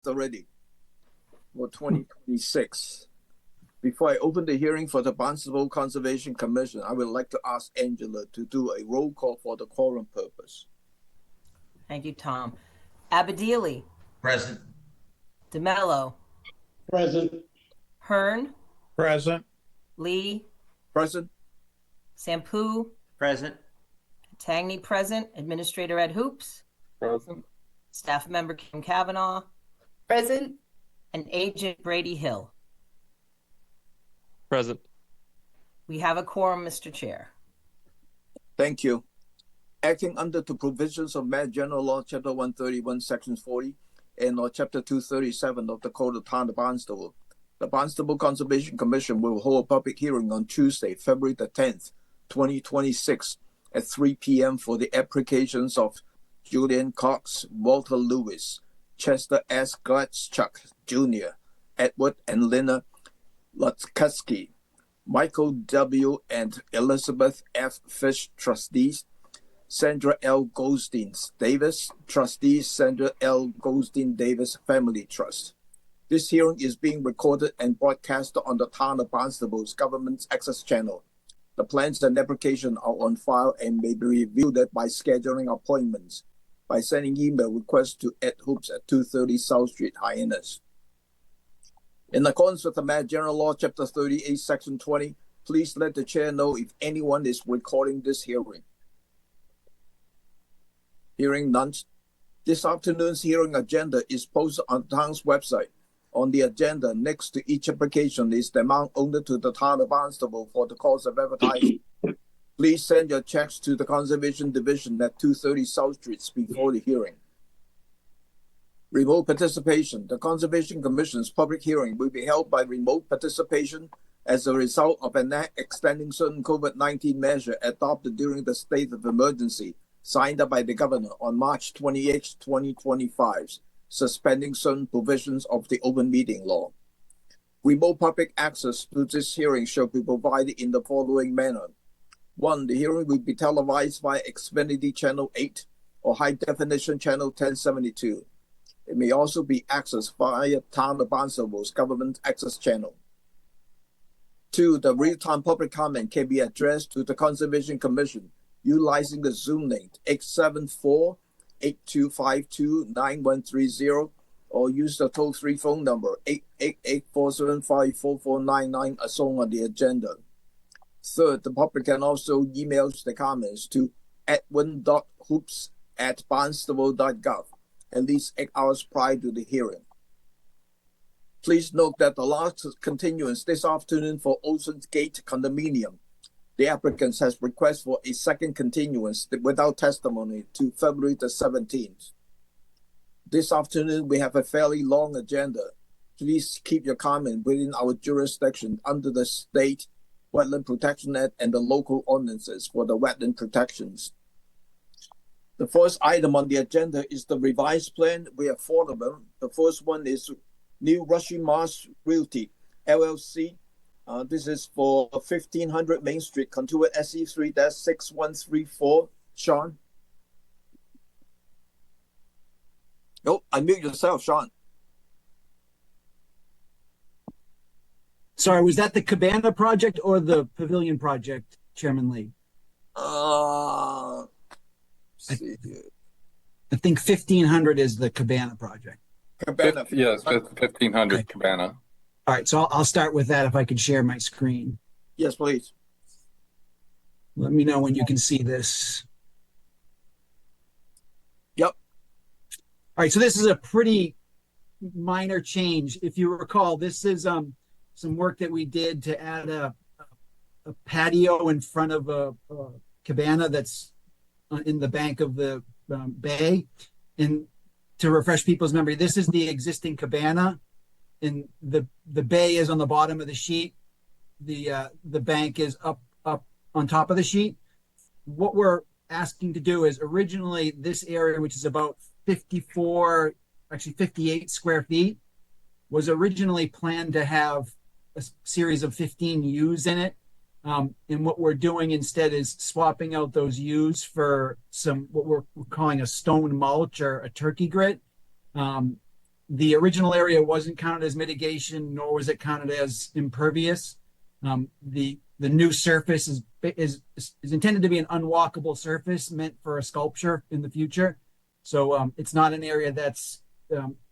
already for 2026. Before I open the hearing for the Barnstable Conservation Commission, I would like to ask Angela to do a roll call for the quorum purpose. Thank you, Tom. Abadili. Present. DeMello. Present. Hearn. Present. Lee. Present. Sampu. Present. Tagney present. Administrator Ed Hoops. Present. Staff member Kim Kavanaugh. Present. And Agent Brady Hill. Present. We have a quorum, Mr. Chair. Thank you. Acting under the provisions of Mass General Law, Chapter 131, Section 40, and or Chapter 237 of the Code of Town of Barnstable, the Barnstable Conservation Commission will hold a public hearing on Tuesday, February the 10th, 2026 at 3 p.m. for the applications of Julian Cox, Walter Lewis, Chester S. Glatchuk Jr., Edward and Lena Lutkeski, Michael W. and Elizabeth F. Fish, trustees, Sandra L. Goldstein Davis, trustees, Sandra L. Goldstein Davis Family Trust. This hearing is being recorded and broadcast on the Town of Barnstable's Government Access Channel. The plans and application are on file and may be reviewed by scheduling appointments by sending email requests to edhoops at 230 South Street, Hyannis. In accordance with the Mass General Law, Chapter 38, Section 20, please let the chair know if anyone is recording this hearing. Hearing none. This afternoon's hearing agenda is posted on the town's website. On the agenda, next to each application is the amount owed to the Town of Barnstable for the cost of advertising. Please send your checks to the Conservation Division at 230 South Street before the hearing. Remote participation. The Conservation Commission's public hearing will be held by remote participation as a result of an act extending certain COVID-19 measures adopted during the state of emergency signed by the Governor on March 28, 2025, suspending certain provisions of the Open Meeting Law. Remote public access to this hearing shall be provided in the following manner. 1. The hearing will be televised via Xfinity Channel 8 or High Definition Channel 1072. It may also be accessed via Town of Barnstable's Government Access Channel. 2. The real-time public comment can be addressed to the Conservation Commission utilizing the Zoom link 874-8252-9130 or use the toll-free phone number 888-475-4499 as shown on the agenda. 3rd, the public can also email the comments to edwin.hoops@barnstable.gov at least 8 hours prior to the hearing. Please note that the last continuance this afternoon for Ocean Gate Condominium, the applicant has requested for a second continuance without testimony to February the 17th. This afternoon, we have a fairly long agenda. Please keep your comment within our jurisdiction under the State Wetland Protection Act and the local ordinances for the wetland protections. The first item on the agenda is the revised plan. We have 4 of them. The first one is New Rushing Mars Realty, LLC. This is for 1500 Main Street, Contour SE3-6134. Sean? Oh, unmute yourself, Sean. Sorry, was that the Cabana project or the Pavilion project, Chairman Lee? I think 1500 is the Cabana project. Cabana. Yes, 1500 Okay. Cabana. All right, so I'll start with that if I could share my screen. Yes, please. Let me know when you can see this. Yep. All right, so this is a pretty minor change. If you recall, this is some work that we did to add a patio in front of a cabana that's in the bank of the bay. And to refresh people's memory, this is the existing cabana, and the bay is on the bottom of the sheet. The bank is up on top of the sheet. What we're asking to do is originally this area, which is about 58 square feet, was originally planned to have a series of 15 U's in it. And what we're doing instead is swapping out those U's for some, what we're calling a stone mulch or a turkey grit. the original area wasn't counted as mitigation, nor was it counted as impervious. The new surface is intended to be an unwalkable surface meant for a sculpture in the future. So it's not an area that's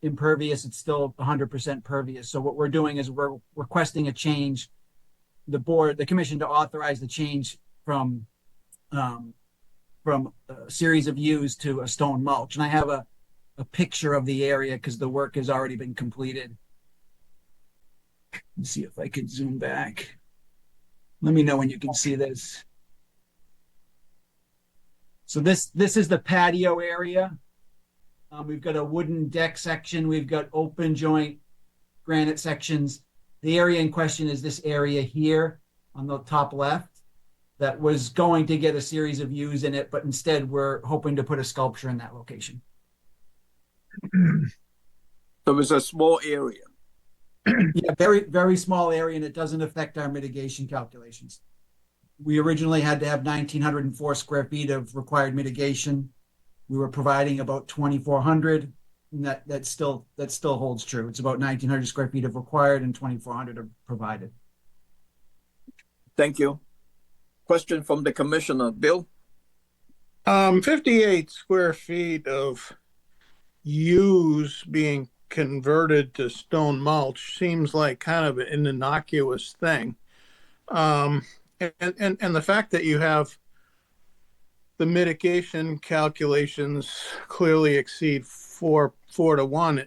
impervious. It's still 100% pervious. So what we're doing is we're requesting a change, the commission to authorize the change from a series of views to a stone mulch. And I have a picture of the area because the work has already been completed. Let's see if I could zoom back. Let me know when you can see this. So this is the patio area. We've got a wooden deck section. We've got open joint granite sections. The area in question is this area here on the top left that was going to get a series of views in it, but instead we're hoping to put a sculpture in that location. So it's a small area. Yeah, very, very small area, and it doesn't affect our mitigation calculations. We originally had to have 1,904 square feet of required mitigation. We were providing about 2,400, and that still holds true. It's about 1,900 square feet of required and 2,400 are provided. Thank you. Question from the commissioner, Bill? 58 square feet of use being converted to stone mulch seems like kind of an innocuous thing. And the fact that you have the mitigation calculations clearly exceed four to one,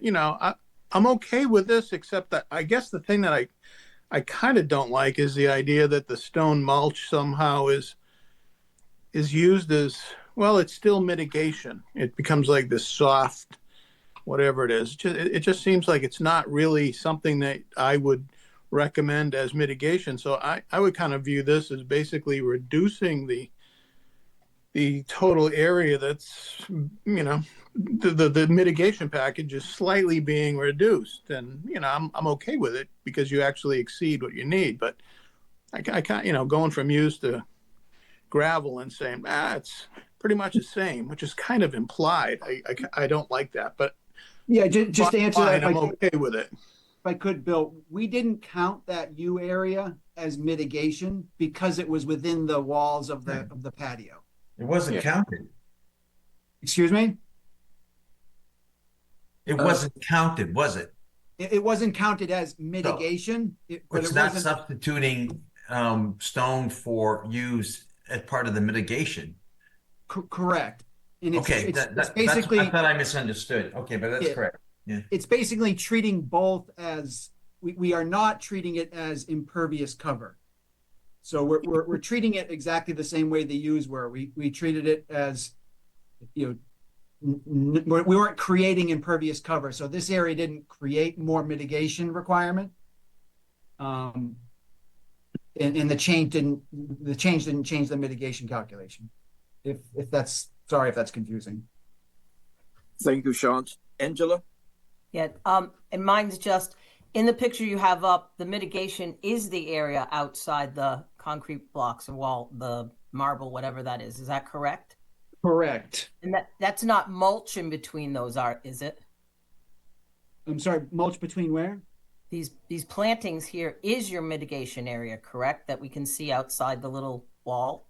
I'm okay with this, except that I guess the thing that I kind of don't like is the idea that the stone mulch somehow is used as, well, it's still mitigation. It becomes like this soft, whatever it is. It just seems like it's not really something that I would recommend as mitigation. So I would kind of view this as basically reducing the total area that's, the mitigation package is slightly being reduced. And, I'm okay with it because you actually exceed what you need. But I can't, going from used to gravel and saying, it's pretty much the same, which is kind of implied. I don't like that. But yeah, just to answer that, I'm okay with it. If I could, Bill, we didn't count that U area as mitigation because it was within the walls of the patio. It wasn't counted. Excuse me? It wasn't counted, was it? It wasn't counted as mitigation. But It's it not wasn't substituting stone for use as part of the mitigation. correct. And Okay, it's basically, I thought I misunderstood. Okay, but that's correct. Yeah. It's basically treating both as we are not treating it as impervious cover. So we're treating it exactly the same way the U's were. We treated it as, we weren't creating impervious cover. So this area didn't create more mitigation requirement. And the change didn't change the mitigation calculation. If that's, sorry if that's confusing. Thank you, Sean. Angela? Yeah, and mine's just, in the picture you have up, the mitigation is the area outside the concrete blocks or wall, the marble, whatever that is. Is that correct? Correct. And that's not mulch in between those, is it? I'm sorry, mulch between where? These plantings here is your mitigation area, correct? That we can see outside the little wall?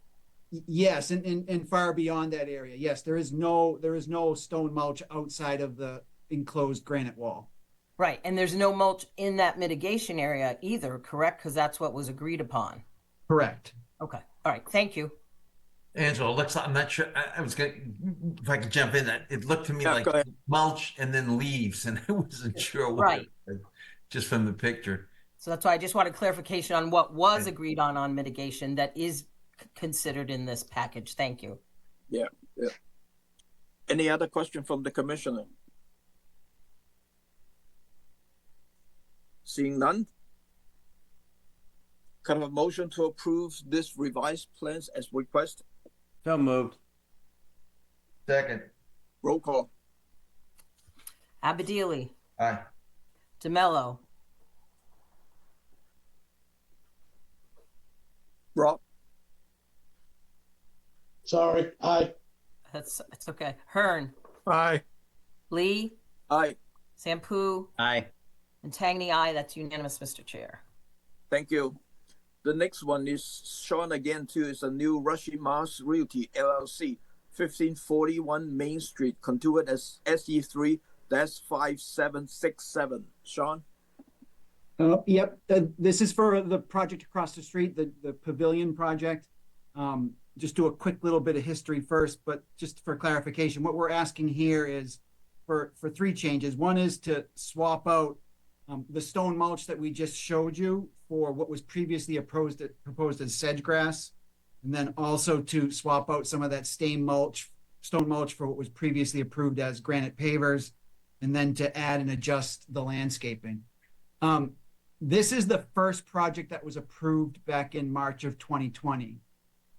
Yes, and far beyond that area. Yes, there is no stone mulch outside of the enclosed granite wall. Right, and there's no mulch in that mitigation area either, correct? Because that's what was agreed upon. Correct. Okay, all right, thank you. Angela, I'm not sure. I was going to, if I could jump in, that it looked to me like mulch and then leaves, and I wasn't sure what. Right. Just from the picture. So that's why I just wanted clarification on what was agreed on mitigation that is considered in this package. Thank you. Yeah. Any other question from the commissioner? Seeing none, can I have a motion to approve this revised plans as requested? So moved. Second. Roll call. Abadili, Aye. DeMello, Rob? Sorry. Aye. it's okay. Hearn, Aye. Lee, Aye. Sampu, Aye. and Tangny, aye. That's unanimous, Mr. Chair. Thank you. The next one is shown again too. It's a new Rushie Mars Realty LLC, 1541 Main Street, contoured as SE3-5767. Sean? Yep. This is for the project across the street, the Pavilion project. Just do a quick little bit of history first, but just for clarification, what we're asking here is for three changes. One is to swap out the stone mulch that we just showed you for what was previously proposed as sedge grass, and then also to swap out some of that stone mulch for what was previously approved as granite pavers, and then to add and adjust the landscaping. This is the first project that was approved back in March of 2020.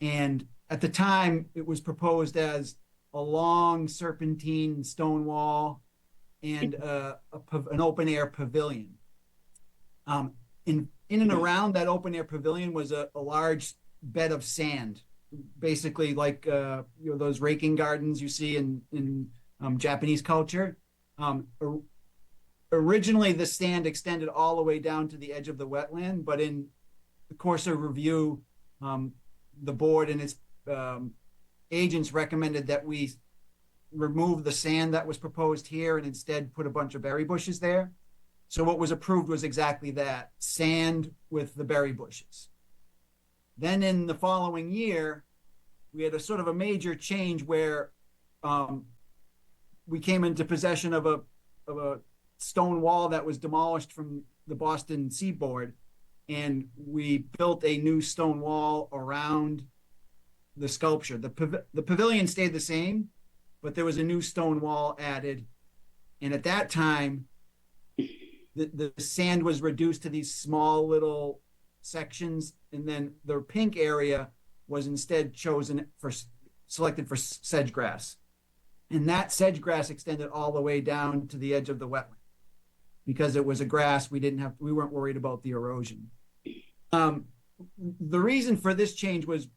And at the time, it was proposed as a long serpentine stone wall and an open air pavilion. In and around that open air pavilion was a large bed of sand, basically like those raking gardens you see in Japanese culture. Originally, the sand extended all the way down to the edge of the wetland, but in the course of review, the board and its agents recommended that we remove the sand that was proposed here and instead put a bunch of berry bushes there. So what was approved was exactly that, sand with the berry bushes. Then in the following year, we had a sort of a major change where we came into possession of a stone wall that was demolished from the Boston seaboard, and we built a new stone wall around the sculpture. The pavilion stayed the same, but there was a new stone wall added. And at that time, the sand was reduced to these small little sections, and then the pink area was instead selected for sedge grass. And that sedge grass extended all the way down to the edge of the wetland. Because it was a grass, we weren't worried about the erosion. The reason for this change was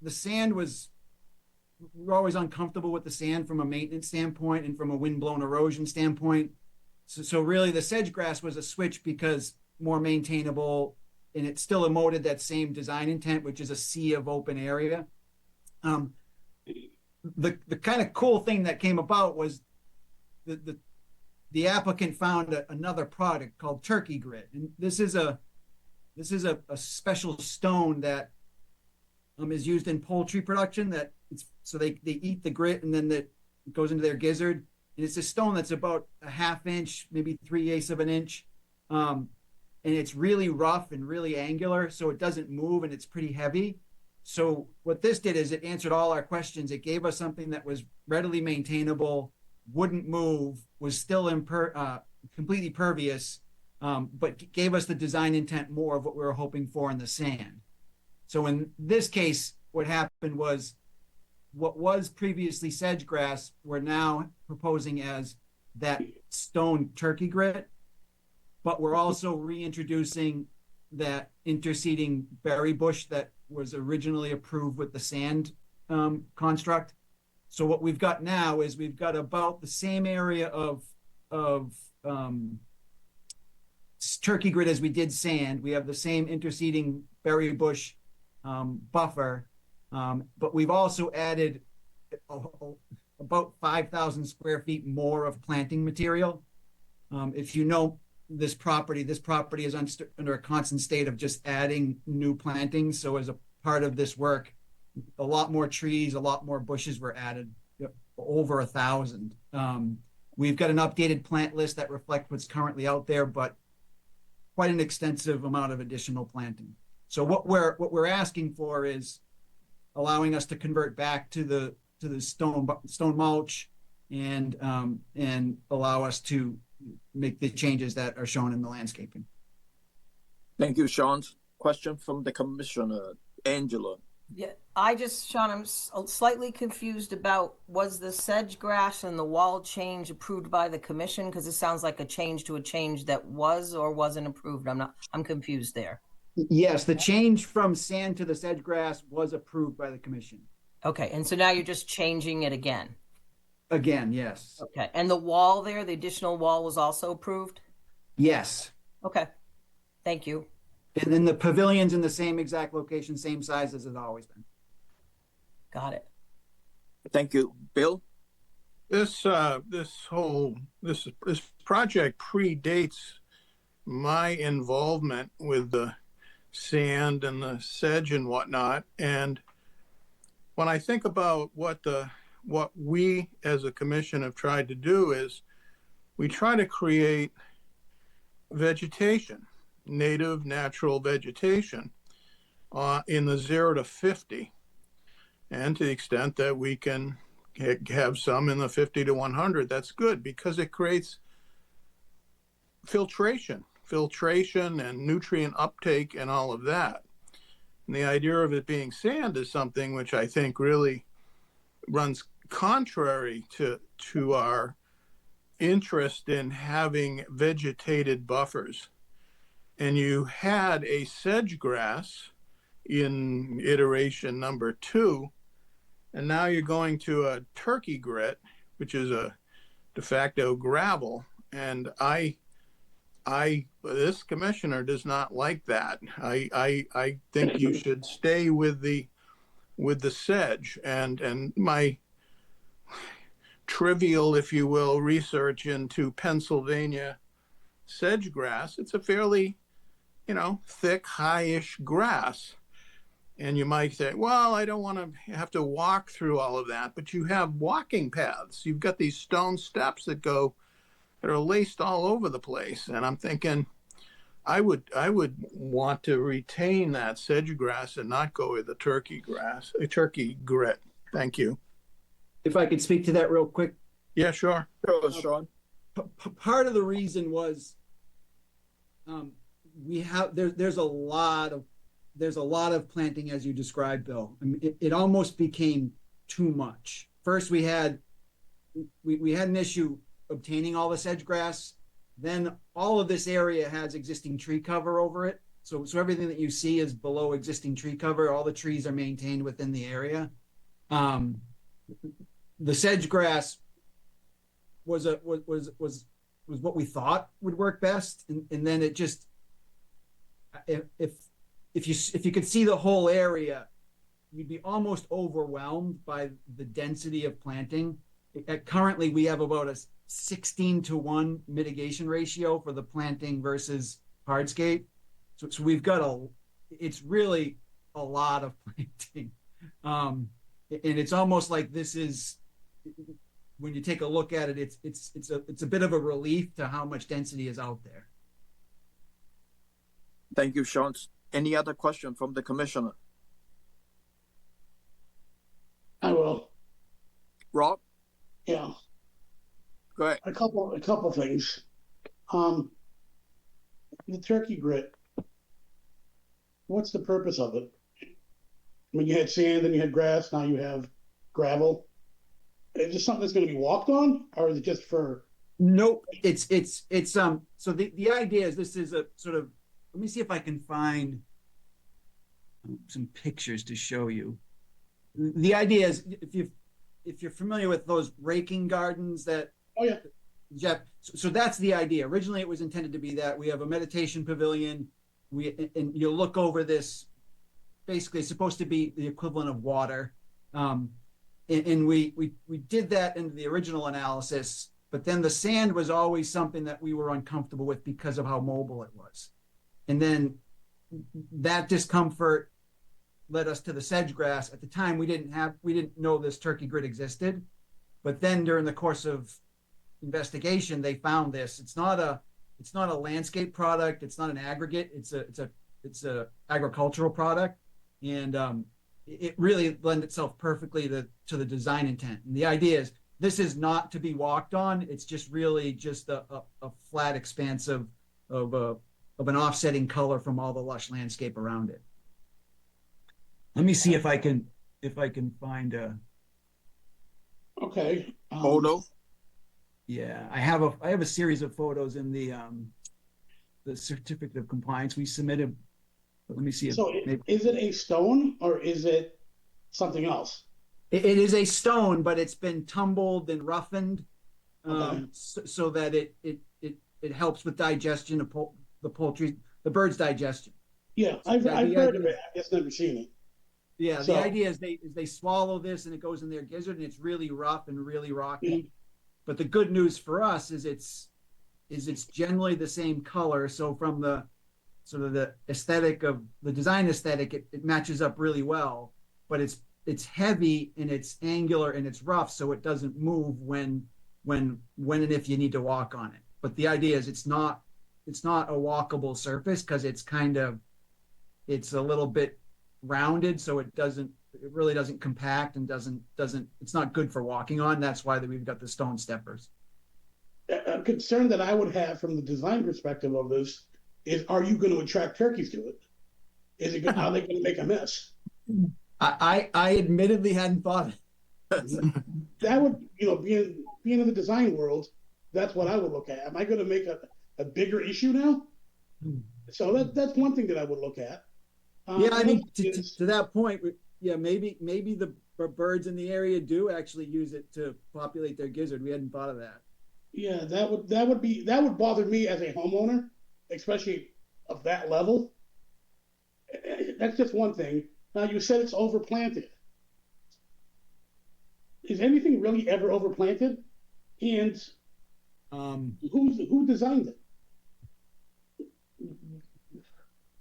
the sand we were always uncomfortable with the sand from a maintenance standpoint and from a windblown erosion standpoint. So really the sedge grass was a switch because more maintainable, and it still emoted that same design intent, which is a sea of open area. The kind of cool thing that came about was the applicant found another product called turkey grit, and this is a special stone that is used in poultry production. So they eat the grit and then it goes into their gizzard. And it's a stone that's about a ½ inch, maybe 3/8 of an inch, and it's really rough and really angular, so it doesn't move and it's pretty heavy. So what this did is it answered all our questions. It gave us something that was readily maintainable, wouldn't move, was still completely pervious, but gave us the design intent more of what we were hoping for in the sand. So in this case, what happened was what was previously sedge grass, we're now proposing as that stone turkey grit, but we're also reintroducing that interseeding berry bush that was originally approved with the sand construct. So what we've got now is we've got about the same area of turkey grit as we did sand. We have the same interseeding berry bush buffer, but we've also added about 5,000 square feet more of planting material. If you know this property is under a constant state of just adding new plantings. So as a part of this work, a lot more trees, a lot more bushes were added, over 1,000. We've got an updated plant list that reflects what's currently out there, but quite an extensive amount of additional planting. So what we're asking for is allowing us to convert back to the stone mulch and allow us to make the changes that are shown in the landscaping. Thank you, Sean. Question from the commissioner, Angela. Yeah, Sean, I'm slightly confused about, was the sedge grass and the wall change approved by the commission? Because it sounds like a change to a change that was or wasn't approved. I'm confused there. Yes, the change from sand to the sedge grass was approved by the commission. Okay, and so now you're just changing it again. Again, yes. Okay, and the wall there, the additional wall was also approved? Yes. Okay, thank you. And then the pavilion's in the same exact location, same size as it's always been. Got it. Thank you. Bill? This project predates my involvement with the sand and the sedge and whatnot. And when I think about what we as a commission have tried to do is we try to create vegetation, native natural vegetation in the 0 to 50. And to the extent that we can have some in the 50 to 100, that's good because it creates filtration and nutrient uptake and all of that. And the idea of it being sand is something which I think really runs contrary to our interest in having vegetated buffers. And you had a sedge grass in iteration number 2, and now you're going to a turkey grit, which is a de facto gravel. And this commissioner does not like that. I think you should stay with the sedge. And my trivial, if you will, research into Pennsylvania sedge grass, it's a fairly, thick, high-ish grass. And you might say, well, I don't want to have to walk through all of that, but you have walking paths. You've got these stone steps that are laced all over the place. And I'm thinking, I would want to retain that sedge grass and not go with the turkey grit. Thank you. If I could speak to that real quick. Yeah, sure. Sure, Sean. Part of the reason was there's a lot of planting, as you described, Bill. I mean, it almost became too much. First, we had an issue obtaining all the sedge grass. Then all of this area has existing tree cover over it. So everything that you see is below existing tree cover. All the trees are maintained within the area. The sedge grass was what we thought would work best, and then it just if you could see the whole area, you'd be almost overwhelmed by the density of planting. Currently, we have about a 16-to-1 mitigation ratio for the planting versus hardscape. So we've got it's really a lot of planting. And it's almost like this is, when you take a look at it, it's a bit of a relief to how much density is out there. Thank you, Sean. Any other question from the commissioner? I will. Rob? Yeah. Go ahead. A couple things. The turkey grit. What's the purpose of it? I mean, you had sand and you had grass. Now you have gravel. Is this something that's going to be walked on, or is it just for? Nope. It's so the idea is this is a sort of, let me see if I can find some pictures to show you. The idea is if you're familiar with those raking gardens that, Oh yeah, Jeff, so that's the idea. Originally it was intended to be that we have a meditation pavilion, and you look over this, basically it's supposed to be the equivalent of water. And we did that in the original analysis, but then the sand was always something that we were uncomfortable with because of how mobile it was. And then that discomfort led us to the sedge grass. At the time, we didn't know this turkey grit existed, but then during the course of investigation, they found this. It's not a landscape product. It's not an aggregate. It's a agricultural product, and it really lends itself perfectly to the design intent. And the idea is this is not to be walked on. It's just really just a flat expanse of an offsetting color from all the lush landscape around it. Let me see if I can find a. okay. Photo? Yeah, I have a series of photos in the certificate of compliance we submitted. But let me see if So maybe is it a stone or is it something else? It is a stone, but it's been tumbled and roughened, Okay. so that it helps with digestion of the bird's digestion. Yeah, So I've the heard idea, of it. I've just never seen it. yeah, the So idea is they swallow this and it goes in their gizzard and it's really rough and really rocky. yeah, But the good news for us is it's generally the same color. So from the sort of the aesthetic of the design aesthetic, it matches up really well. But it's heavy and it's angular and it's rough, so it doesn't move when and if you need to walk on it. But the idea is it's not a walkable surface because it's a little bit rounded, so it really doesn't compact and doesn't it's not good for walking on. That's why we've got the stone steppers. a concern that I would have from the design perspective of this is: are you going to attract turkeys to it? Are they going to make a mess? I admittedly hadn't thought of it. That would, being in the design world, that's what I would look at. Am I going to make a bigger issue now? So that's one thing that I would look at. Yeah, I mean, is, to that point, yeah, maybe the birds in the area do actually use it to populate their gizzard. We hadn't thought of that. yeah, that would bother me as a homeowner, especially of that level. That's just one thing. Now, you said it's overplanted. Is anything really ever overplanted? And who designed it?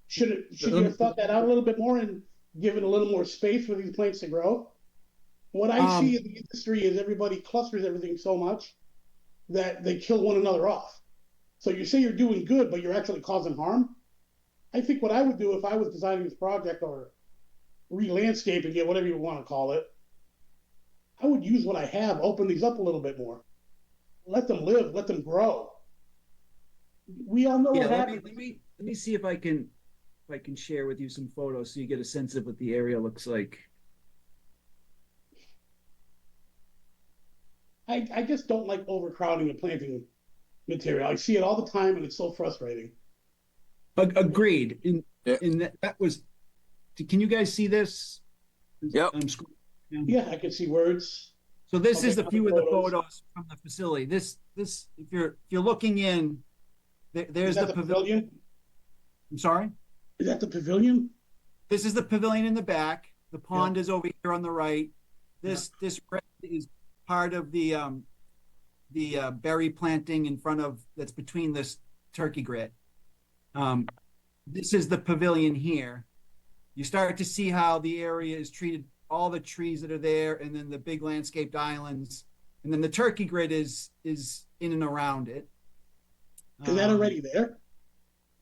Should you have thought that out a little bit more and given a little more space for these plants to grow? What I see in the industry is everybody clusters everything so much that they kill one another off. So you say you're doing good, but you're actually causing harm. I think what I would do if I was designing this project or re-landscaping it, whatever you want to call it, I would use what I have, open these up a little bit more. Let them live, let them grow. We all know what happens. Let me see if I can share with you some photos so you get a sense of what the area looks like. I just don't like overcrowding the planting material. I see it all the time and it's so frustrating. Agreed. Yeah. That was. Can you guys see this? Yep. Yeah, I can see words. So this Okay, is a few of the photos. photos from the facility. This if you're looking in, there's Is that the pavilion? I'm sorry. Is that the pavilion? This is the pavilion in the back. The pond is over here on the right. This red is part of the berry planting in front of that's between this turkey grit. This is the pavilion here. You start to see how the area is treated, all the trees that are there, and then the big landscaped islands, and then the turkey grid is in and around it. Is that already there?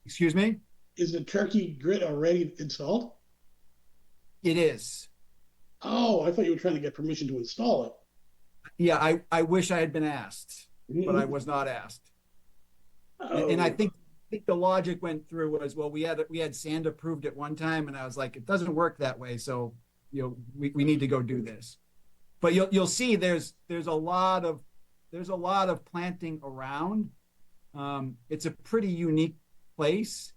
Excuse me? Is the turkey grid already installed? It is. Oh, I thought you were trying to get permission to install it. Yeah, I wish I had been asked, but I was not asked. Oh. And I think the logic went through was, well, we had sand approved at one time, and I was like, it doesn't work that way, so we need to go do this. But you'll see there's a lot of planting around. It's a pretty unique place.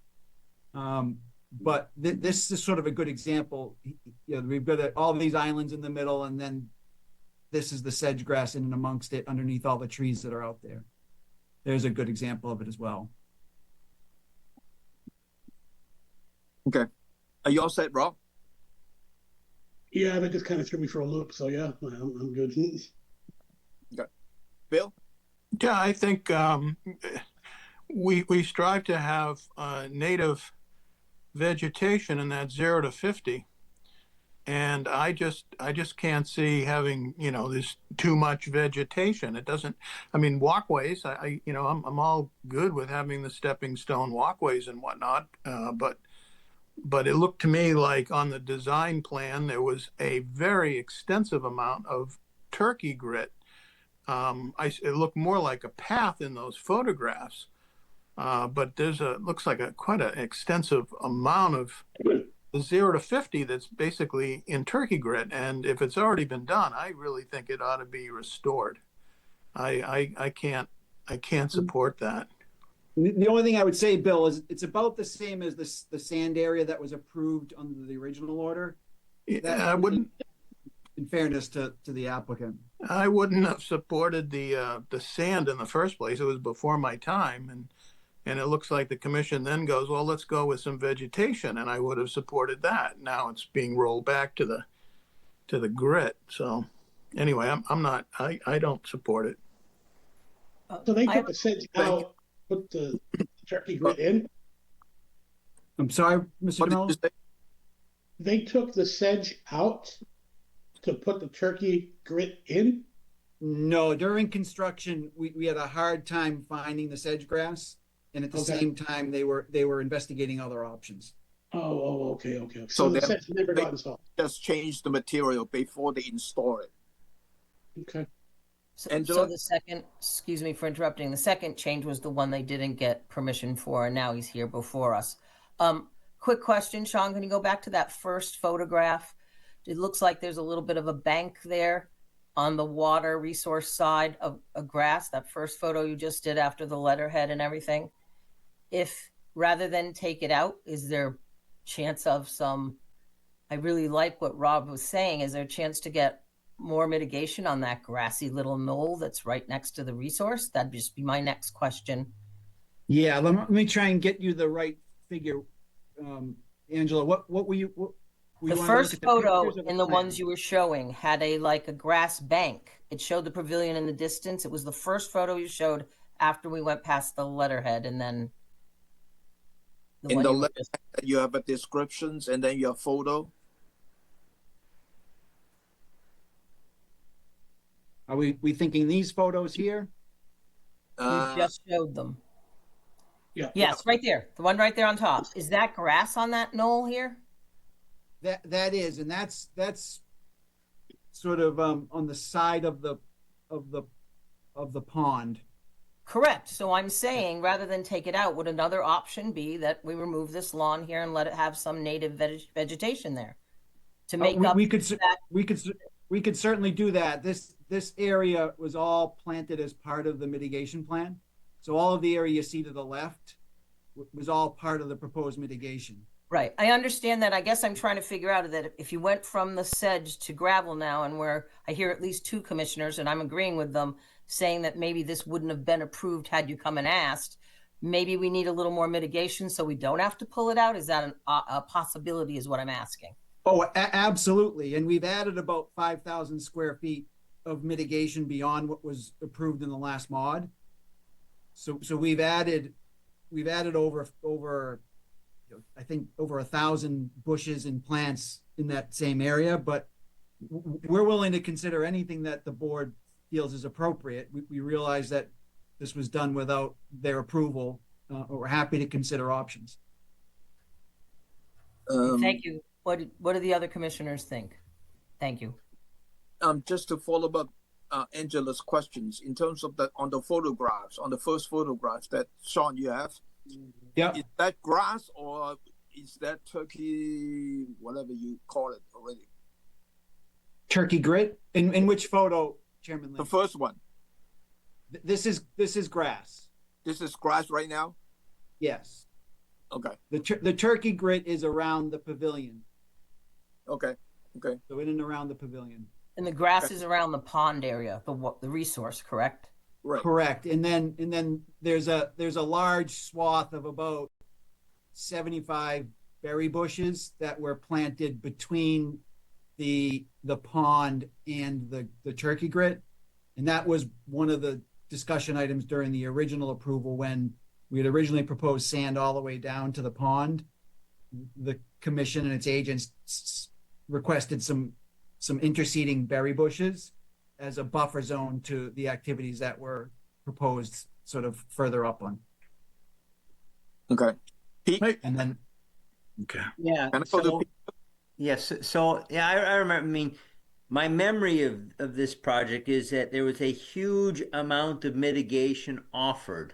But this is sort of a good example. We've got all these islands in the middle, and then this is the sedge grass in and amongst it, underneath all the trees that are out there. There's a good example of it as well. Okay. Are you all set, Rob? Yeah, that just kind of threw me for a loop. So yeah, I'm good. Okay. Bill? Yeah, I think we strive to have native vegetation in that 0 to 50, and I just can't see having this too much vegetation. It doesn't. I mean, walkways. I'm all good with having the stepping stone walkways and whatnot, but it looked to me like on the design plan there was a very extensive amount of turkey grit. It looked more like a path in those photographs, but looks like quite an extensive amount of the 0 to 50 that's basically in turkey grit. And if it's already been done, I really think it ought to be restored. I can't support that. The only thing I would say, Bill, is it's about the same as the sand area that was approved under the original order. I wouldn't. in fairness to the applicant. I wouldn't have supported the sand in the first place. It was before my time, and it looks like the commission then goes, well, let's go with some vegetation, and I would have supported that. Now it's being rolled back to the grit. So anyway, I don't support it. So they I- took the sedge out, put the turkey grit in? I'm sorry, Mr. What did you DeMello? say? They took the sedge out to put the turkey grit in? No, during construction, we had a hard time finding the sedge grass, and at the Okay. same time, they were investigating other options. Okay. So So the they- sedge never they- got installed. Just change the material before they install it. Okay. So, Angela? the second, excuse me for interrupting, the second change was the one they didn't get permission for, and now he's here before us. Quick question, Sean, can you go back to that first photograph? It looks like there's a little bit of a bank there on the water resource side of grass, that first photo you just did after the letterhead and everything. If rather than take it out, is there chance of some, I really like what Rob was saying, is there a chance to get more mitigation on that grassy little knoll that's right next to the resource? That'd just be my next question. Yeah, let me try and get you the right figure. Angela, what were you? Were The you wanting to look first at the photo pictures or in the plan? ones you were showing had a grass bank. It showed the pavilion in the distance. It was the first photo you showed after we went past the letterhead, and then the In one the you were letterhead, you have a descriptions and then your photo. Are we thinking these photos here? you just showed them. Yeah. Yes, right there. The one right there on top. Is that grass on that knoll here? That is, and that's sort of on the side of the pond. Correct. So I'm saying rather than take it out, would another option be that we remove this lawn here and let it have some native vegetation there to make up we could that? we could certainly do that. This area was all planted as part of the mitigation plan. So all of the area you see to the left was all part of the proposed mitigation. Right. I understand that. I guess I'm trying to figure out that if you went from the sedge to gravel now, and where I hear at least two commissioners, and I'm agreeing with them, saying that maybe this wouldn't have been approved had you come and asked, maybe we need a little more mitigation so we don't have to pull it out. Is that a possibility is what I'm asking? Oh, absolutely. And we've added about 5,000 square feet of mitigation beyond what was approved in the last mod. So we've added over I think over 1,000 bushes and plants in that same area, but we're willing to consider anything that the board feels is appropriate. We realize that this was done without their approval. We're happy to consider options. Thank you. What do the other commissioners think? Thank you. Just to follow up Angela's questions in terms of on the photographs, on the first photographs that Sean you have, Yeah. is that grass or is that turkey, whatever you call it already? Turkey grit. In which photo, Chairman Lee? The first one. This is grass. This is grass right now. Yes. Okay. The turkey grit is around the pavilion. Okay. So in and around the pavilion. And the grass is around the pond area, the resource, correct? Right. Correct. And then there's a large swath of about 75 berry bushes that were planted between the pond and the turkey grit. And that was one of the discussion items during the original approval when we had originally proposed sand all the way down to the pond. The commission and its agents requested some interseeding berry bushes as a buffer zone to the activities that were proposed sort of further upland. Okay. Pete? And then, Okay. Yeah. Can I go to So, Pete? yes. So yeah, I remember. I mean, my memory of this project is that there was a huge amount of mitigation offered,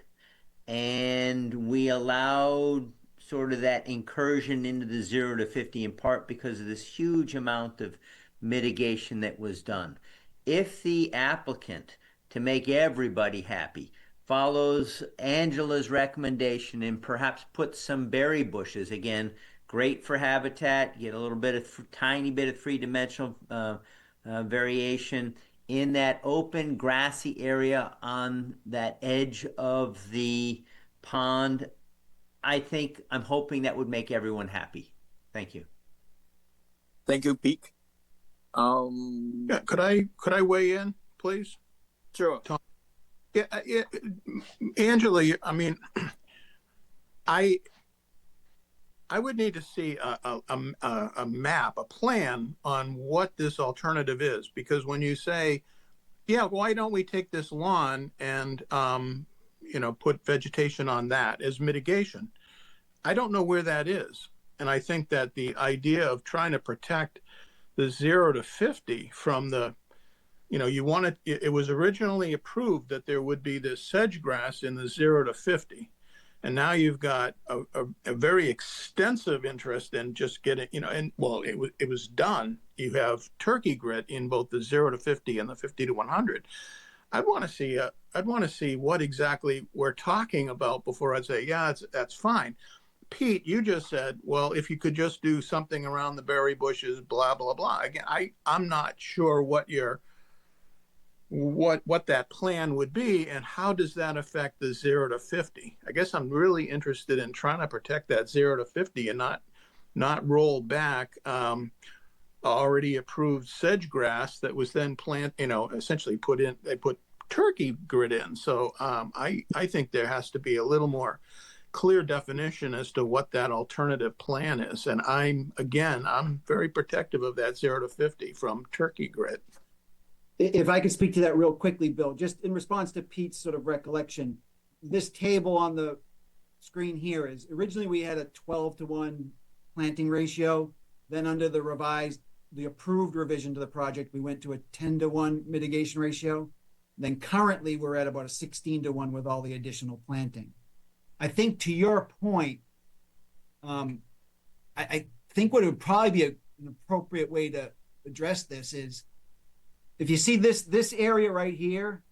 and we allowed sort of that incursion into the 0 to 50 in part because of this huge amount of mitigation that was done. If the applicant, to make everybody happy, follows Angela's recommendation and perhaps puts some berry bushes, again, great for habitat, get a little bit of tiny bit of three-dimensional variation in that open grassy area on that edge of the pond. I'm hoping that would make everyone happy. Thank you. Thank you, Pete. Yeah, could I weigh in, please? Sure. Yeah, Angela, I mean, I would need to see a map, a plan on what this alternative is, because when you say, yeah, why don't we take this lawn and put vegetation on that as mitigation? I don't know where that is, and I think that the idea of trying to protect the 0 to 50 from the you want it was originally approved that there would be this sedge grass in the 0 to 50. And now you've got a very extensive interest in just getting, and well, it was done. You have turkey grit in both the 0 to 50 and the 50 to 100. I'd want to see what exactly we're talking about before I'd say, yeah, that's fine. Pete, you just said, well, if you could just do something around the berry bushes, blah, blah, blah. Again, I'm not sure what that plan would be and how does that affect the 0 to 50. I guess I'm really interested in trying to protect that 0 to 50 and not roll back already approved sedge grass that was then essentially they put turkey grit in. So I think there has to be a little more clear definition as to what that alternative plan is. And I'm very protective of that 0 to 50 from turkey grit. If I could speak to that real quickly, Bill, just in response to Pete's sort of recollection, this table on the screen here is originally we had a 12 to 1 planting ratio. Then under the approved revision to the project, we went to a 10 to 1 mitigation ratio. Then currently we're at about a 16 to 1 with all the additional planting. I think to your point, I think what would probably be an appropriate way to address this is, if you see this area right here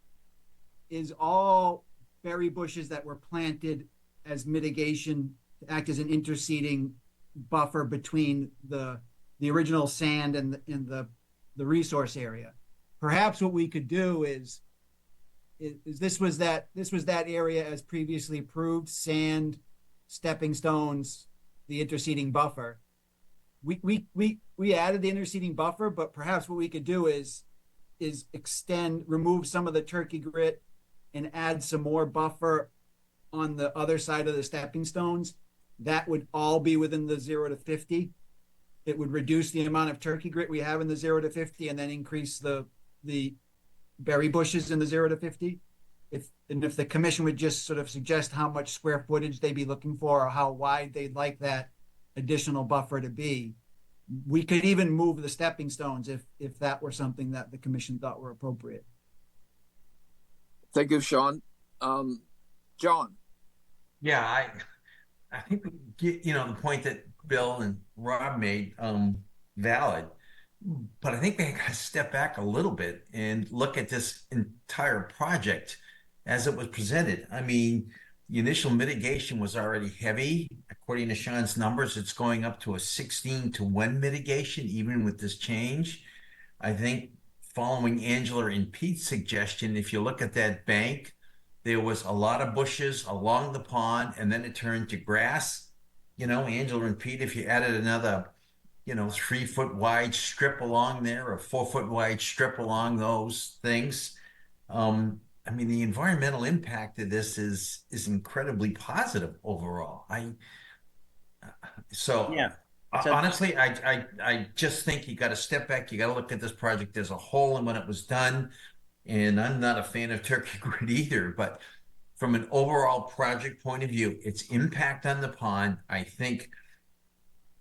is all berry bushes that were planted as mitigation to act as an interseeding buffer between the original sand and the resource area. Perhaps what we could do is this was that area as previously approved, sand, stepping stones, the interseeding buffer. We added the interseeding buffer, but perhaps what we could do is remove some of the turkey grit and add some more buffer on the other side of the stepping stones. That would all be within the 0 to 50. It would reduce the amount of turkey grit we have in the 0 to 50 and then increase the berry bushes in the 0 to 50. If the commission would just sort of suggest how much square footage they'd be looking for or how wide they'd like that additional buffer to be, we could even move the stepping stones if that were something that the commission thought were appropriate. Thank you, Sean. John. Yeah, I think we get, the point that Bill and Rob made valid, but I think they got to step back a little bit and look at this entire project as it was presented. I mean, the initial mitigation was already heavy. According to Sean's numbers, it's going up to a 16 to 1 mitigation, even with this change. I think following Angela and Pete's suggestion, if you look at that bank, there was a lot of bushes along the pond, and then it turned to grass. Angela and Pete, if you added another, 3 foot wide strip along there, or 4 foot wide strip along those things, I mean, the environmental impact of this is incredibly positive overall. Yeah. Honestly, I just think you got to step back. You got to look at this project as a whole and when it was done. And I'm not a fan of turkey grit either, but from an overall project point of view, its impact on the pond, I think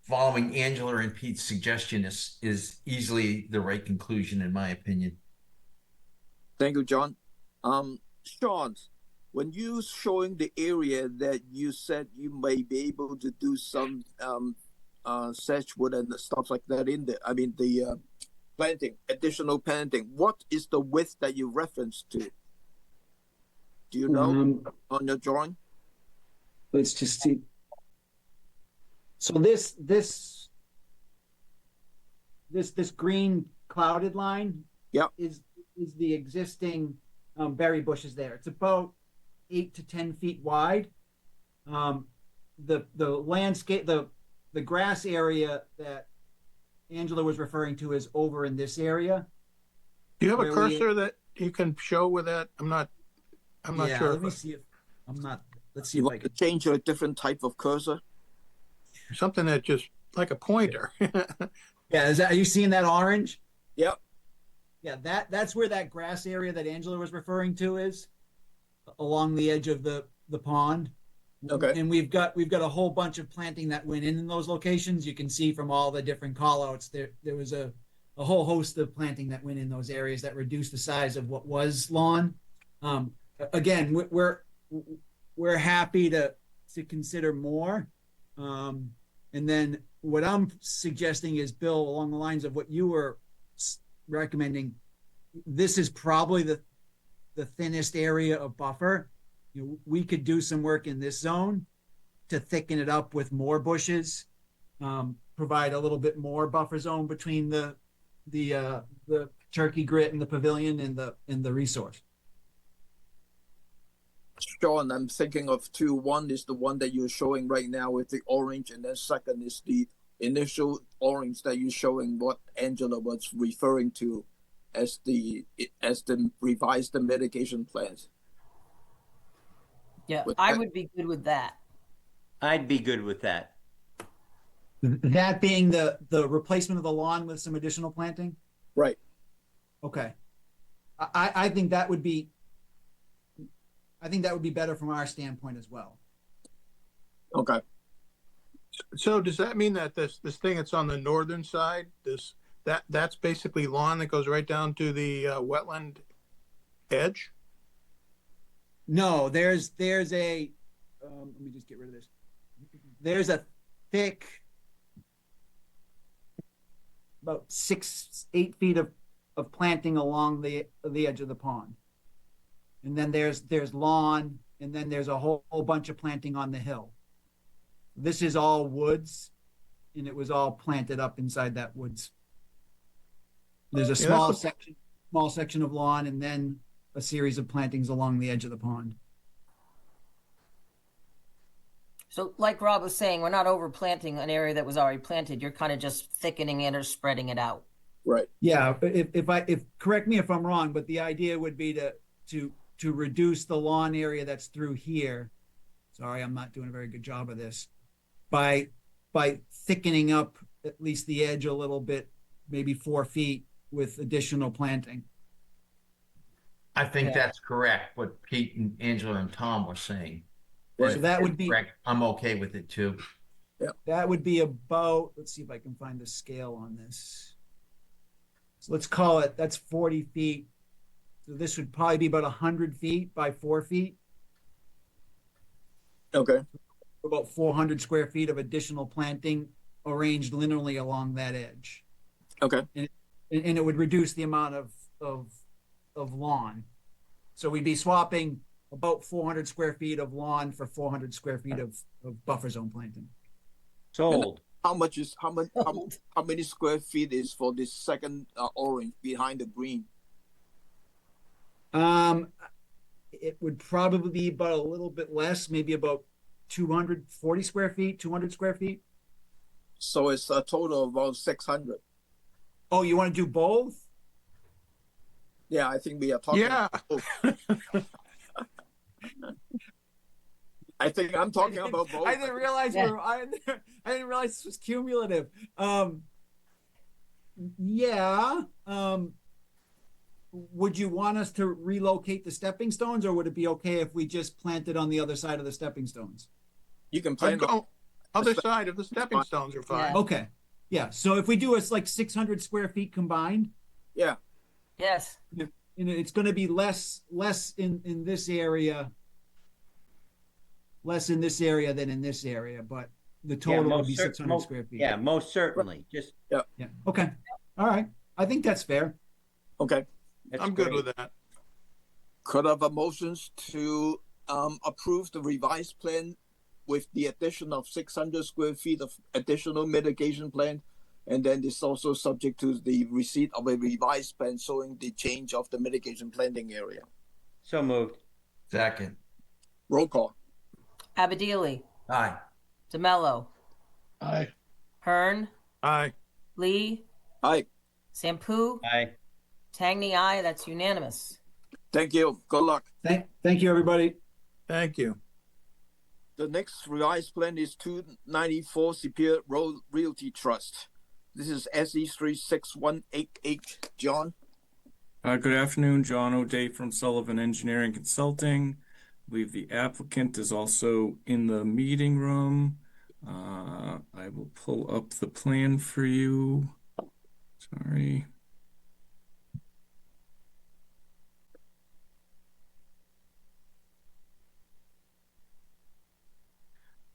following Angela and Pete's suggestion is easily the right conclusion, in my opinion. Thank you, John. Sean, when you showing the area that you said you may be able to do some sedgewood and stuff like that in there, I mean the additional planting, what is the width that you reference to? Do you know on your drawing? Let's just see. So this green clouded line. Yep. Is the existing berry bushes there. It's about 8 to 10 feet wide. The landscape, the grass area that Angela was referring to is over in this area. Do you have a Where cursor that you can show with that? I'm not sure. Let me see if I'm not. Let's see You if I want to can. change to a different type of cursor? Something that just like a pointer. Yeah, are you seeing that orange? Yep. Yeah, that's where that grass area that Angela was referring to is, along the edge of the pond. Okay. And we've got a whole bunch of planting that went in those locations. You can see from all the different callouts there was a whole host of planting that went in those areas that reduced the size of what was lawn. Again, we're happy to consider more. And then what I'm suggesting is, Bill, along the lines of what you were recommending, this is probably the thinnest area of buffer. We could do some work in this zone to thicken it up with more bushes, provide a little bit more buffer zone between the turkey grit and the pavilion and the resource. Sean, I'm thinking of two. One is the one that you're showing right now with the orange, and then second is the initial orange that you're showing what Angela was referring to as the revised mitigation plans. Yeah, With I that- would be good with that. I'd be good with that. That being the replacement of the lawn with some additional planting. Right. Okay. I think that would be better from our standpoint as well. Okay. So does that mean that this thing that's on the northern side, that's basically lawn that goes right down to the wetland edge? No, there's a let me just get rid of this. There's a thick, about 6-8 feet of planting along the edge of the pond, and then there's lawn, and then there's a whole bunch of planting on the hill. This is all woods, and it was all planted up inside that woods. There's a small section of lawn, and then a series of plantings along the edge of the pond. So, like Rob was saying, we're not overplanting an area that was already planted. You're kind of just thickening it or spreading it out. Right. Yeah, if correct me if I'm wrong, but the idea would be to reduce the lawn area that's through here. Sorry, I'm not doing a very good job of this. By thickening up at least the edge a little bit, maybe 4 feet with additional planting. I think that's correct, what Pete and Angela and Tom were saying. Right. So that would be correct. I'm okay with it too. that would be about, let's see if I can find the scale on this. So let's call it, that's 40 feet. So this would probably be about 100 feet by 4 feet. Okay. About 400 square feet of additional planting arranged linearly along that edge. Okay. And it would reduce the amount of lawn. So we'd be swapping about 400 square feet of lawn for 400 square feet of buffer zone planting. Sold. How many square feet is for this second orange behind the green? It would probably be about a little bit less, maybe about 240 square feet, 200 square feet. So it's a total of about 600. Oh, you want to do both? Yeah, I think we are talking. Yeah. I think I'm talking about both. I didn't realize I didn't realize this was cumulative. Would you want us to relocate the stepping stones, or would it be okay if we just planted on the other side of the stepping stones? You can plant on Other side of the stepping stones are fine. Okay. Yeah. So if we do it's like 600 square feet combined, Yeah. Yes. it's going to be less in this area, less in this area than in this area, but the total would be 600 square feet. Yeah, most certainly. Just Yeah. Okay. All right. I think that's fair. Okay. I'm good with that. Could I have a motions to approve the revised plan with the addition of 600 square feet of additional mitigation plan And then it's also subject to the receipt of a revised plan showing the change of the mitigation planting area. So moved. Second. Roll call. Abadili, Aye. DeMello, Aye. Hearn, Aye. Lee, Aye. Sampu, Aye. Tangney, aye. That's unanimous. Thank you. Good luck. Thank you, everybody. Thank you. The next revised plan is 294 Superior Road Realty Trust. This is SE 36188. John? Good afternoon, John O'Day from Sullivan Engineering Consulting. I believe the applicant is also in the meeting room. I will pull up the plan for you. Sorry.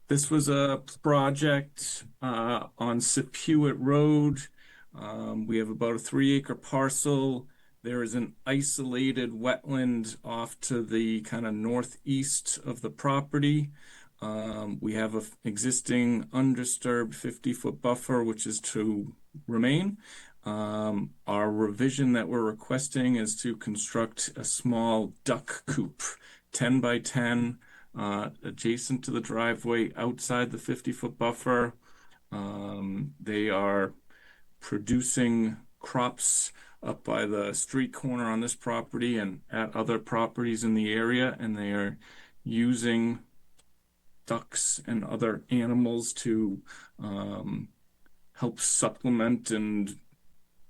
This was a project on Sepuit Road. We have about a 3-acre parcel. There is an isolated wetland off to the kind of northeast of the property. We have an existing undisturbed 50-foot buffer, which is to remain. Our revision that we're requesting is to construct a small duck coop, 10 by 10, adjacent to the driveway outside the 50-foot buffer. They are producing crops up by the street corner on this property and at other properties in the area, and they are using ducks and other animals to help supplement and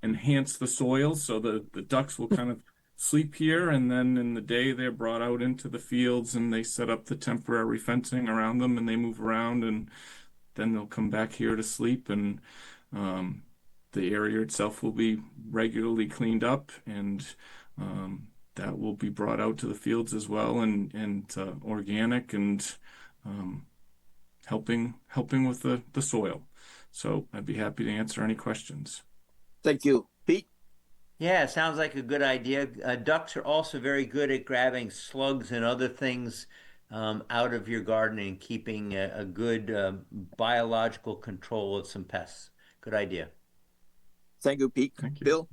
enhance the soil. So the ducks will kind of sleep here, and then in the day they're brought out into the fields and they set up the temporary fencing around them and they move around, and then they'll come back here to sleep, and the area itself will be regularly cleaned up, and that will be brought out to the fields as well, and organic, and helping with the soil. So I'd be happy to answer any questions. Thank you. Pete? Yeah, sounds like a good idea. Ducks are also very good at grabbing slugs and other things out of your garden and keeping a good biological control of some pests. Good idea. Thank you, Pete. Thank you. Bill?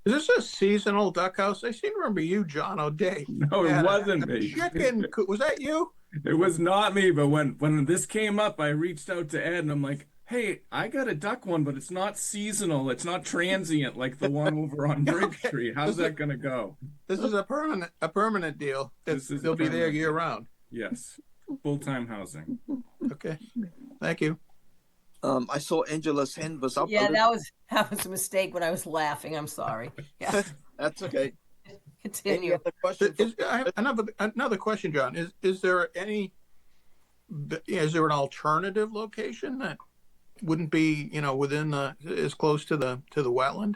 Is this a seasonal duck house? I seem to remember you, John O'Day. No, it had wasn't a me. chicken coop. Was that you? It was not me, but when this came up, I reached out to Ed and I'm like, hey, I got a duck one, but it's not seasonal. It's not transient like the one over on Bridge Okay. Street. How's that gonna go? This is a permanent deal. They'll be there year round. Yes, full-time housing. Okay. Thank you. I saw Angela's hand was up. Yeah, that was a mistake when I was laughing. I'm sorry. Yeah, That's okay. Any continue. other questions? I have another question, John. Is there an alternative location that wouldn't be, within as close to the wetland?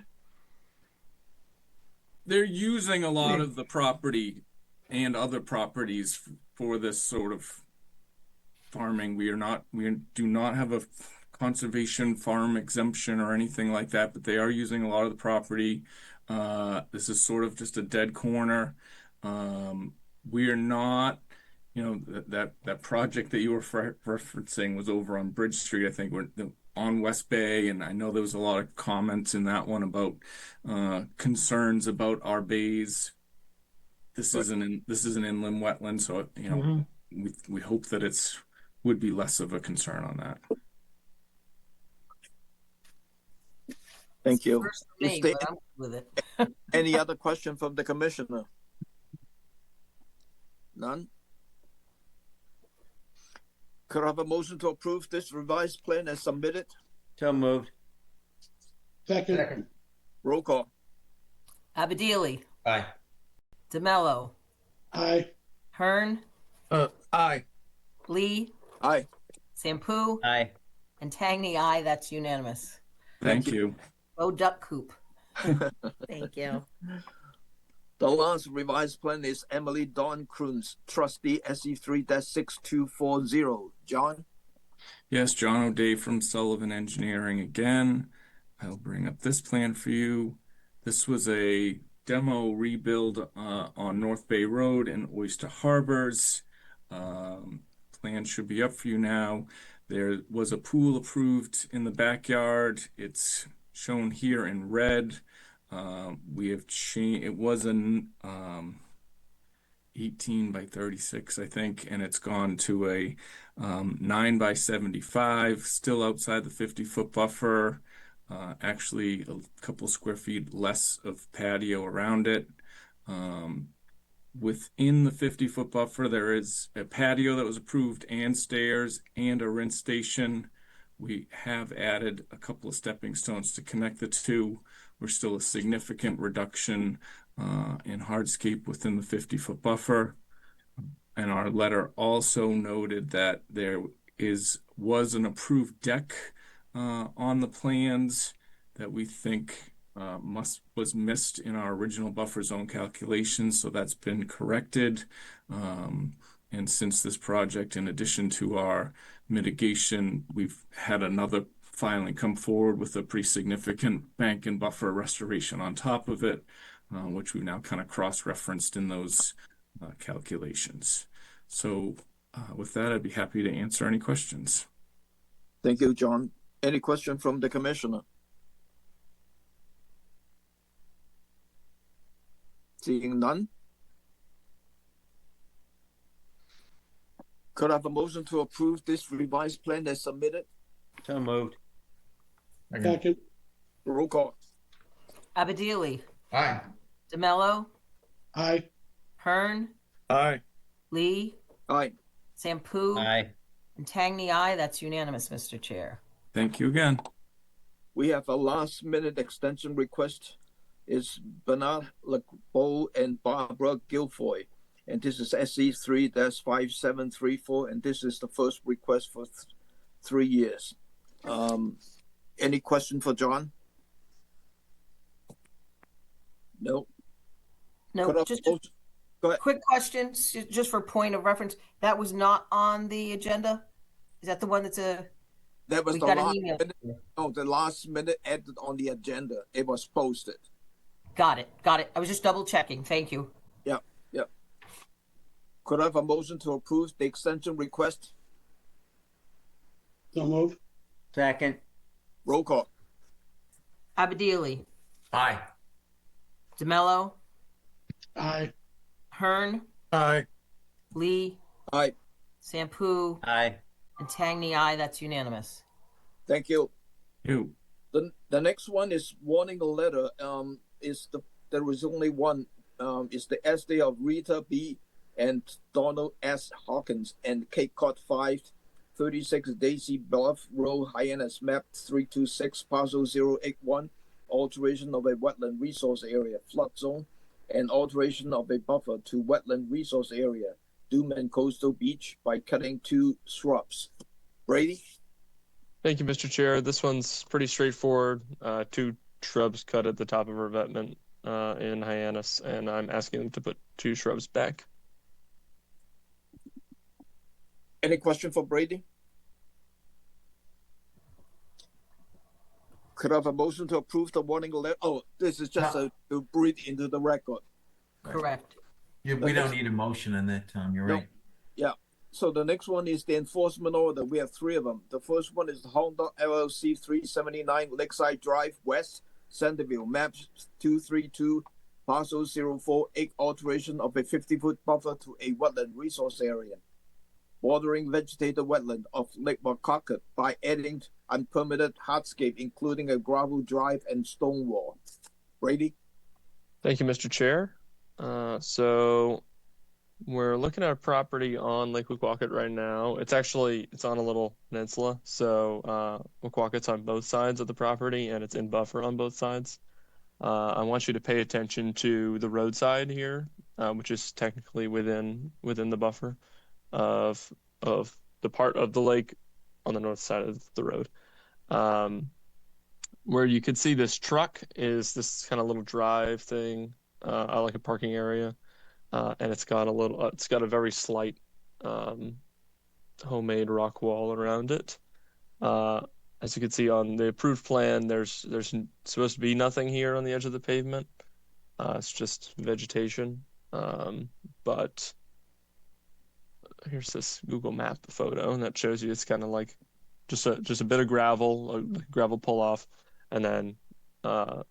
They're using a lot of the property and other properties for this sort of farming. We do not have a conservation farm exemption or anything like that, but they are using a lot of the property. This is sort of just a dead corner. We are not, that project that you were referencing was over on Bridge Street. I think we're on West Bay, and I know there was a lot of comments in that one about concerns about our bays. This is an inland wetland, so we hope that would be less of a concern on that. Thank you. First for me, Is there but I'm good with it. any other question from the commissioner? None? Could I have a motion to approve this revised plan as submitted? So moved. Second. Roll call. Abadili, Aye. DeMello, Aye. Hearn, Aye. Lee, Aye. Sampu, Aye. and Tangney, aye. That's unanimous. Thank you. Go duck coop. Thank you. The last revised plan is Emily Dawn Kroons, trustee SE 3-6240. John? Yes, John O'Day from Sullivan Engineering again. I'll bring up this plan for you. This was a demo rebuild on North Bay Road in Oyster Harbors. Plan should be up for you now. There was a pool approved in the backyard. It's shown here in red. We have changed, it was an 18 by 36, I think, and it's gone to a 9 by 75, still outside the 50-foot buffer. Actually, a couple square feet less of patio around it. Within the 50-foot buffer, there is a patio that was approved and stairs and a rinse station. We have added a couple of stepping stones to connect the two. We're still a significant reduction in hardscape within the 50-foot buffer. And our letter also noted that there was an approved deck on the plans that we think was missed in our original buffer zone calculations, so that's been corrected. And since this project, in addition to our mitigation, we've had another filing come forward with a pretty significant bank and buffer restoration on top of it, which we've now kind of cross-referenced in those calculations. So with that, I'd be happy to answer any questions. Thank you, John. Any question from the commissioner? Seeing none. Could I have a motion to approve this revised plan as submitted? So moved. Second. Roll call. Abadili, Aye. DeMello, Aye. Hearn, Aye. Lee, Aye. Sampu, Aye. and Tangney, aye. That's unanimous, Mr. Chair. Thank you again. We have a last-minute extension request. It's Bernard LeBeau and Barbara Guilfoy. And this is SE 3-5734, and this is the first request for 3 years. Any question for John? No. No, Could I just propose- Go ahead. quick question, just for point of reference. That was not on the agenda? Is that the one that's That was we the got an last email? minute. No, the last minute added on the agenda. It was posted. Got it. Got it. I was just double checking. Thank you. Yeah. Could I have a motion to approve the extension request? So move. Second. Roll call. Abadili, Aye. DeMello, Aye. Hearn, Aye. Lee, Aye. Sampu, Aye. and Tangney, aye. That's unanimous. Thank you. You. The next one is warning letter. There was only one. Is the estate of Rita B. and Donald S. Hawkins and Cape Cod 536 Daisy Bluff Road, Hyannis map 326 parcel 081, alteration of a wetland resource area flood zone and alteration of a buffer to wetland resource area, Duman Coastal Beach, by cutting 2 shrubs. Brady? Thank you, Mr. Chair. This one's pretty straightforward. 2 shrubs cut at the top of revetment in Hyannis, and I'm asking them to put 2 shrubs back. Any question for Brady? Could I have a motion to approve the warning letter? Oh, this is just to breathe into the record. Correct. Yeah, we don't need a motion on that, Tom. You're No. right. Yeah. So the next one is the enforcement order. We have 3 of them. The first one is the Honda LLC 379 Lakeside Drive West, Centerville, map 232, parcel 048, alteration of a 50-foot buffer to a wetland resource area, bordering vegetated wetland of Lake McCocket by adding unpermitted hardscape, including a gravel drive and stone wall. Brady? Thank you, Mr. Chair. So we're looking at a property on Lake Wequaquet right now. It's on a little peninsula. So Wequaquet's on both sides of the property, and it's in buffer on both sides. I want you to pay attention to the roadside here, which is technically within the buffer of the part of the lake on the north side of the road. Where you could see this truck is this kind of little drive thing, like a parking area, and it's got a very slight homemade rock wall around it. As you can see on the approved plan, there's supposed to be nothing here on the edge of the pavement. It's just vegetation, but here's this Google map photo, and that shows you it's kind of like just a bit of gravel, a gravel pull off, and then the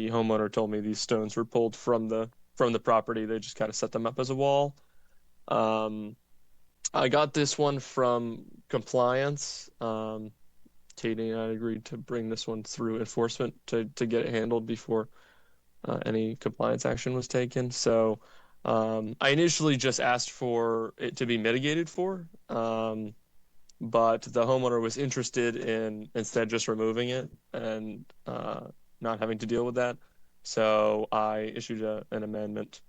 homeowner told me these stones were pulled from the property. They just kind of set them up as a wall. I got this one from compliance. Katie and I agreed to bring this one through enforcement to get it handled before any compliance action was taken. So I initially just asked for it to be mitigated for, but the homeowner was interested in instead just removing it and not having to deal with that. So I issued an amendment,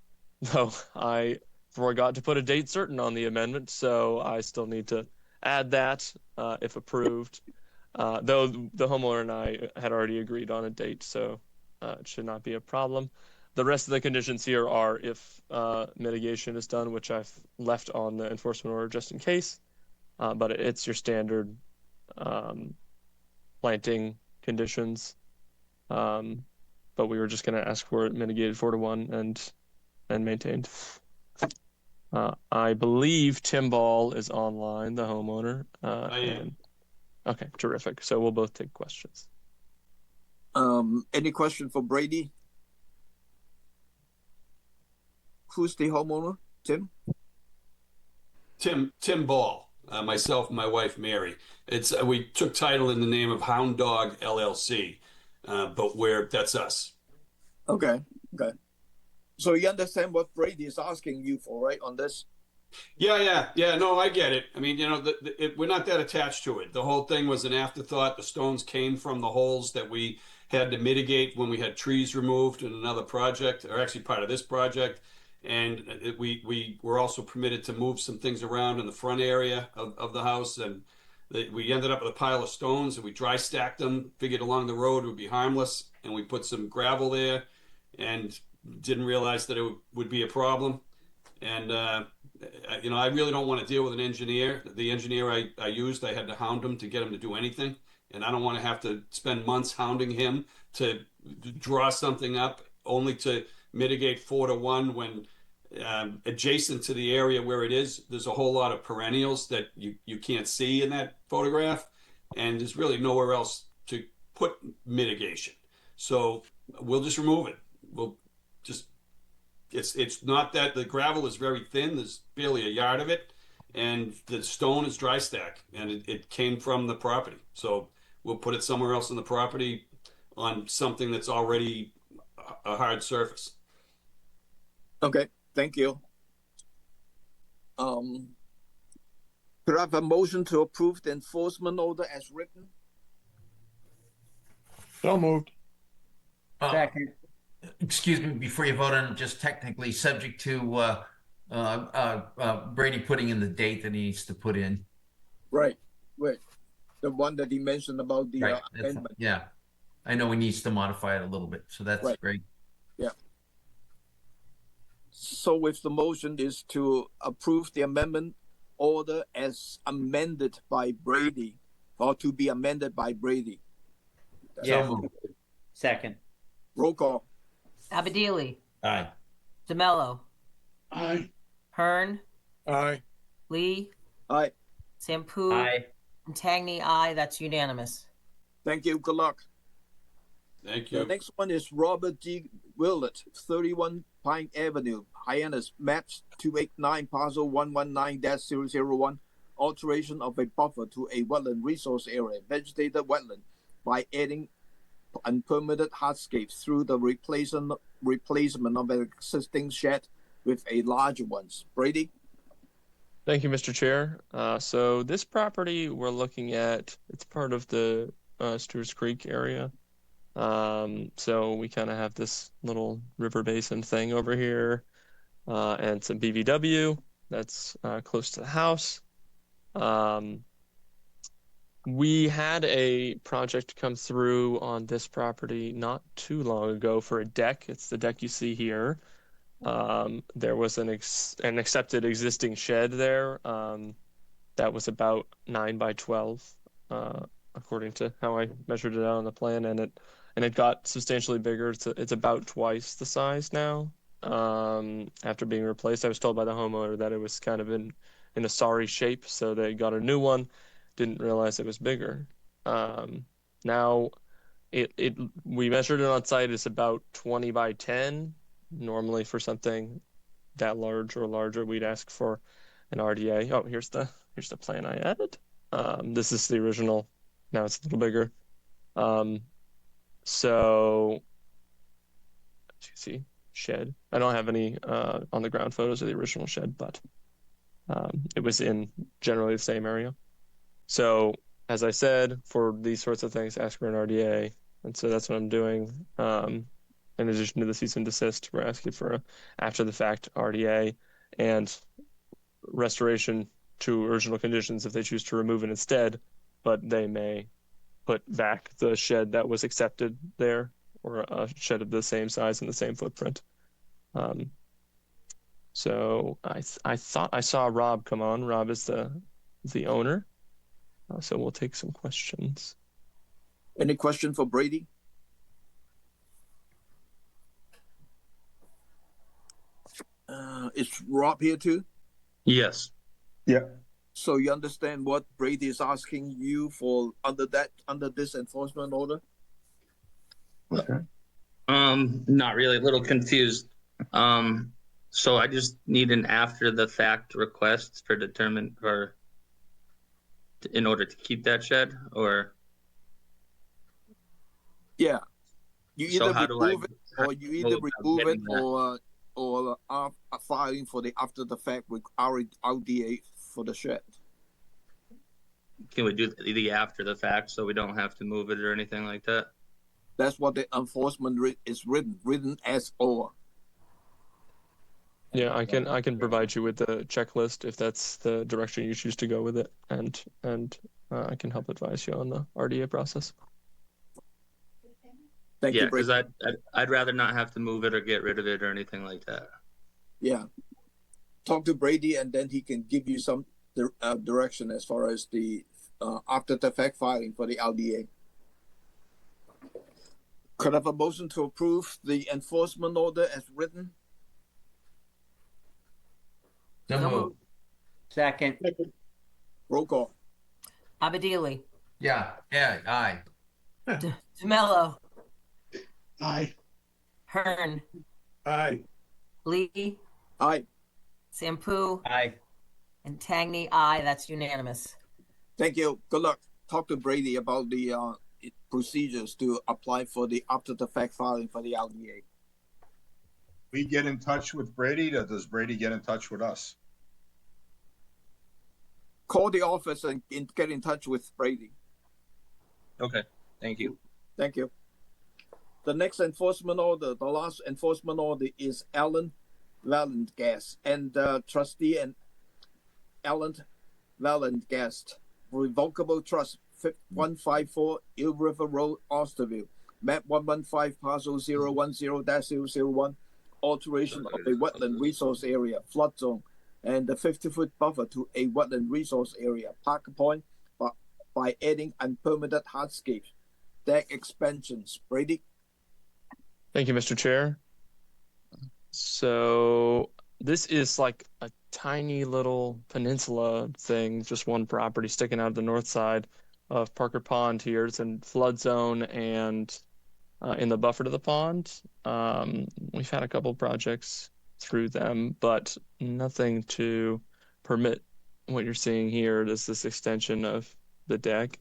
though I forgot to put a date certain on the amendment, so I still need to add that if approved. Though the homeowner and I had already agreed on a date, so it should not be a problem. The rest of the conditions here are if mitigation is done, which I've left on the enforcement order just in case, but it's your standard planting conditions. But we were just going to ask for it mitigated 4-1 and maintained. I believe Tim Ball is online, the homeowner. I am. Okay, terrific. So we'll both take questions. Any question for Brady? Who's the homeowner? Tim? Tim Ball. Myself and my wife Mary. It's we took title in the name of Hound Dog LLC, but that's us. Okay. So you understand what Brady is asking you for, right? On this. Yeah. No, I get it. I mean, we're not that attached to it. The whole thing was an afterthought. The stones came from the holes that we had to mitigate when we had trees removed in another project, or actually part of this project. And we were also permitted to move some things around in the front area of the house. And we ended up with a pile of stones, and we dry stacked them, figured along the road would be harmless. And we put some gravel there and didn't realize that it would be a problem. And, I really don't want to deal with an engineer. The engineer I used, I had to hound him to get him to do anything. And I don't want to have to spend months hounding him to draw something up only to mitigate 4-1 when adjacent to the area where it is, there's a whole lot of perennials that you can't see in that photograph. And there's really nowhere else to put mitigation. So we'll just remove it. We'll just it's not that the gravel is very thin. There's barely a yard of it, and the stone is dry stack, and it came from the property. So we'll put it somewhere else in the property on something that's already a hard surface. Okay, thank you. Could I have a motion to approve the enforcement order as written? So moved. Second. Excuse me, before you vote on it, just technically subject to Brady putting in the date that he needs to put in. Right. The one that he mentioned about the Right. amendment. Yeah. I know he needs to modify it a little bit, so that's Right. great. Yeah. So if the motion is to approve the amendment order as amended by Brady, or to be amended by Brady. Yeah. So moved. Second. Roll call. Abadili, Aye. DeMello, Aye. Hearn, Aye. Lee, Aye. Sampu, Aye. and Tangney, aye. That's unanimous. Thank you. Good luck. Thank The you. next one is Robert G. Willett, 31 Pine Avenue, Hyannis, maps 289, parcel 119-001, alteration of a buffer to a wetland resource area, vegetated wetland, by adding unpermitted hardscapes through the replacement of an existing shed with a larger one. Brady? Thank you, Mr. Chair. So this property we're looking at, it's part of the Stewart's Creek area. So we kind of have this little river basin thing over here, and some BVW that's close to the house. We had a project come through on this property not too long ago for a deck. It's the deck you see here. There was an accepted existing shed there that was about 9 by 12, according to how I measured it out on the plan, and it got substantially bigger. It's about twice the size now. After being replaced, I was told by the homeowner that it was kind of in a sorry shape, so they got a new one. didn't realize it was bigger. Now we measured it on site. It's about 20 by 10. Normally for something that large or larger, we'd ask for an RDA. Oh, here's the plan I added. This is the original. Now it's a little bigger. So as you can see, shed. I don't have any on the ground photos of the original shed, but it was in generally the same area. So as I said, for these sorts of things, ask for an RDA. And so that's what I'm doing. In addition to the cease and desist, we're asking for a after the fact RDA and restoration to original conditions if they choose to remove it instead, but they may put back the shed that was accepted there, or a shed of the same size and the same footprint. So I thought I saw Rob come on. Rob is the owner. So we'll take some questions. Any question for Brady? Is Rob here too? Yes. Yeah. So you understand what Brady is asking you for under this enforcement order? Okay. Not really. A little confused. So I just need an after the fact request for in order to keep that shed, or yeah, you so either how do I remove it, or you either go about remove it, getting that? or filing for the after the fact with RDA for the shed. Can we do the after the fact so we don't have to move it or anything like that? That's what the enforcement is written as or. Yeah, I can provide you with the checklist if that's the direction you choose to go with it, and I can help advise you on the RDA process. Thank you, because Brady. I'd rather not have to move it or get rid of it or anything like that. Yeah, talk to Brady, and then he can give you some direction as far as the after the fact filing for the LDA. Could I have a motion to approve the enforcement order as written? So moved. Second. Roll call. Abadili, Yeah, aye. DeMello, Aye. Hearn, Aye. Lee, Aye. Sampu, Aye. and Tangney, aye. That's unanimous. Thank you. Good luck. Talk to Brady about the procedures to apply for the after the fact filing for the LDA. We get in touch with Brady, or does Brady get in touch with us? Call the office and get in touch with Brady. Okay, thank you. Thank you. The next enforcement order, the last enforcement order, is Alan Valentgast and trustee and Alan Valentgast, revocable trust 154 Eel River Road, Austerville, map 115, parcel 010-001, alteration of a wetland resource area, flood zone, and the 50-foot buffer to a wetland resource area, Parker Point, by adding unpermitted hardscapes, deck expansions. Brady? Thank you, Mr. Chair. So this is like a tiny little peninsula thing, just one property sticking out of the north side of Parker Pond here. It's in flood zone and in the buffer to the pond. We've had a couple projects through them, but nothing to permit what you're seeing here. Is this extension of the deck.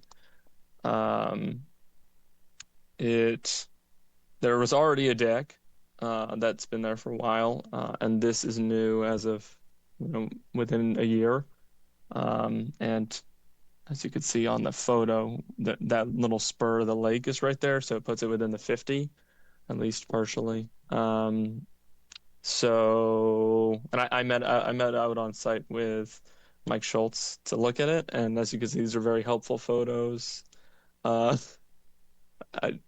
There was already a deck that's been there for a while, and this is new as of within a year. And as you can see on the photo, that little spur of the lake is right there, so it puts it within the 50, at least partially. So, and I met out on site with Mike Schultz to look at it, and as you can see, these are very helpful photos.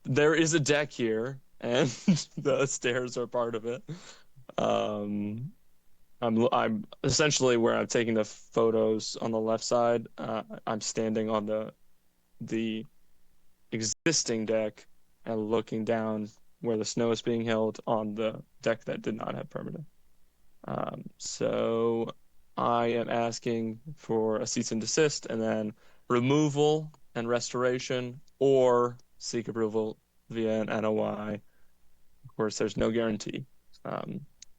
There is a deck here, and the stairs are part of it. I'm essentially where I'm taking the photos on the left side. I'm standing on the existing deck and looking down where the snow is being held on the deck that did not have permitting. So I am asking for a cease and desist, and then removal and restoration, or seek approval via an NOI. Of course, there's no guarantee,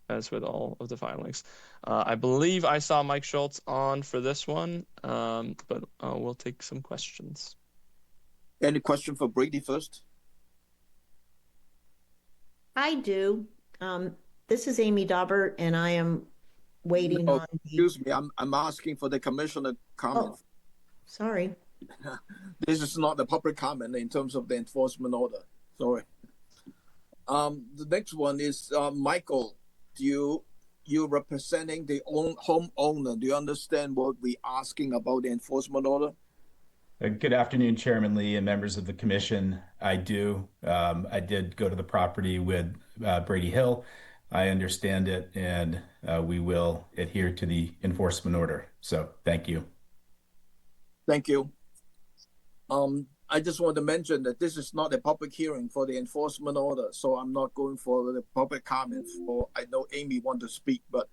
as with all of the filings. I believe I saw Mike Schultz on for this one, but we'll take some questions. Any question for Brady first? I do. This is Amy Daubert, and I am waiting Oh, on the. excuse me, I'm asking for the commissioner comment. Oh, sorry. This is not the public comment in terms of the enforcement order. Sorry. The next one is Michael. You representing the homeowner? Do you understand what we're asking about the enforcement order? Good afternoon, Chairman Lee and members of the commission. I do. I did go to the property with Brady Hill. I understand it, and we will adhere to the enforcement order. So thank you. Thank you. I just want to mention that this is not a public hearing for the enforcement order, so I'm not going for the public comments. I know Amy wants to speak, but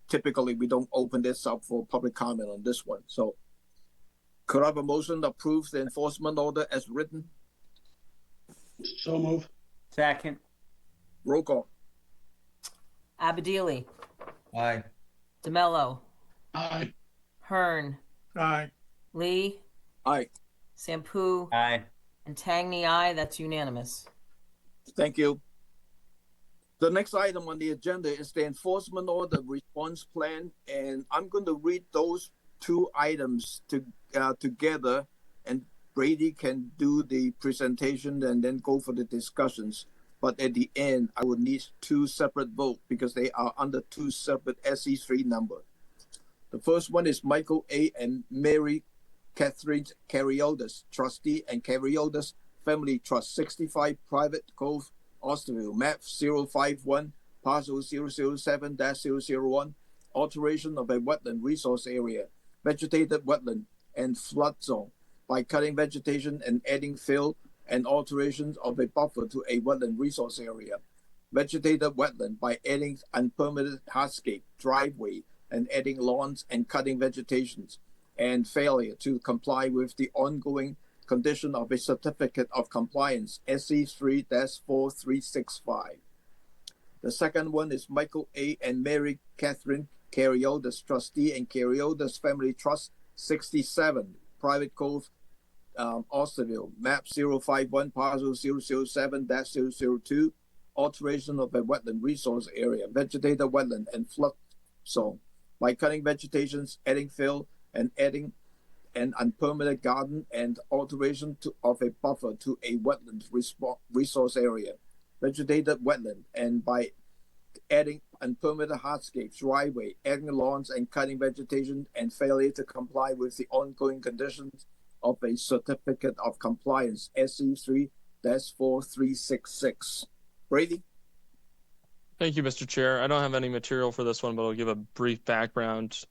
typically we don't open this up for public comment on this one. So could I have a motion to approve the enforcement order as written? So move. Second. Roll call. Abadili, Aye. DeMello, Aye. Hearn, Aye. Lee, Aye. Sampu, Aye. and Tangney, aye. That's unanimous. Thank you. The next item on the agenda is the enforcement order response plan, and I'm going to read those two items together, and Brady can do the presentation and then go for the discussions. But at the end, I will need two separate votes because they are under two separate SE3 numbers. The first one is Michael A. and Mary Catherine Cariodas, trustee and Cariodas Family Trust, 65 Private Cove, Osterville, map 051, parcel 007-001, alteration of a wetland resource area, vegetated wetland and flood zone by cutting vegetation and adding fill and alterations of a buffer to a wetland resource area, vegetated wetland by adding unpermitted hardscape, driveway, and adding lawns and cutting vegetations, and failure to comply with the ongoing condition of a certificate of compliance, SE3-4365. The second one is Michael A. and Mary Catherine Cariodas, trustee and Cariodas Family Trust, 67 Private Cove, Osterville, map 051, parcel 007-002, alteration of a wetland resource area, vegetated wetland and flood zone by cutting vegetations, adding fill, and adding an unpermitted garden and alteration of a buffer to a wetland resource area, vegetated wetland, and by adding unpermitted hardscapes, driveway, adding lawns and cutting vegetation, and failure to comply with the ongoing conditions of a certificate of compliance, SE3-4366. Brady? Thank you, Mr. Chair. I don't have any material for this one, but I'll give a brief background.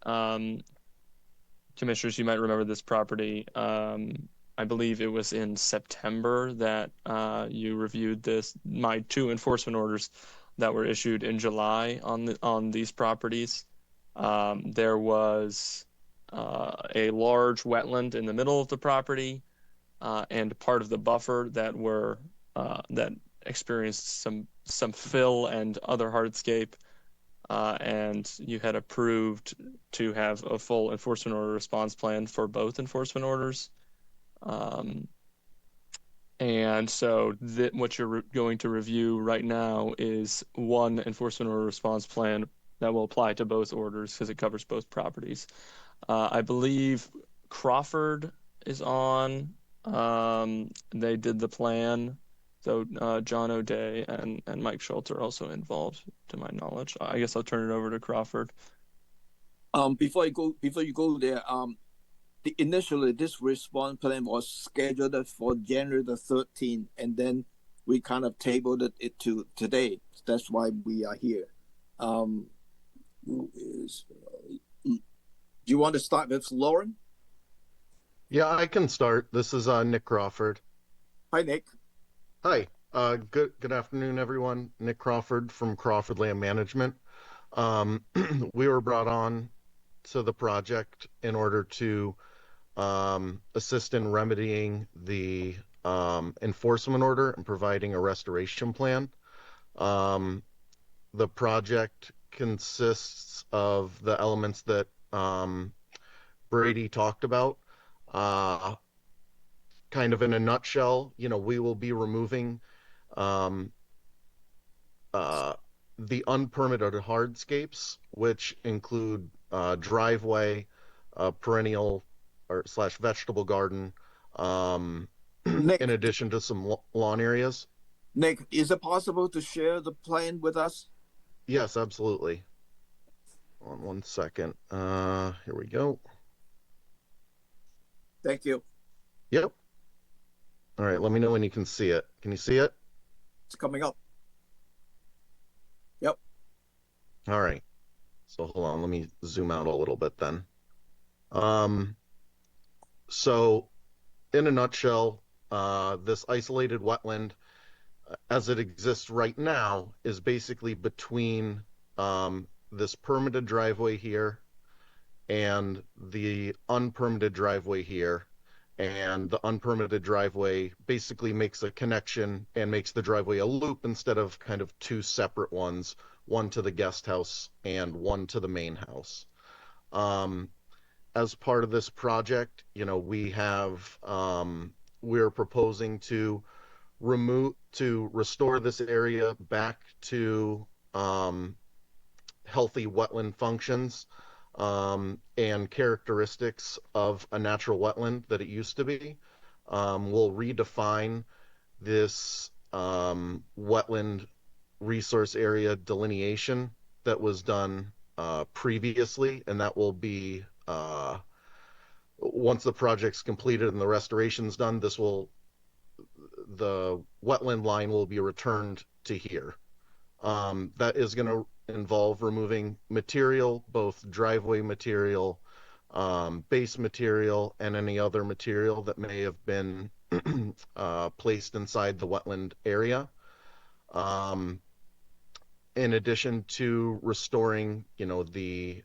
Commissioners, you might remember this property. I believe it was in September that you reviewed my two enforcement orders that were issued in July on these properties. There was a large wetland in the middle of the property and part of the buffer that experienced some fill and other hardscape, and you had approved to have a full enforcement order response plan for both enforcement orders. And so what you're going to review right now is one enforcement order response plan that will apply to both orders because it covers both properties. I believe Crawford is on. They did the plan. So John O'Day and Mike Schultz are also involved, to my knowledge. I guess I'll turn it over to Crawford. Before you go there, initially this response plan was scheduled for January the 13th, and then we kind of tabled it to today. That's why we are here. Do you want to start with Lauren? Yeah, I can start. This is Nick Crawford. Hi, Nick. Hi. Good afternoon, everyone. Nick Crawford from Crawford Land Management. We were brought on to the project in order to assist in remedying the enforcement order and providing a restoration plan. The project consists of the elements that Brady talked about. Kind of in a nutshell, we will be removing um, the unpermitted hardscapes, which include driveway, perennial or slash vegetable garden, Nick, in addition to some lawn areas. Nick, is it possible to share the plan with us? Yes, absolutely. On 1 second. Here we go. Thank you. Yep. All right, let me know when you can see it. Can you see it? It's coming up. Yep. All right. So hold on, let me zoom out a little bit then. So in a nutshell, this isolated wetland, as it exists right now, is basically between this permitted driveway here and the unpermitted driveway here. And the unpermitted driveway basically makes a connection and makes the driveway a loop instead of kind of two separate ones, one to the guest house and one to the main house. As part of this project, we're proposing to restore this area back to healthy wetland functions and characteristics of a natural wetland that it used to be. We'll redefine this wetland resource area delineation that was done previously, and that will be once the project's completed and the restoration's done, the wetland line will be returned to here. That is going to involve removing material, both driveway material, base material, and any other material that may have been placed inside the wetland area. In addition to restoring, the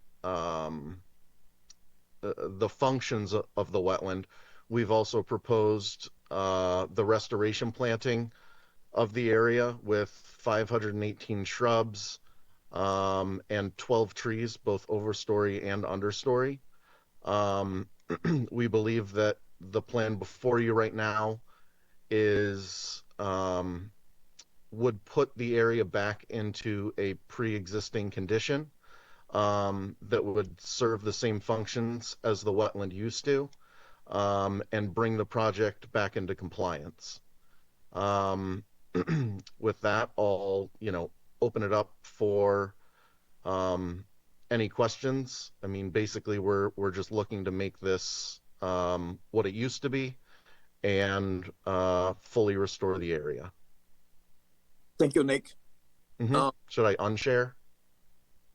functions of the wetland, we've also proposed the restoration planting of the area with 518 shrubs and 12 trees, both overstory and understory. We believe that the plan before you right now would put the area back into a pre-existing condition that would serve the same functions as the wetland used to, and bring the project back into compliance. With that, I'll open it up for any questions. I mean, basically, we're just looking to make this what it used to be and fully restore the area. Thank you, Nick. Should I unshare?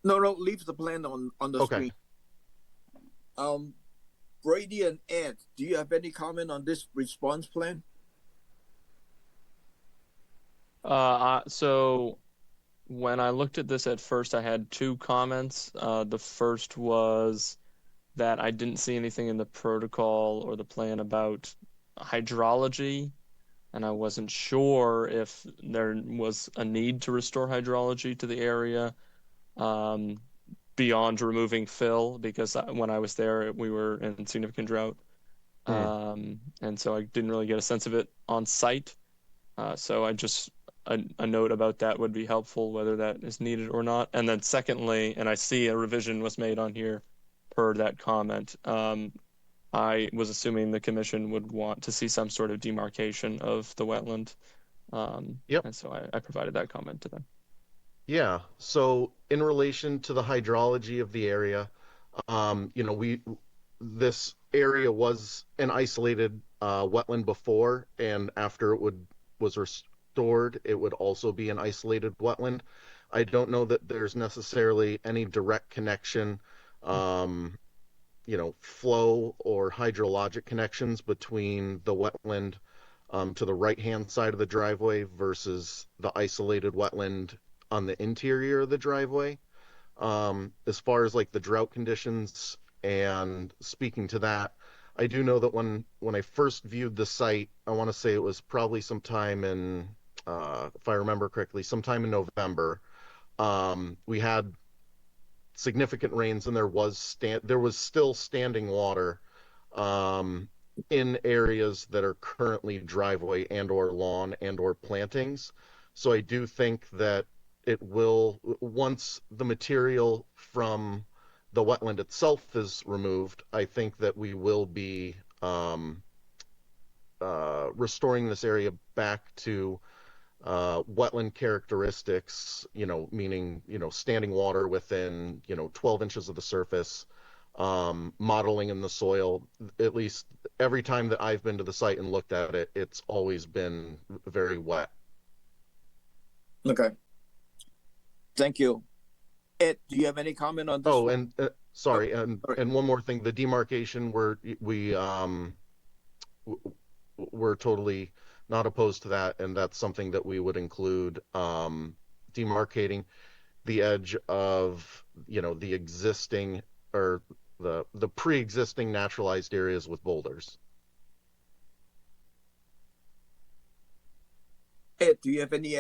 No, leave the plan on the screen. Brady and Ed, do you have any comment on this response plan? So when I looked at this at first, I had two comments. The first was that I didn't see anything in the protocol or the plan about hydrology, and I wasn't sure if there was a need to restore hydrology to the area beyond removing fill, because when I was there, we were in significant drought. And so I didn't really get a sense of it on site. So a note about that would be helpful, whether that is needed or not. And then secondly, and I see a revision was made on here per that comment, I was assuming the commission would want to see some sort of demarcation of the wetland. And so I provided that comment to them. Yeah. So in relation to the hydrology of the area, this area was an isolated wetland before, and after it was restored, it would also be an isolated wetland. I don't know that there's necessarily any direct connection, flow or hydrologic connections between the wetland to the right-hand side of the driveway versus the isolated wetland on the interior of the driveway. As far as like the drought conditions and speaking to that, I do know that when I first viewed the site, I want to say it was probably sometime in, if I remember correctly, sometime in November. We had significant rains, and there was still standing water in areas that are currently driveway and or lawn and or plantings. So I do think that it will, once the material from the wetland itself is removed, I think that we will be restoring this area back to wetland characteristics, meaning, standing water within, 12 inches of the surface, modeling in the soil. At least every time that I've been to the site and looked at it, it's always been very wet. Okay. Thank you. Ed, do you have any comment on this? Oh, and sorry, and one more thing, the demarcation we're totally not opposed to that, and that's something that we would include, demarcating the edge of, the existing or the pre-existing naturalized areas with boulders. Ed, do you have any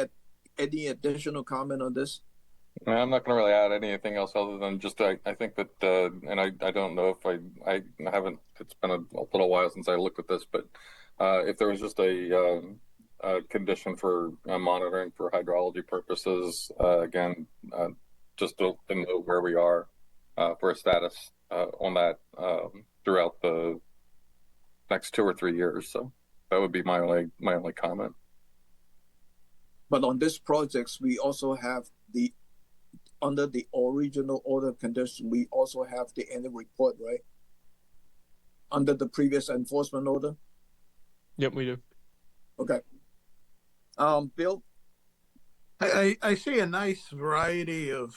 additional comment on this? I'm not going to really add anything else other than just I think that, and I don't know if I haven't, it's been a little while since I looked at this, but if there was just a condition for monitoring for hydrology purposes, again, just to know where we are for a status on that throughout the next 2 or 3 years. So that would be my only comment. But on this projects, we also have under the original order of condition, we also have the annual report, right? Under the previous enforcement order? Yep, we do. Okay. Bill? I see a nice variety of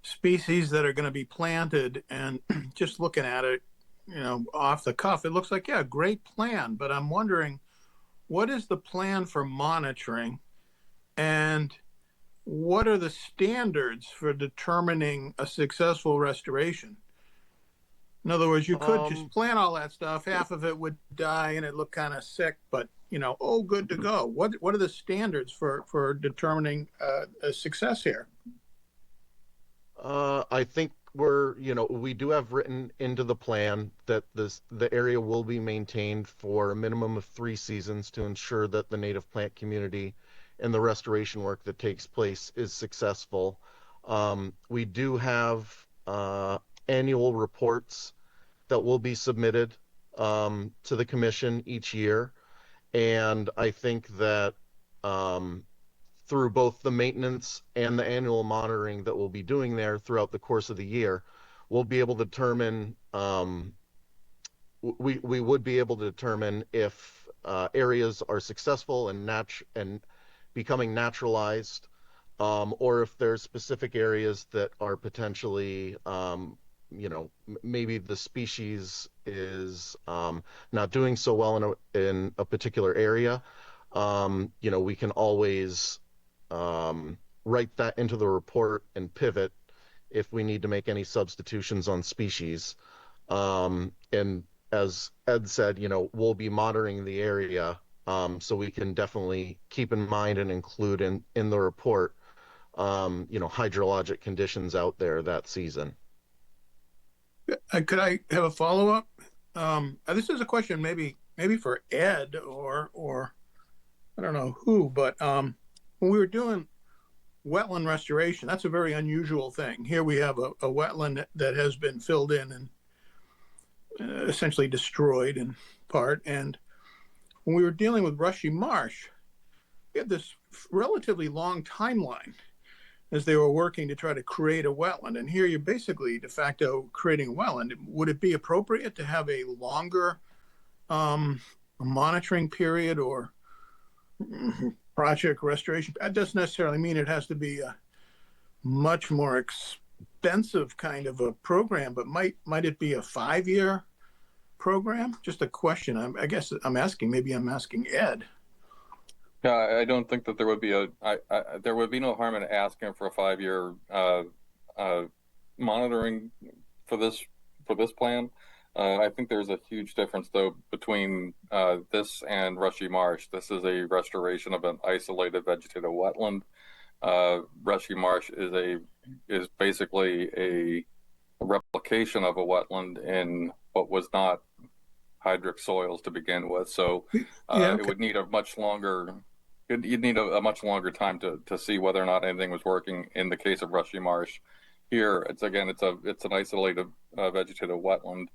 species that are going to be planted, and just looking at it, off the cuff, it looks like, yeah, great plan, but I'm wondering, what is the plan for monitoring, and what are the standards for determining a successful restoration? In other words, you could just plant all that stuff, half of it would die and it looked kind of sick, but good to go. What are the standards for determining a success here? I think we do have written into the plan that the area will be maintained for a minimum of 3 seasons to ensure that the native plant community and the restoration work that takes place is successful. We do have annual reports that will be submitted to the commission each year, and I think that through both the maintenance and the annual monitoring that we'll be doing there throughout the course of the year, we'll be able to determine we would be able to determine if areas are successful and becoming naturalized, or if there's specific areas that are potentially, maybe the species is not doing so well in a particular area. We can always write that into the report and pivot if we need to make any substitutions on species. And as Ed said, we'll be monitoring the area, so we can definitely keep in mind and include in the report, hydrologic conditions out there that season. Could I have a follow-up? This is a question maybe for Ed or I don't know who, but when we were doing wetland restoration, that's a very unusual thing. Here we have a wetland that has been filled in and essentially destroyed in part. And when we were dealing with Rushy Marsh, we had this relatively long timeline as they were working to try to create a wetland. And here you're basically de facto creating a wetland. Would it be appropriate to have a longer monitoring period or project restoration? That doesn't necessarily mean it has to be a much more expensive kind of a program, but might it be a 5-year program? Just a question. I guess I'm asking Ed. Yeah, I don't think that there would be there would be no harm in asking for a 5-year monitoring for this plan. I think there's a huge difference though between this and Rushy Marsh. This is a restoration of an isolated vegetative wetland. Rushy Marsh is basically a replication of a wetland in what was not hydric soils to begin with. So it would need a much longer. You'd need a much longer time to see whether or not anything was working. In the case of Rushy Marsh, here it's an isolated vegetative wetland.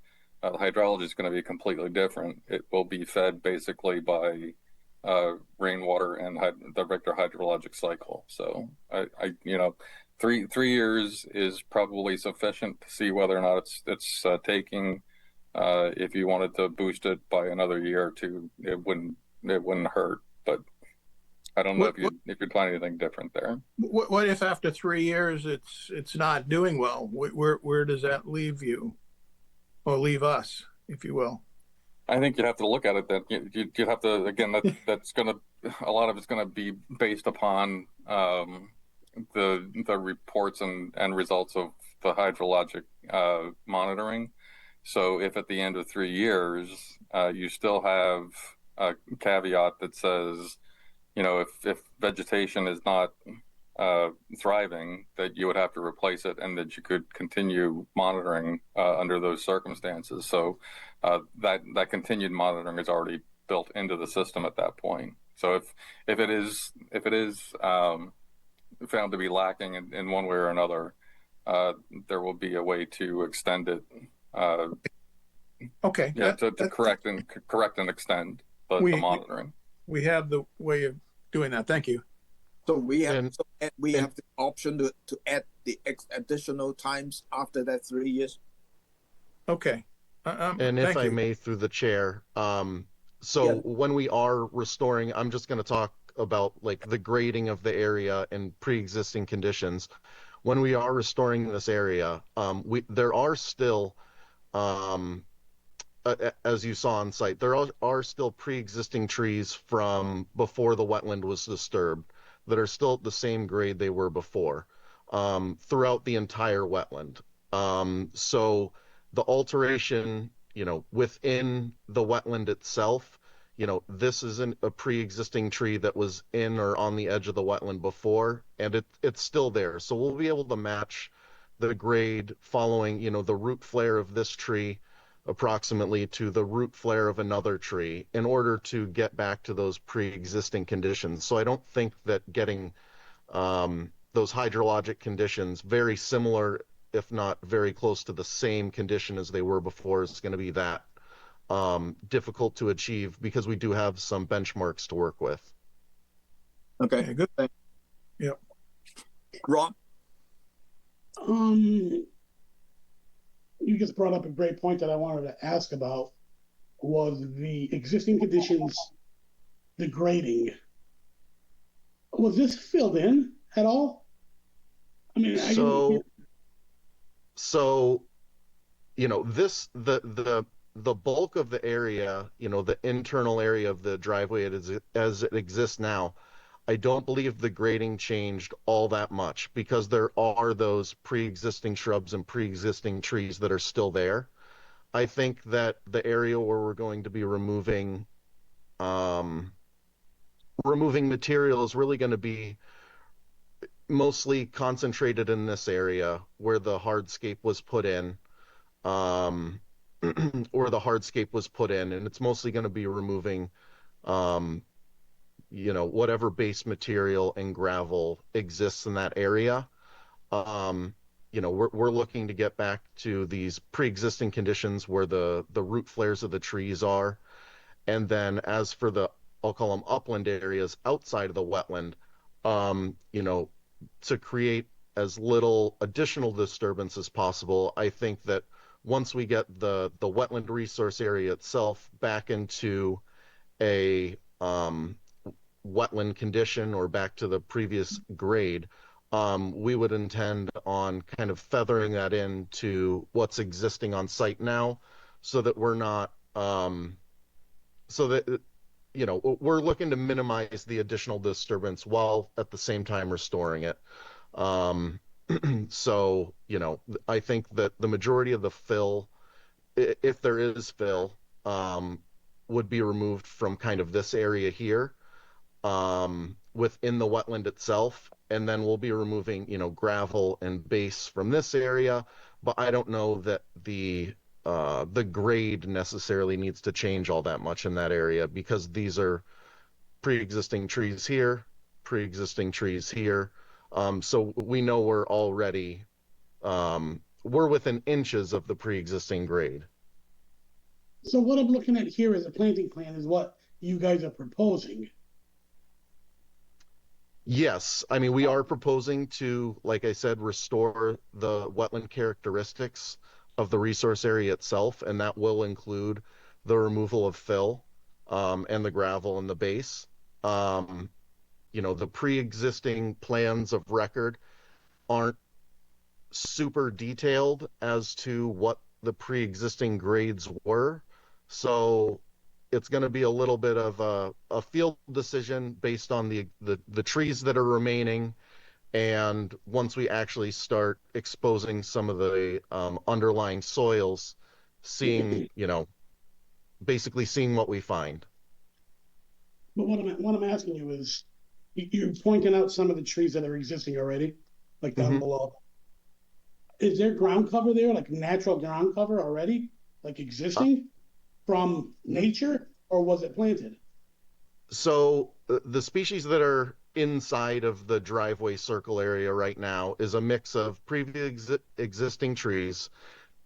The hydrology is going to be completely different. It will be fed basically by rainwater and the regular hydrologic cycle. So you know, 3 years is probably sufficient to see whether or not it's taking. If you wanted to boost it by another year or two, it wouldn't hurt. But I don't know if you'd find anything different there. What if after 3 years it's not doing well? Where does that leave you, or leave us, if you will? I think you'd have to look at it. That you'd have to again. That's gonna a lot of it's gonna be based upon the reports and results of the hydrologic monitoring. So if at the end of 3 years you still have a caveat that says, you know, if vegetation is not thriving, that you would have to replace it, and that you could continue monitoring under those circumstances. So that continued monitoring is already built into the system at that point. So if it is found to be lacking in one way or another, there will be a way to extend it. Okay. Yeah, to correct and extend the monitoring. We have the way of doing that. Thank you. So we have the option to add the additional times after that 3 years. Okay. And if I may, through the chair, when we are restoring, I'm just going to talk about like the grading of the area and pre-existing conditions. When we are restoring this area, there are still, as you saw on site, there are still pre-existing trees from before the wetland was disturbed that are still at the same grade they were before, throughout the entire wetland. So the alteration, you know, within the wetland itself, you know, this isn't a pre-existing tree that was in or on the edge of the wetland before, and it's still there. So we'll be able to match the grade following, you know, the root flare of this tree approximately to the root flare of another tree in order to get back to those pre-existing conditions. So I don't think that getting those hydrologic conditions very similar, if not very close to the same condition as they were before, is going to be that difficult to achieve, because we do have some benchmarks to work with. Okay, good. Yep. Ron? You just brought up a great point that I wanted to ask about, was the existing conditions, the grading. Was this filled in at all? I mean, so you know, the bulk of the area, you know, the internal area of the driveway as it exists now, I don't believe the grading changed all that much, because there are those pre-existing shrubs and pre-existing trees that are still there. I think that the area where we're going to be removing material is really going to be mostly concentrated in this area where the hardscape was put in, and it's mostly going to be removing you know, whatever base material and gravel exists in that area. You know, we're looking to get back to these pre-existing conditions where the root flares of the trees are. And then as for I'll call them upland areas outside of the wetland, you know, to create as little additional disturbance as possible, I think that once we get the wetland resource area itself back into a wetland condition or back to the previous grade, we would intend on kind of feathering that into what's existing on site now, so that we're not, so that, you know, we're looking to minimize the additional disturbance while at the same time restoring it. So, you know, I think that the majority of the fill if there is fill, would be removed from kind of this area here, within the wetland itself, and then we'll be removing, gravel and base from this area. But I don't know that the grade necessarily needs to change all that much in that area, because these are pre-existing trees here, pre-existing trees here. So we know we're within inches of the pre-existing grade. So what I'm looking at here as a planting plan is what you guys are proposing. Yes, I mean, we are proposing to, like I said, restore the wetland characteristics of the resource area itself, and that will include the removal of fill, and the gravel and the base. The pre-existing plans of record aren't super detailed as to what the pre-existing grades were. So it's going to be a little bit of a field decision based on the trees that are remaining. And once we actually start exposing some of the underlying soils, basically seeing what we find. But what I'm asking you is, you're pointing out some of the trees that are existing already, like down below. Is there ground cover there, like natural ground cover already, like existing from nature, or was it planted? So the species that are inside of the driveway circle area right now is a mix of existing trees,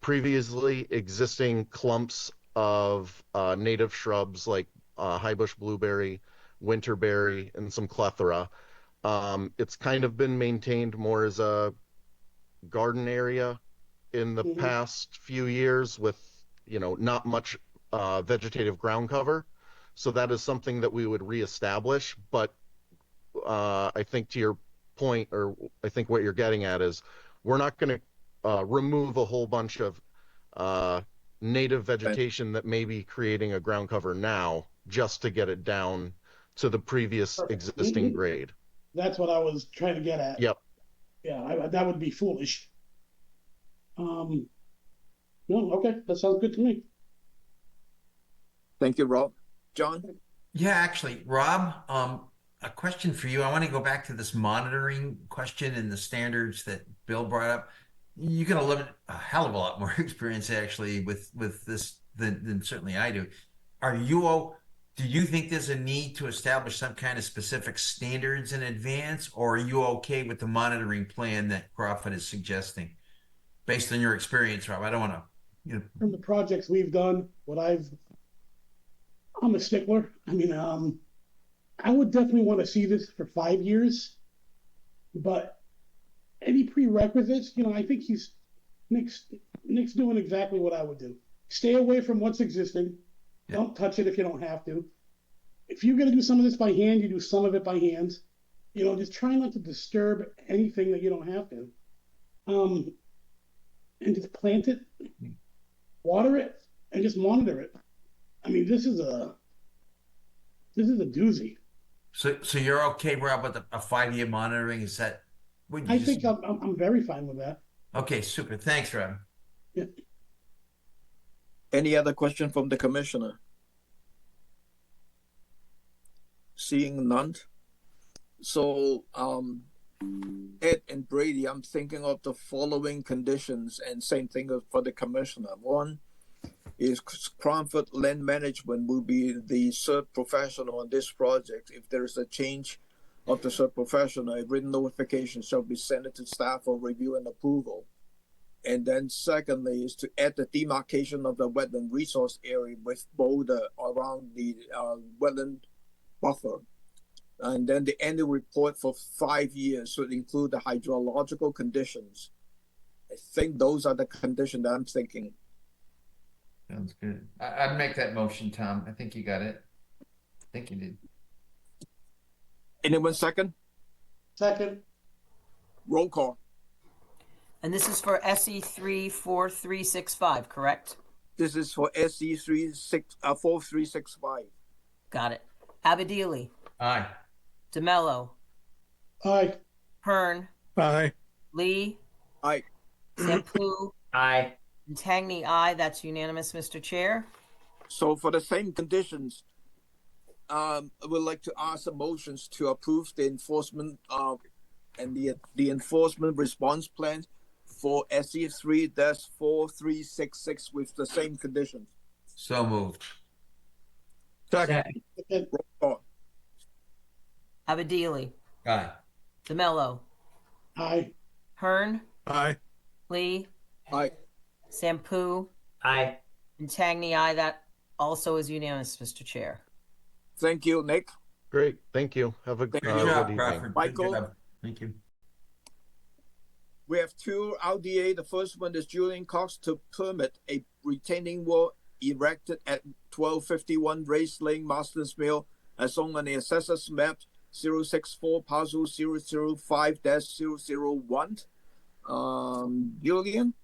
previously existing clumps of native shrubs like high bush blueberry, winterberry, and some clethra. It's kind of been maintained more as a garden area in the past few years with, not much vegetative ground cover. So that is something that we would reestablish. But I think to your point, or I think what you're getting at is, we're not going to remove a whole bunch of native vegetation that may be creating a ground cover now, just to get it down to the previous existing grade. That's what I was trying to get at. Yep. Yeah, that would be foolish. No, okay, that sounds good to me. Thank you, Rob. John? Yeah, actually, Rob, a question for you. I want to go back to this monitoring question and the standards that Bill brought up. You got a hell of a lot more experience actually with this than certainly I do. Do you think there's a need to establish some kind of specific standards in advance, or are you okay with the monitoring plan that Crawford is suggesting? Based on your experience, Rob, I don't want to, From the projects we've done, I'm a stickler. I mean, I would definitely want to see this for 5 years, but any prerequisites, I think Nick's doing exactly what I would do. Stay away from what's existing. Yeah. Don't touch it if you don't have to. If you're going to do some of this by hand, you do some of it by hand. Just try not to disturb anything that you don't have to. And just plant it, water it, and just monitor it. I mean, this is a doozy. So you're okay, Rob, with a 5-year monitoring? Is that? I think I'm very fine with that. Okay, super. Thanks, Rob. Yeah. Any other question from the commissioner? Seeing none. So, Ed and Brady, I'm thinking of the following conditions, and same thing for the commissioner. One is Crawford Land Management will be the third professional on this project. If there is a change of the third professional, a written notification shall be sent to staff for review and approval. And then secondly is to add the demarcation of the wetland resource area with boulder around the wetland buffer. And then the annual report for 5 years should include the hydrological conditions. I think those are the conditions that I'm thinking. Sounds good. I'd make that motion, Tom. I think you got it. I think you did. Anyone second? Second. Roll call. And this is for SE 34365, correct? This is for SE 4365. Got it. Abadili. Aye. DeMello. Aye. Hearn. Aye. Lee. Aye. Sampu. Aye. Tagny, aye. That's unanimous, Mr. Chair. So for the same conditions, I would like to ask the motions to approve the enforcement and the enforcement response plan for SE 3-4366 with the same conditions. So moved. Second. Roll call. Abadili, Aye. DeMello, Aye. Hearn, Aye. Lee, Aye. Sampu, Aye. and Tagny, aye. That also is unanimous, Mr. Chair. Thank you, Nick. Great. Thank you. Have a Thank Good you. job, good evening. Crawford. Good Michael? job. Thank you. We have two RDA. The first one is Julian Cox to permit a retaining wall erected at 1251 Race Lane, Masters Mill, as shown on the assessor's map 064 parcel 005-001. Julian?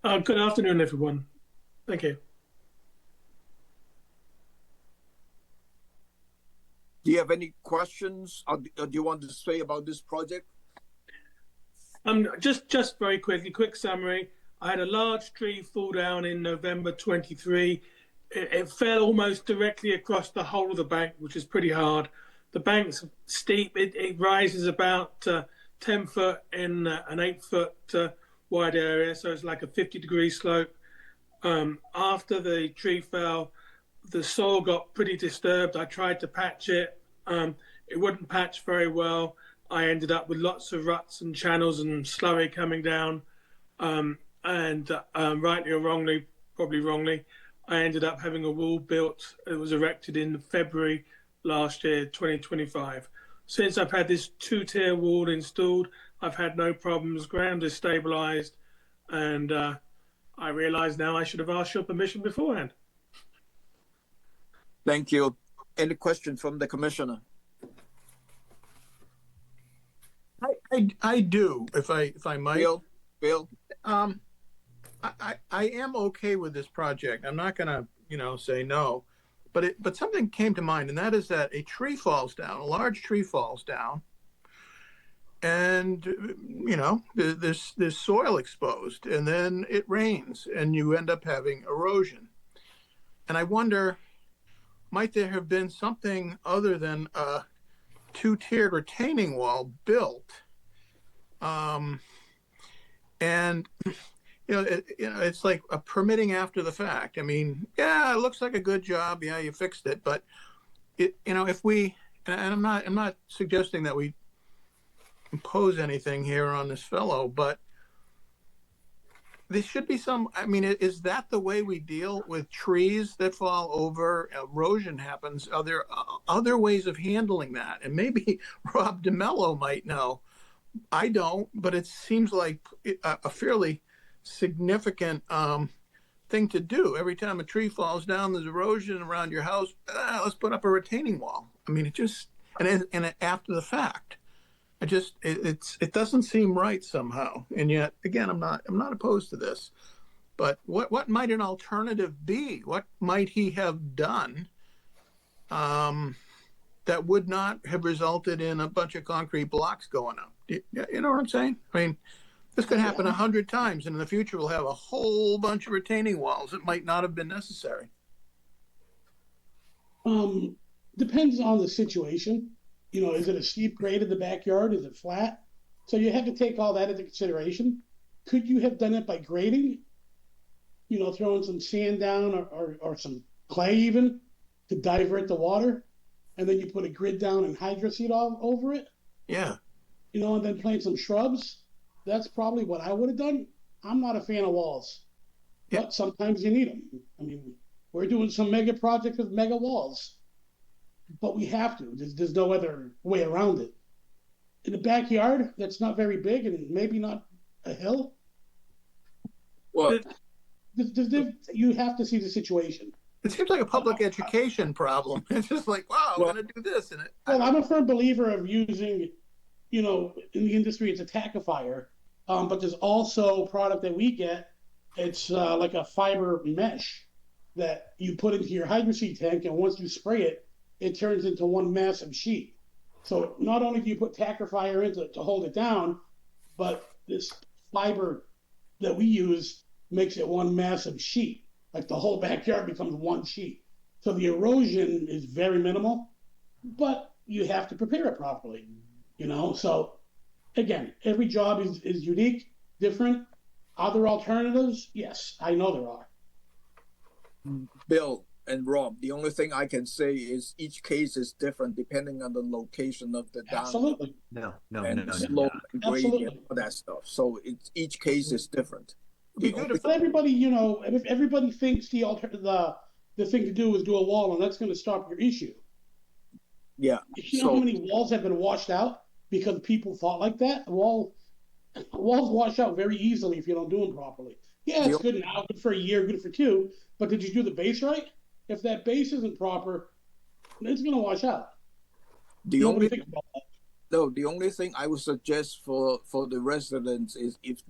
Good afternoon, everyone. Thank you. Do you have any questions or do you want to say about this project? Just very quickly, quick summary. I had a large tree fall down in November 23. It fell almost directly across the whole of the bank, which is pretty hard. The bank's steep. It rises about 10 foot in an 8 foot wide area, so it's like a 50-degree slope. After the tree fell, the soil got pretty disturbed. I tried to patch it. It wouldn't patch very well. I ended up with lots of ruts and channels and slurry coming down. Rightly or wrongly, probably wrongly, I ended up having a wall built. It was erected in February last year, 2025. Since I've had this 2-tier wall installed, I've had no problems. Ground is stabilized. And I realize now I should have asked your permission beforehand. Thank you. Any question from the commissioner? I do, if I might. Bill? I am okay with this project. I'm not gonna, say no, but something came to mind, and that is that a tree falls down, a large tree falls down, and there's soil exposed, and then it rains, and you end up having erosion. And I wonder, might there have been something other than a 2-tiered retaining wall built? And it's like a permitting after the fact. I mean, yeah, it looks like a good job. Yeah, you fixed it, but if we, and I'm not suggesting that we impose anything here on this fellow, but there should be some. I mean, is that the way we deal with trees that fall over? Erosion happens. Are there other ways of handling that? And maybe Rob DeMello might know. I don't, but it seems like a fairly significant thing to do. Every time a tree falls down, there's erosion around your house. Let's put up a retaining wall. I mean, it just and after the fact, it doesn't seem right somehow. And yet, again, I'm not opposed to this. But what might an alternative be? What might he have done that would not have resulted in a bunch of concrete blocks going up? You know what I'm saying? I mean, this could happen 100 times, and in the future we'll have a whole bunch of retaining walls that might not have been necessary. Depends on the situation. Is it a steep grade in the backyard? Is it flat? So you have to take all that into consideration. Could you have done it by grading? Throwing some sand down or some clay even to divert the water, and then you put a grid down and hydro seed all over it. Yeah. And then plant some shrubs. That's probably what I would have done. I'm not a fan of walls, but sometimes you need them. I mean, we're doing some mega projects with mega walls, but we have to. There's no other way around it. In the backyard, that's not very big and maybe not a hill. Well, you have to see the situation. It seems like a public education problem. It's just like, wow, we're going to do this. Well, I'm a firm believer of using, in the industry, it's a tackifier. But there's also a product that we get. It's like a fiber mesh that you put into your hydro seed tank, and once you spray it, it turns into one massive sheet. So not only do you put tackifier in to hold it down, but this fiber that we use makes it one massive sheet. Like the whole backyard becomes one sheet. So the erosion is very minimal, but you have to prepare it properly, you know? So again, every job is unique, different. Are there alternatives? Yes, I know there are. Bill and Rob, the only thing I can say is each case is different depending on the location of the dam. Absolutely. And slope and grade and all that stuff. So it's each case is different. But everybody, you know, if everybody thinks the thing to do is do a wall, and that's going to stop your issue. Yeah. You know how many walls have been washed out because people thought like that? Walls wash out very easily if you don't do them properly. Yeah, it's good now, good for a year, good for two. But did you do the base right? If that base isn't proper, it's going to wash out. The only thing I would suggest for the residents is if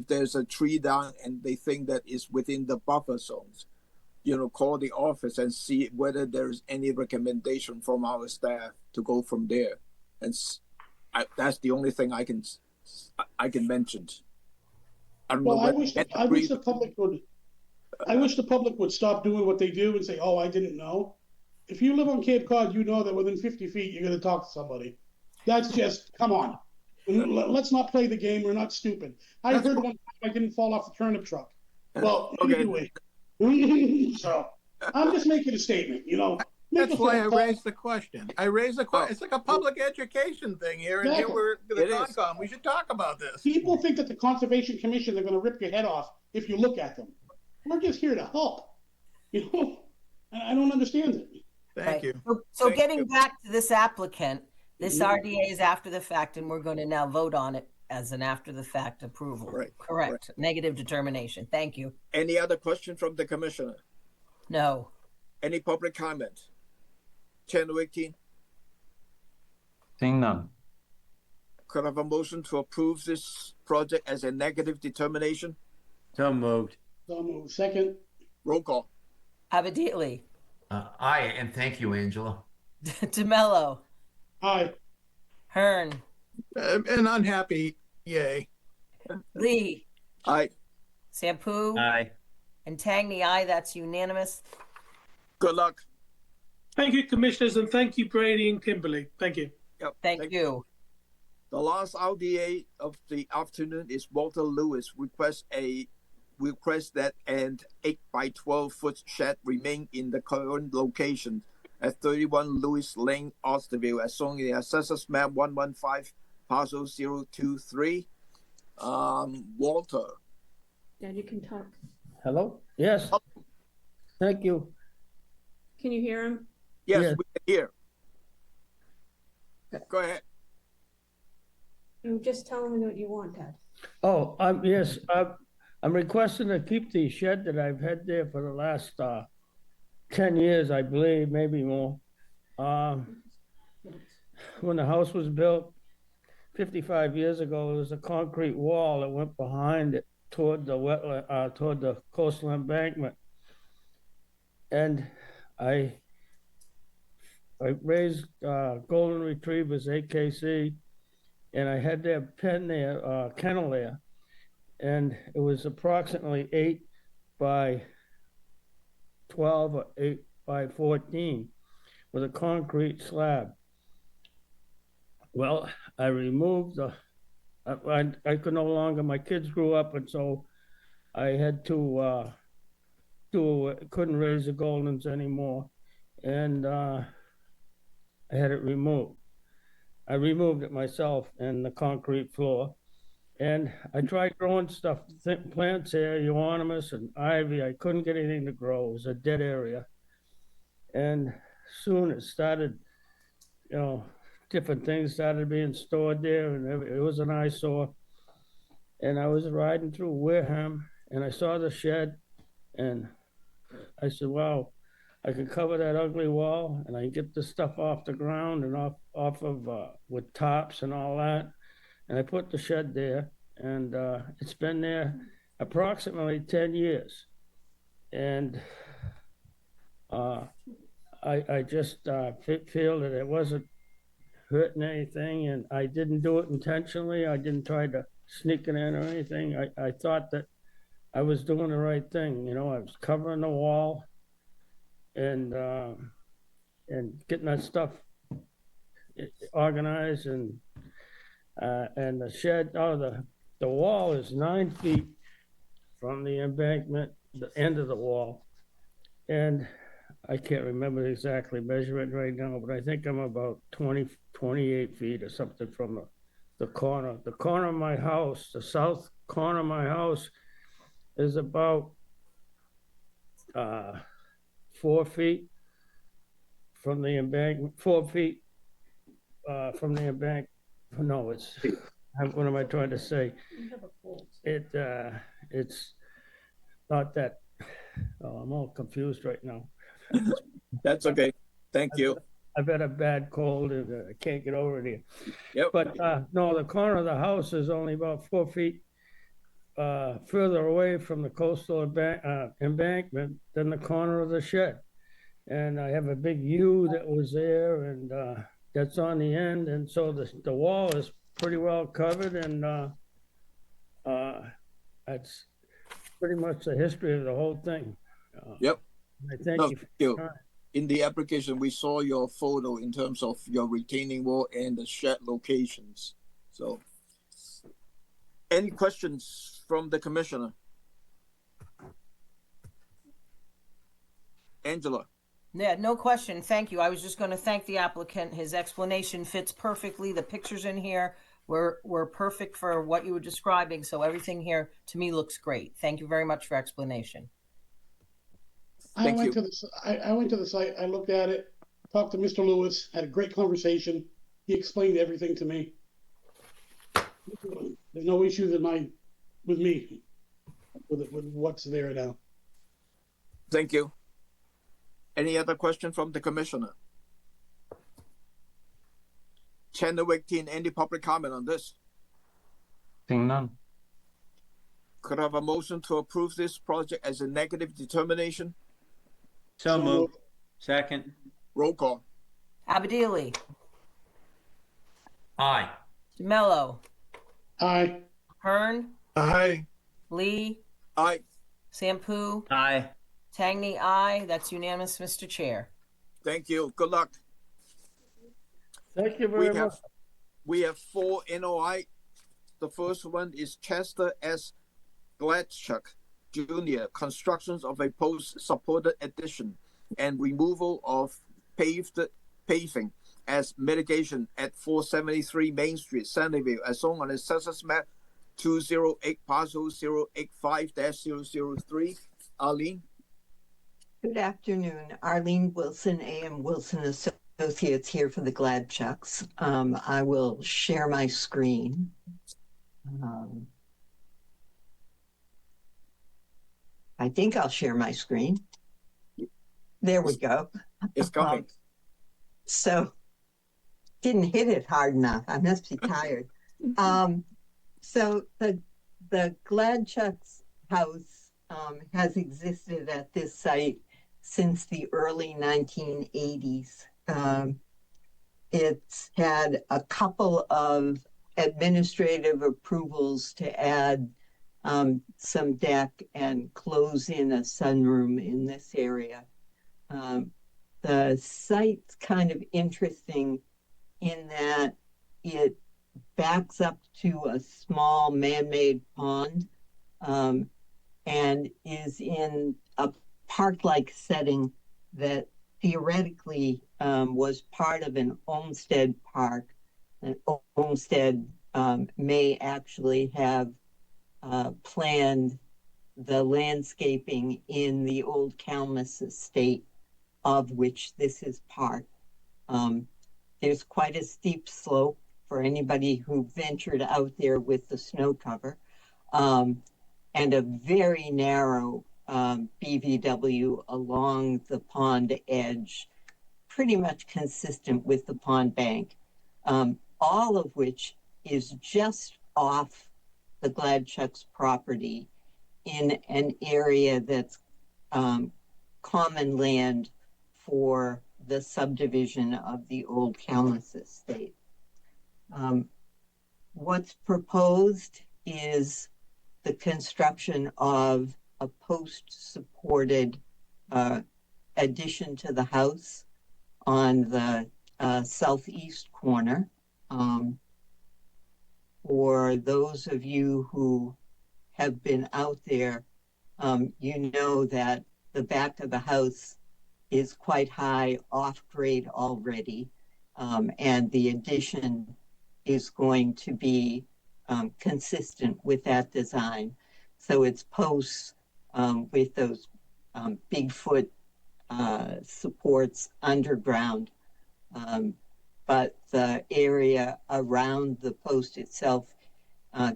there's a tree down and they think that is within the buffer zones, you know, call the office and see whether there's any recommendation from our staff to go from there. And that's the only thing I can mention. I wish the public would stop doing what they do and say, "Oh, I didn't know." If you live on Cape Cod, you know that within 50 feet you're going to talk to somebody. That's just come on. Let's not play the game. We're not stupid. I heard one time I didn't fall off the turnip truck. Well, anyway, so I'm just making a statement. You know, that's why I raised the question. It's like a public education thing here, and here we're the Concom. We should talk about this. People think that the Conservation Commission they're going to rip your head off if you look at them. We're just here to help. You know, I don't understand it. Thank you. So getting back to this applicant, this RDA is after the fact, and we're going to now vote on it as an after the fact approval. Right. Correct. Right. Negative determination. Thank you. Any other question from the commissioner? No. Any public comment? Channel 18. Seeing none. Could I have a motion to approve this project as a negative determination? So moved. So moved. Second. Roll call. Abadili. Aye, and thank you, Angela. DeMello. Aye. Hearn. And unhappy, yay. Lee. Aye. Sampu. Aye. And Tangney, aye. That's unanimous. Good luck. Thank you, commissioners, and thank you, Brady and Kimberly. Thank you. Yep. Thank you. The last RDA of the afternoon is Walter Lewis request that an 8 by 12 foot shed remain in the current location at 31 Lewis Lane, Osterville, as shown in the Assessors Map 115, Parcel 023. Walter. Dad, you can talk. Hello? Yes. Thank you. Can you hear him? Yes, we can hear. Go ahead. Just tell me what you want, Dad. Oh, yes. I'm requesting to keep the shed that I've had there for the last 10 years, I believe, maybe more. When the house was built 55 years ago, there was a concrete wall that went behind it toward the wetland, toward the coastal embankment. And I raised golden retrievers, AKC, and I had their kennel there. And it was approximately 8 by 12 or 8 by 14 with a concrete slab. Well, I removed I could no longer, my kids grew up, and so I had to couldn't raise the Goldens anymore, and I had it removed. I removed it myself and the concrete floor. And I tried growing stuff, plants here, euonymus and ivy. I couldn't get anything to grow. It was a dead area. And soon it started, different things started being stored there, and it was an eyesore. And I was riding through Wareham, and I saw the shed, and I said, wow, I could cover that ugly wall, and I can get the stuff off the ground and off of with tops and all that. And I put the shed there, and it's been there approximately 10 years. And I just feel that it wasn't hurting anything, and I didn't do it intentionally. I didn't try to sneak it in or anything. I thought that I was doing the right thing. You know, I was covering the wall and getting that stuff organized and the shed. Oh, the wall is 9 feet from the embankment, the end of the wall, and I can't remember exactly measurement right now, but I think I'm about 28 feet or something from the corner. The corner of my house, the south corner of my house, is about 4 feet from the embankment. 4 feet from the embankment. No, it's. What am I trying to say? It's not that. Oh, I'm all confused right now. That's okay. Thank you. I've had a bad cold and I can't get over it here. Yep. But no, the corner of the house is only about 4 feet further away from the coastal embankment than the corner of the shed. And I have a big U that was there and that's on the end. And so the wall is pretty well covered and that's pretty much the history of the whole thing. Yep. I thank No, you. thank you. In the application, we saw your photo in terms of your retaining wall and the shed locations. So, any questions from the commissioner? Angela. Yeah, no question. Thank you. I was just going to thank the applicant. His explanation fits perfectly. The pictures in here were perfect for what you were describing. So everything here to me looks great. Thank you very much for explanation. I went to the site, I looked at it, talked to Mr. Lewis, had a great conversation. He explained everything to me. There's no issues with me with what's there now. Thank you. Any other question from the commissioner? Channel 18, any public comment on this? Seeing none. Could I have a motion to approve this project as a negative determination? So moved. Second. Roll call. Abadili. Aye. DeMello. Aye. Hearn. Aye. Lee. Aye. Sampu. Aye. Tangney, aye. That's unanimous, Mr. Chair. Thank you. Good luck. Thank you very much. We have 4 NOI. The first one is Chester S. Gladchuck Jr. Constructions of a post-supported addition and removal of paving as mitigation at 473 Main Street, Sunnyvale, as shown on the Census Map 208 parcel 085-003. Arlene. Good afternoon. Arlene Wilson, AM Wilson Associates here for the Gladchucks. I will share my screen. I think I'll share my screen. There we go. It's coming. So didn't hit it hard enough. I must be tired. So the Gladchucks house has existed at this site since the early 1980s. It's had a couple of administrative approvals to add some deck and close in a sunroom in this area. The site's kind of interesting in that it backs up to a small man-made pond and is in a park-like setting that theoretically was part of an Olmsted park. And Olmsted may actually have planned the landscaping in the old Calmus estate, of which this is part. There's quite a steep slope for anybody who ventured out there with the snow cover, and a very narrow BVW along the pond edge, pretty much consistent with the pond bank, all of which is just off the Gladchucks property in an area that's common land for the subdivision of the old Calmus estate. What's proposed is the construction of a post-supported addition to the house on the southeast corner. For those of you who have been out there, you know that the back of the house is quite high off grade already, and the addition is going to be consistent with that design. So it's posts with those Bigfoot supports underground, but the area around the post itself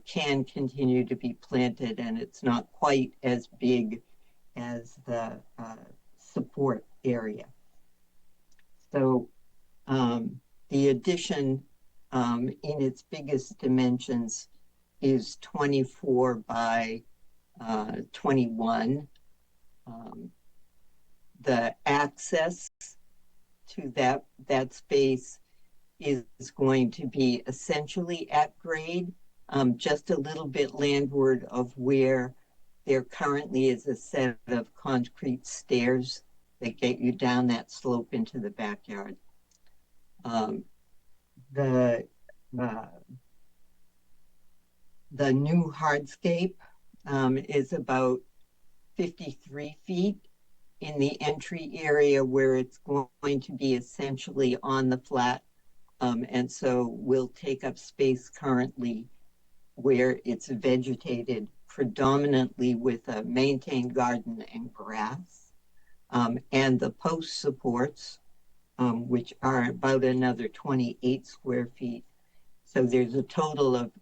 can continue to be planted, and it's not quite as big as the support area. So the addition in its biggest dimensions is 24 by 21. The access to that space is going to be essentially at grade, just a little bit landward of where there currently is a set of concrete stairs that get you down that slope into the backyard. The new hardscape is about 53 feet in the entry area where it's going to be essentially on the flat, and so will take up space currently where it's vegetated predominantly with a maintained garden and grass, and the post supports, which are about another 28 square feet. So there's a total of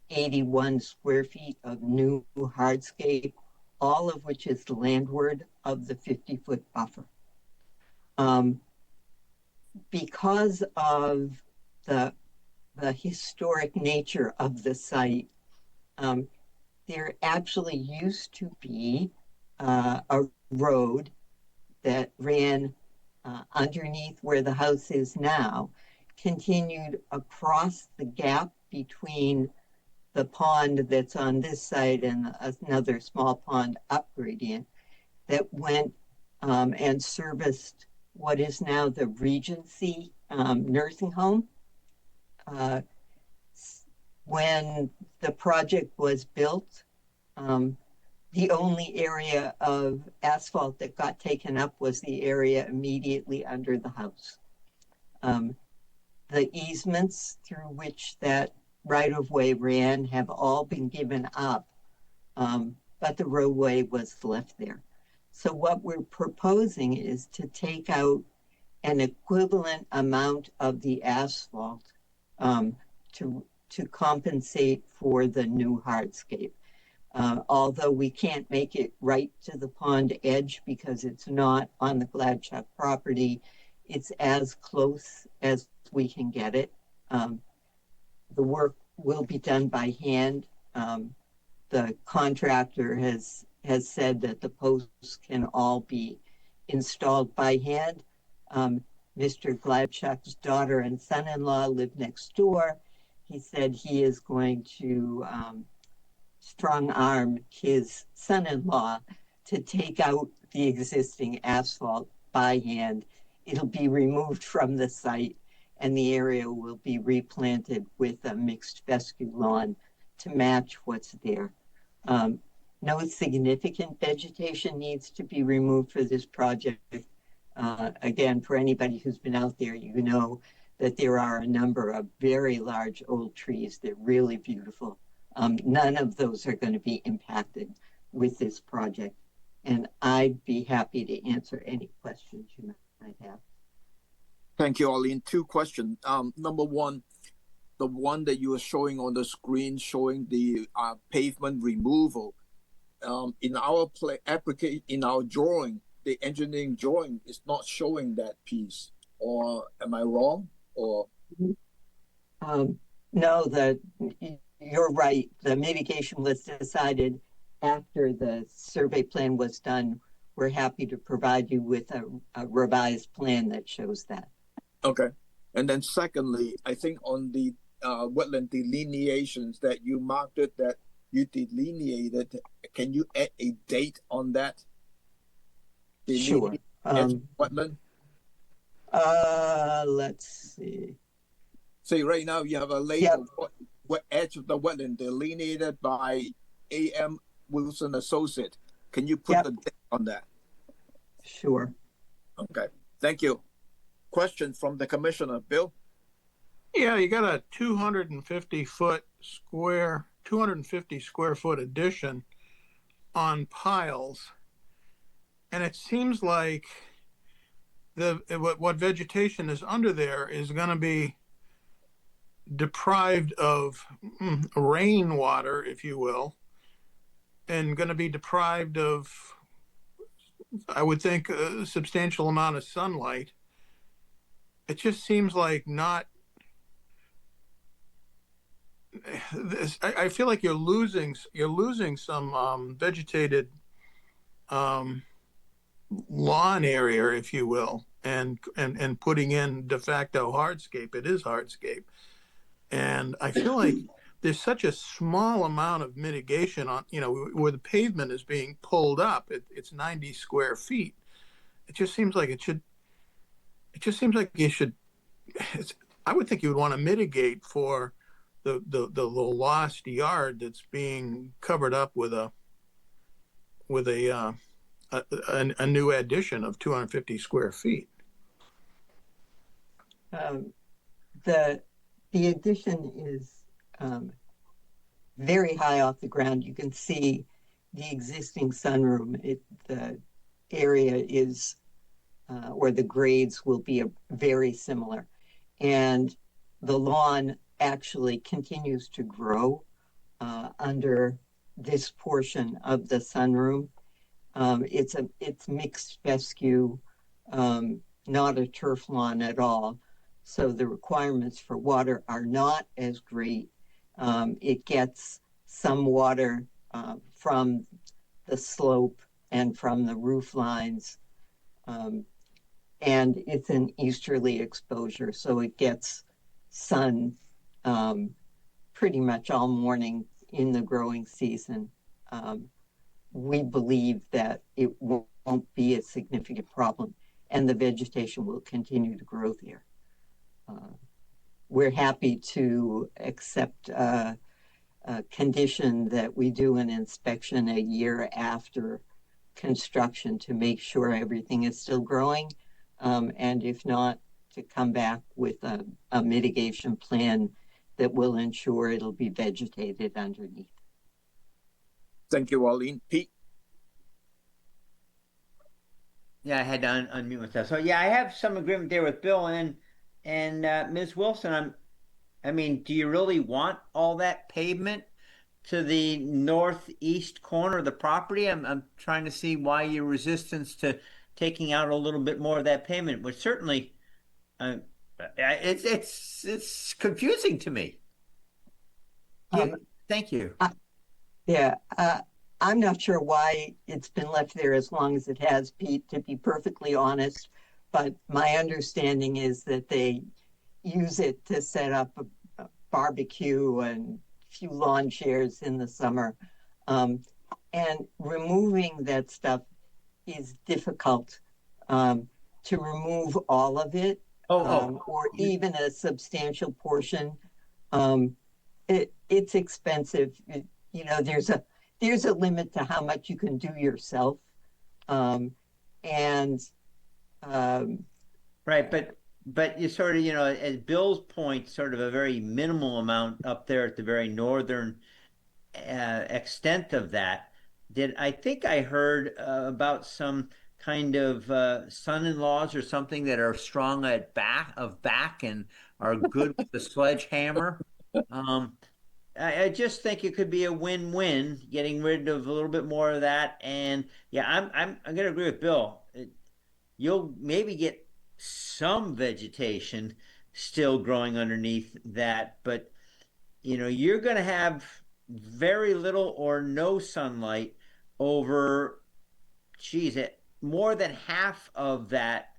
81 square feet of new hardscape, all of which is landward of the 50-foot buffer. Because of the historic nature of the site, there actually used to be a road that ran underneath where the house is now, continued across the gap between the pond that's on this side and another small pond up gradient that went and serviced what is now the Regency nursing home. When the project was built, the only area of asphalt that got taken up was the area immediately under the house. The easements through which that right-of-way ran have all been given up, but the roadway was left there. So what we're proposing is to take out an equivalent amount of the asphalt to compensate for the new hardscape. Although we can't make it right to the pond edge because it's not on the Gladchuck property, it's as close as we can get it. The work will be done by hand. The contractor has said that the posts can all be installed by hand. Mr. Gladchuck's daughter and son-in-law live next door. He said he is going to strong arm his son-in-law to take out the existing asphalt by hand. It'll be removed from the site and the area will be replanted with a mixed fescue lawn to match what's there. No significant vegetation needs to be removed for this project. Again, for anybody who's been out there, you know that there are a number of very large old trees. They're really beautiful. None of those are going to be impacted with this project. And I'd be happy to answer any questions you might have. Thank you, Arlene. Two questions. Number one, the one that you were showing on the screen showing the pavement removal. In our application, in our drawing, the engineering drawing is not showing that piece. Or am I wrong? Or no, you're right. The mitigation was decided after the survey plan was done. We're happy to provide you with a revised plan that shows that. Okay. And then secondly, I think on the wetland delineations that you marked it that you delineated. Can you add a date on that? Sure. Wetland. Let's see. See, right now you have a label. What edge of the wetland delineated by A.M. Wilson Associate. Can you put the date on that? Sure. Okay. Thank you. Question from the commissioner, Bill. Yeah, you got a 250 square foot addition on piles, and it seems like what vegetation is under there is going to be deprived of rainwater, if you will, and going to be deprived of, I would think, a substantial amount of sunlight. It just seems like not. I feel like you're losing some vegetated lawn area, if you will, and putting in de facto hardscape. It is hardscape, and I feel like there's such a small amount of mitigation on, where the pavement is being pulled up. It's 90 square feet. It just seems like it should. It just seems like you should. I would think you would want to mitigate for the lost yard that's being covered up with a new addition of 250 square feet. The addition is very high off the ground. You can see the existing sunroom. The area is, or the grades will be very similar. And the lawn actually continues to grow under this portion of the sunroom. It's mixed fescue, not a turf lawn at all. So the requirements for water are not as great. It gets some water from the slope and from the roof lines. And it's an easterly exposure, so it gets sun pretty much all morning in the growing season. We believe that it won't be a significant problem, and the vegetation will continue to grow there. We're happy to accept a condition that we do an inspection a year after construction to make sure everything is still growing. And if not, to come back with a mitigation plan that will ensure it'll be vegetated underneath. Thank you, Arlene. Pete? Yeah, I had to unmute myself. So yeah, I have some agreement there with Bill and Ms. Wilson. I mean, do you really want all that pavement to the northeast corner of the property? I'm trying to see why your resistance to taking out a little bit more of that pavement, which certainly it's confusing to me. Thank you. I'm not sure why it's been left there as long as it has, Pete, to be perfectly honest. But my understanding is that they use it to set up a barbecue and a few lawn chairs in the summer. And removing that stuff is difficult. To remove all of it, or even a substantial portion, it's expensive. There's a limit to how much you can do yourself. Right, but you sort of, as Bill's point, sort of a very minimal amount up there at the very northern extent of that. I think I heard about some kind of son-in-laws or something that are strong at back and are good with the sledgehammer. I just think it could be a win-win, getting rid of a little bit more of that. And yeah, I'm gonna agree with Bill. You'll maybe get some vegetation still growing underneath that, but you're gonna have very little or no sunlight over, more than half of that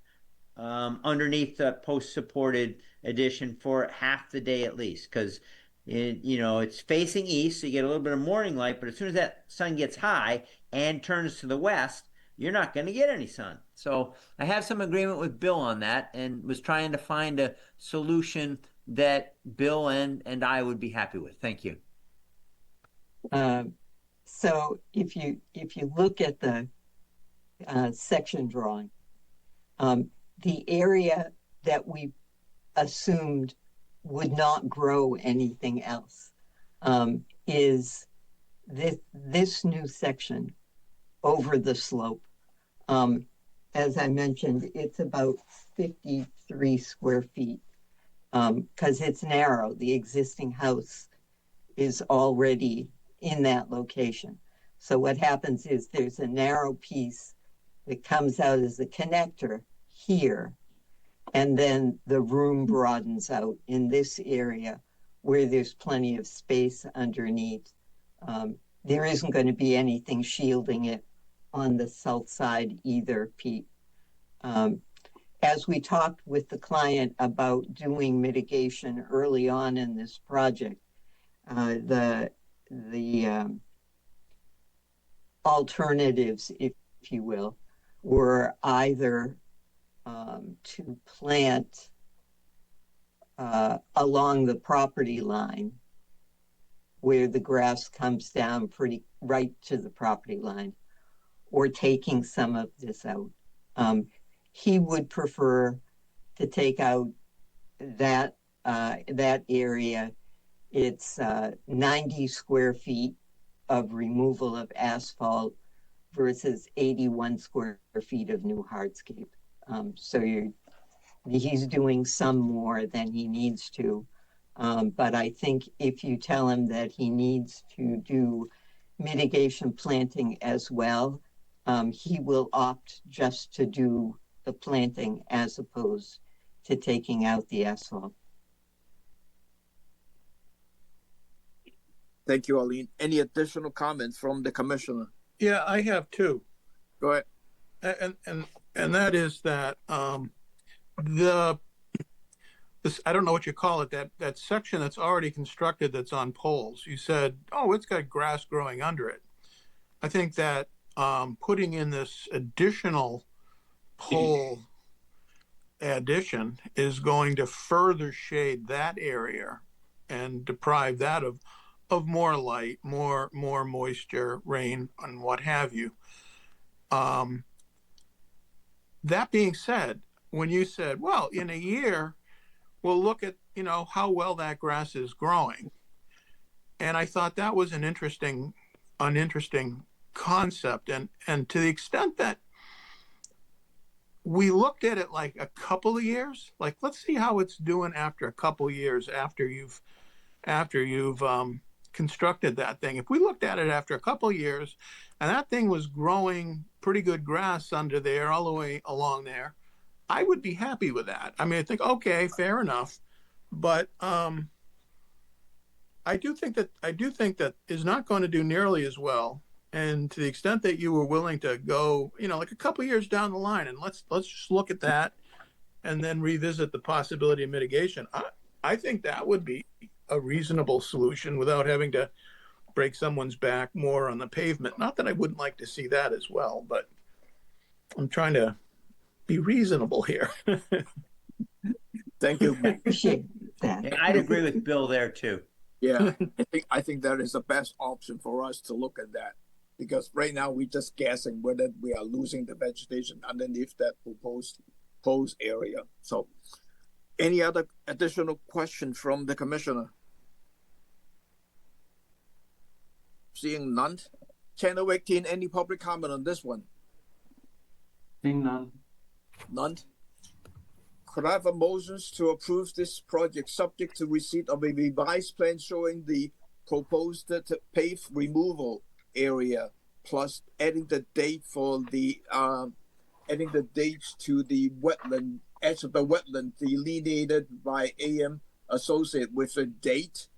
underneath the post-supported addition for half the day at least, because It's facing east, so you get a little bit of morning light, but as soon as that sun gets high and turns to the west, you're not going to get any sun. So I have some agreement with Bill on that, and was trying to find a solution that Bill and I would be happy with. Thank you. So if you look at the section drawing, the area that we assumed would not grow anything else is this new section over the slope. As I mentioned, it's about 53 square feet because it's narrow. The existing house is already in that location. So what happens is there's a narrow piece that comes out as a connector here, and then the room broadens out in this area where there's plenty of space underneath. There isn't going to be anything shielding it on the south side either, Pete. As we talked with the client about doing mitigation early on in this project, the alternatives, if you will, were either to plant along the property line where the grass comes down pretty right to the property line, or taking some of this out. He would prefer to take out that area. It's 90 square feet of removal of asphalt versus 81 square feet of new hardscape. So he's doing some more than he needs to. But I think if you tell him that he needs to do mitigation planting as well, he will opt just to do the planting as opposed to taking out the asphalt. Thank you, Arlene. Any additional comments from the commissioner? Yeah, I have two. Go ahead. And that is that this, I don't know what you call it, that section that's already constructed that's on poles. You said, oh, it's got grass growing under it. I think that putting in this additional pole addition is going to further shade that area and deprive that of more light, more moisture, rain, and what have you. That being said, when you said, well, in a year, we'll look at, how well that grass is growing. And I thought that was an interesting concept. And to the extent that we looked at it like a couple of years, like, let's see how it's doing after a couple of years after you've constructed that thing. If we looked at it after a couple of years and that thing was growing pretty good grass under there all the way along there, I would be happy with that. I mean, I think, okay, fair enough. But I do think that is not going to do nearly as well. And to the extent that you were willing to go, like a couple of years down the line, and let's just look at that and then revisit the possibility of mitigation, I think that would be a reasonable solution without having to break someone's back more on the pavement. Not that I wouldn't like to see that as well, but I'm trying to be reasonable here. Thank you. Appreciate that. Yeah, I'd agree with Bill there too. Yeah, I think that is the best option for us to look at that, because right now we're just guessing whether we are losing the vegetation underneath that proposed area. So, any other additional question from the commissioner? Seeing none. Channel 18, any public comment on this one? Seeing none. None. Could I have a motion to approve this project subject to receipt of a revised plan showing the proposed pave removal area, plus adding the date for the adding the dates to the wetland, edge of the wetland delineated by AM Associate with a date,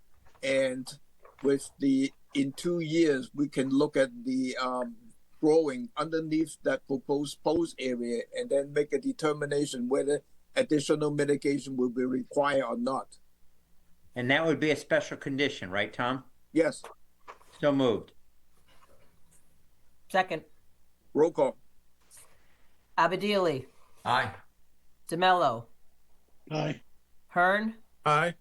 and with the in 2 years we can look at the growing underneath that proposed area and then make a determination whether additional mitigation will be required or not. And that would be a special condition, right, Tom? Yes. So moved. Second. Roll call. Abadili. Aye. DeMello. Aye. Hearn. Aye.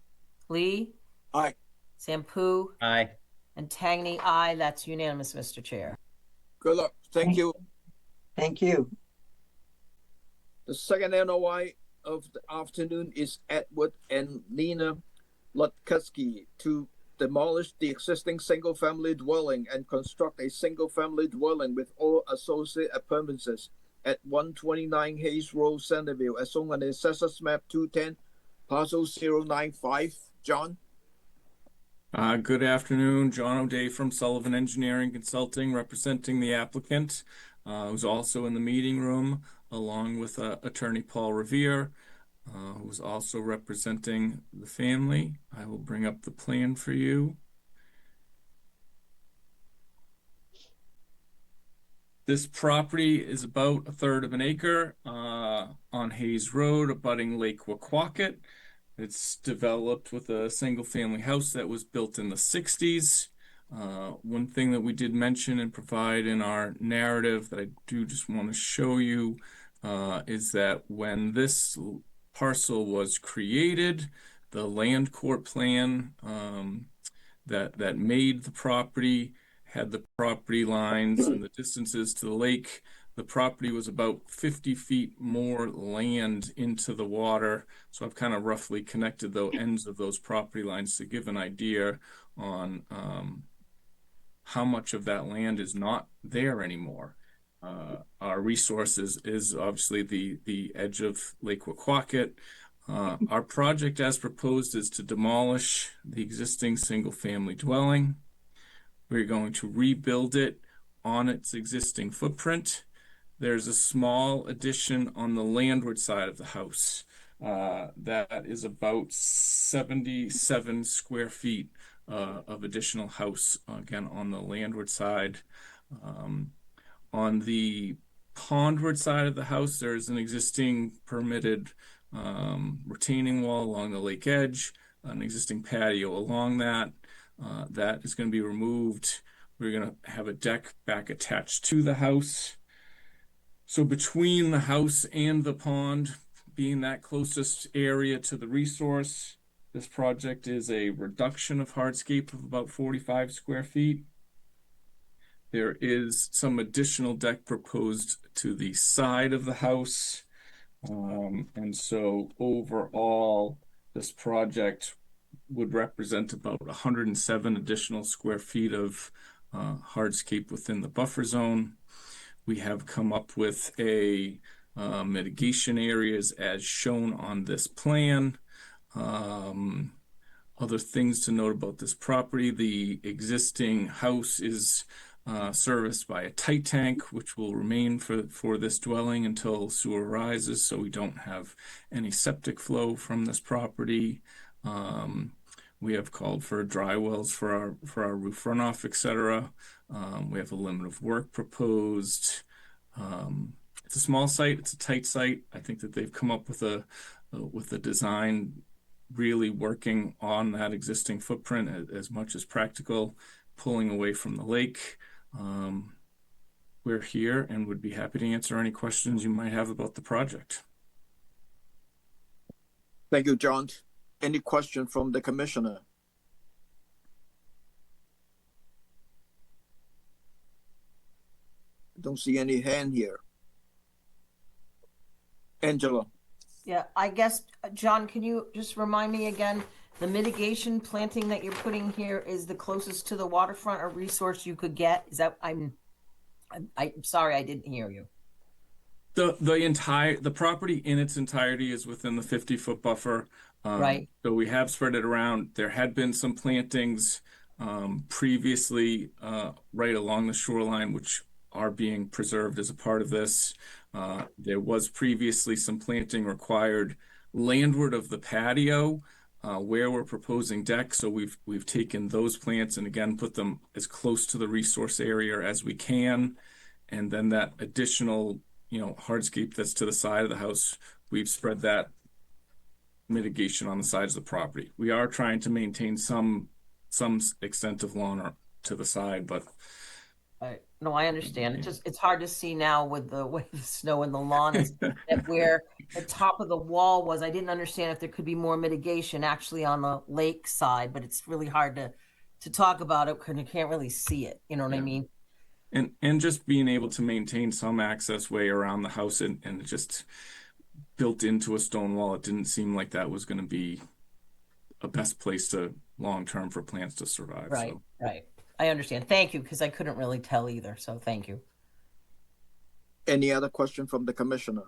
Lee. Aye. Sampu. Aye. And Tangney, aye. That's unanimous, Mr. Chair. Good luck. Thank you. Thank you. The second NOI of the afternoon is Edward and Nina Lutkeski to demolish the existing single-family dwelling and construct a single-family dwelling with all associated appurtenances at 129 Hayes Road, Centerville, as shown on the Assessors Map 210, parcel 095. John? Good afternoon, John O'Day from Sullivan Engineering Consulting, representing the applicant, who's also in the meeting room, along with attorney Paul Revere, who's also representing the family. I will bring up the plan for you. This property is about 1/3 of an acre on Hayes Road, abutting Lake Wequaquet. It's developed with a single-family house that was built in the 60s. One thing that we did mention and provide in our narrative that I do just want to show you is that when this parcel was created, the land court plan that made the property had the property lines and the distances to the lake. The property was about 50 feet more land into the water. So I've kind of roughly connected the ends of those property lines to give an idea on how much of that land is not there anymore. Our resources is obviously the edge of Lake Wequaquet. Our project as proposed is to demolish the existing single-family dwelling. We're going to rebuild it on its existing footprint. There's a small addition on the landward side of the house that is about 77 square feet of additional house, again, on the landward side. On the pondward side of the house, there's an existing permitted retaining wall along the lake edge, an existing patio along that. That is going to be removed. We're going to have a deck back attached to the house. So between the house and the pond, being that closest area to the resource, this project is a reduction of hardscape of about 45 square feet. There is some additional deck proposed to the side of the house. And so overall, this project would represent about 107 additional square feet of hardscape within the buffer zone. We have come up with a mitigation areas as shown on this plan. Other things to note about this property: the existing house is serviced by a tight tank, which will remain for this dwelling until sewer rises, so we don't have any septic flow from this property. We have called for dry wells for our roof runoff, etc. We have a limit of work proposed. It's a small site. It's a tight site. I think that they've come up with a design really working on that existing footprint as much as practical, pulling away from the lake. We're here and would be happy to answer any questions you might have about the project. Thank you, John. Any question from the commissioner? I don't see any hand here. Angela. Yeah, I guess, John, can you just remind me again, the mitigation planting that you're putting here is the closest to the waterfront or resource you could get? Is that, I'm sorry, I didn't hear you. The property in its entirety is within the 50-foot buffer. Right. So we have spread it around. There had been some plantings previously right along the shoreline, which are being preserved as a part of this. There was previously some planting required landward of the patio where we're proposing decks. So we've taken those plants and again put them as close to the resource area as we can. And then that additional, hardscape that's to the side of the house, we've spread that mitigation on the sides of the property. We are trying to maintain some extent of lawn to the side, but No, I understand. It's hard to see now with the way the snow and the lawn is, that where the top of the wall was. I didn't understand if there could be more mitigation actually on the lake side, but it's really hard to talk about it because you can't really see it. You know what I mean? And just being able to maintain some access way around the house and just built into a stone wall, it didn't seem like that was going to be a best place to long term for plants to survive. Right, so. right. I understand. Thank you, because I couldn't really tell either. So thank you. Any other question from the commissioner?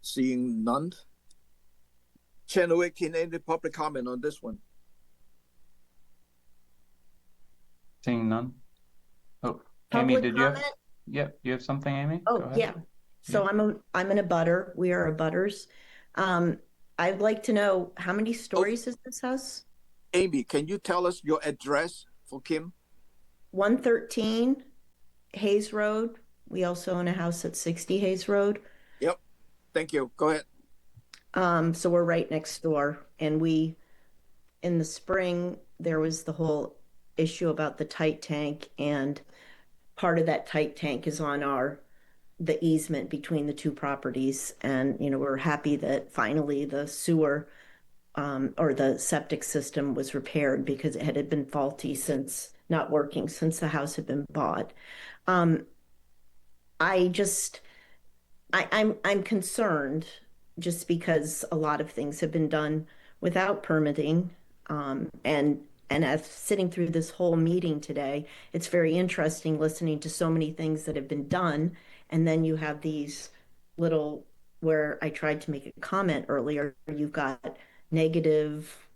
Seeing none. Channel 18, any public comment on this one? Seeing none. Oh, Public Amy, did you have? comment? Yep, you have something, Amy? Oh, Go ahead. yeah. So I'm in a butter. We are a butters. I'd like to know, how many stories is this house? Amy, can you tell us your address for Kim? 113 Hayes Road. We also own a house at 60 Hayes Road. Yep. Thank you. Go ahead. So we're right next door. And in the spring, there was the whole issue about the tight tank, and part of that tight tank is on the easement between the two properties. And, we're happy that finally the sewer or the septic system was repaired, because it had been faulty not working since the house had been bought. I'm concerned, just because a lot of things have been done without permitting. And as sitting through this whole meeting today, it's very interesting listening to so many things that have been done. And then you have these little, where I tried to make a comment earlier, you've got negative,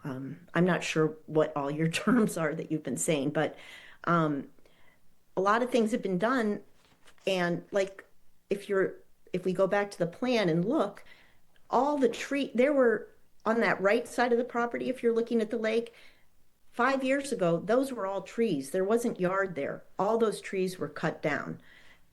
I'm not sure what all your terms are that you've been saying, but a lot of things have been done. And like, if we go back to the plan and look, all the there were on that right side of the property, if you're looking at the lake, 5 years ago, those were all trees. There wasn't yard there. All those trees were cut down.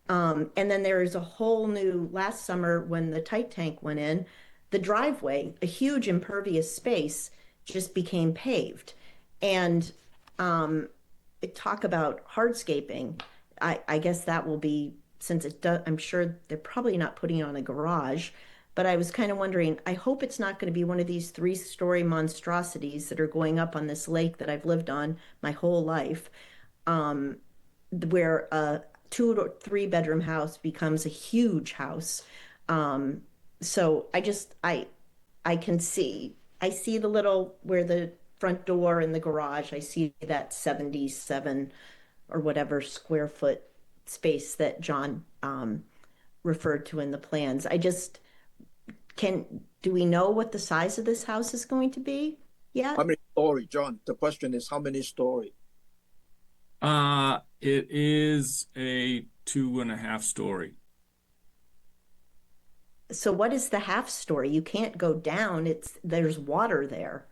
And then there is a whole new, last summer when the tight tank went in, the driveway, a huge impervious space, just became paved. And talk about hardscaping. I guess that will be, since it does, I'm sure they're probably not putting it on a garage, but I was kind of wondering, I hope it's not going to be one of these 3-story monstrosities that are going up on this lake that I've lived on my whole life, where a 2 or 3 bedroom house becomes a huge house. So I can see, I see the little, where the front door and the garage, I see that 77 or whatever square foot space that John referred to in the plans. Do we know what the size of this house is going to be yet? How many story, John? The question is, how many story? It is a 2.5 story. So what is the half story? You can't go down. There's water there.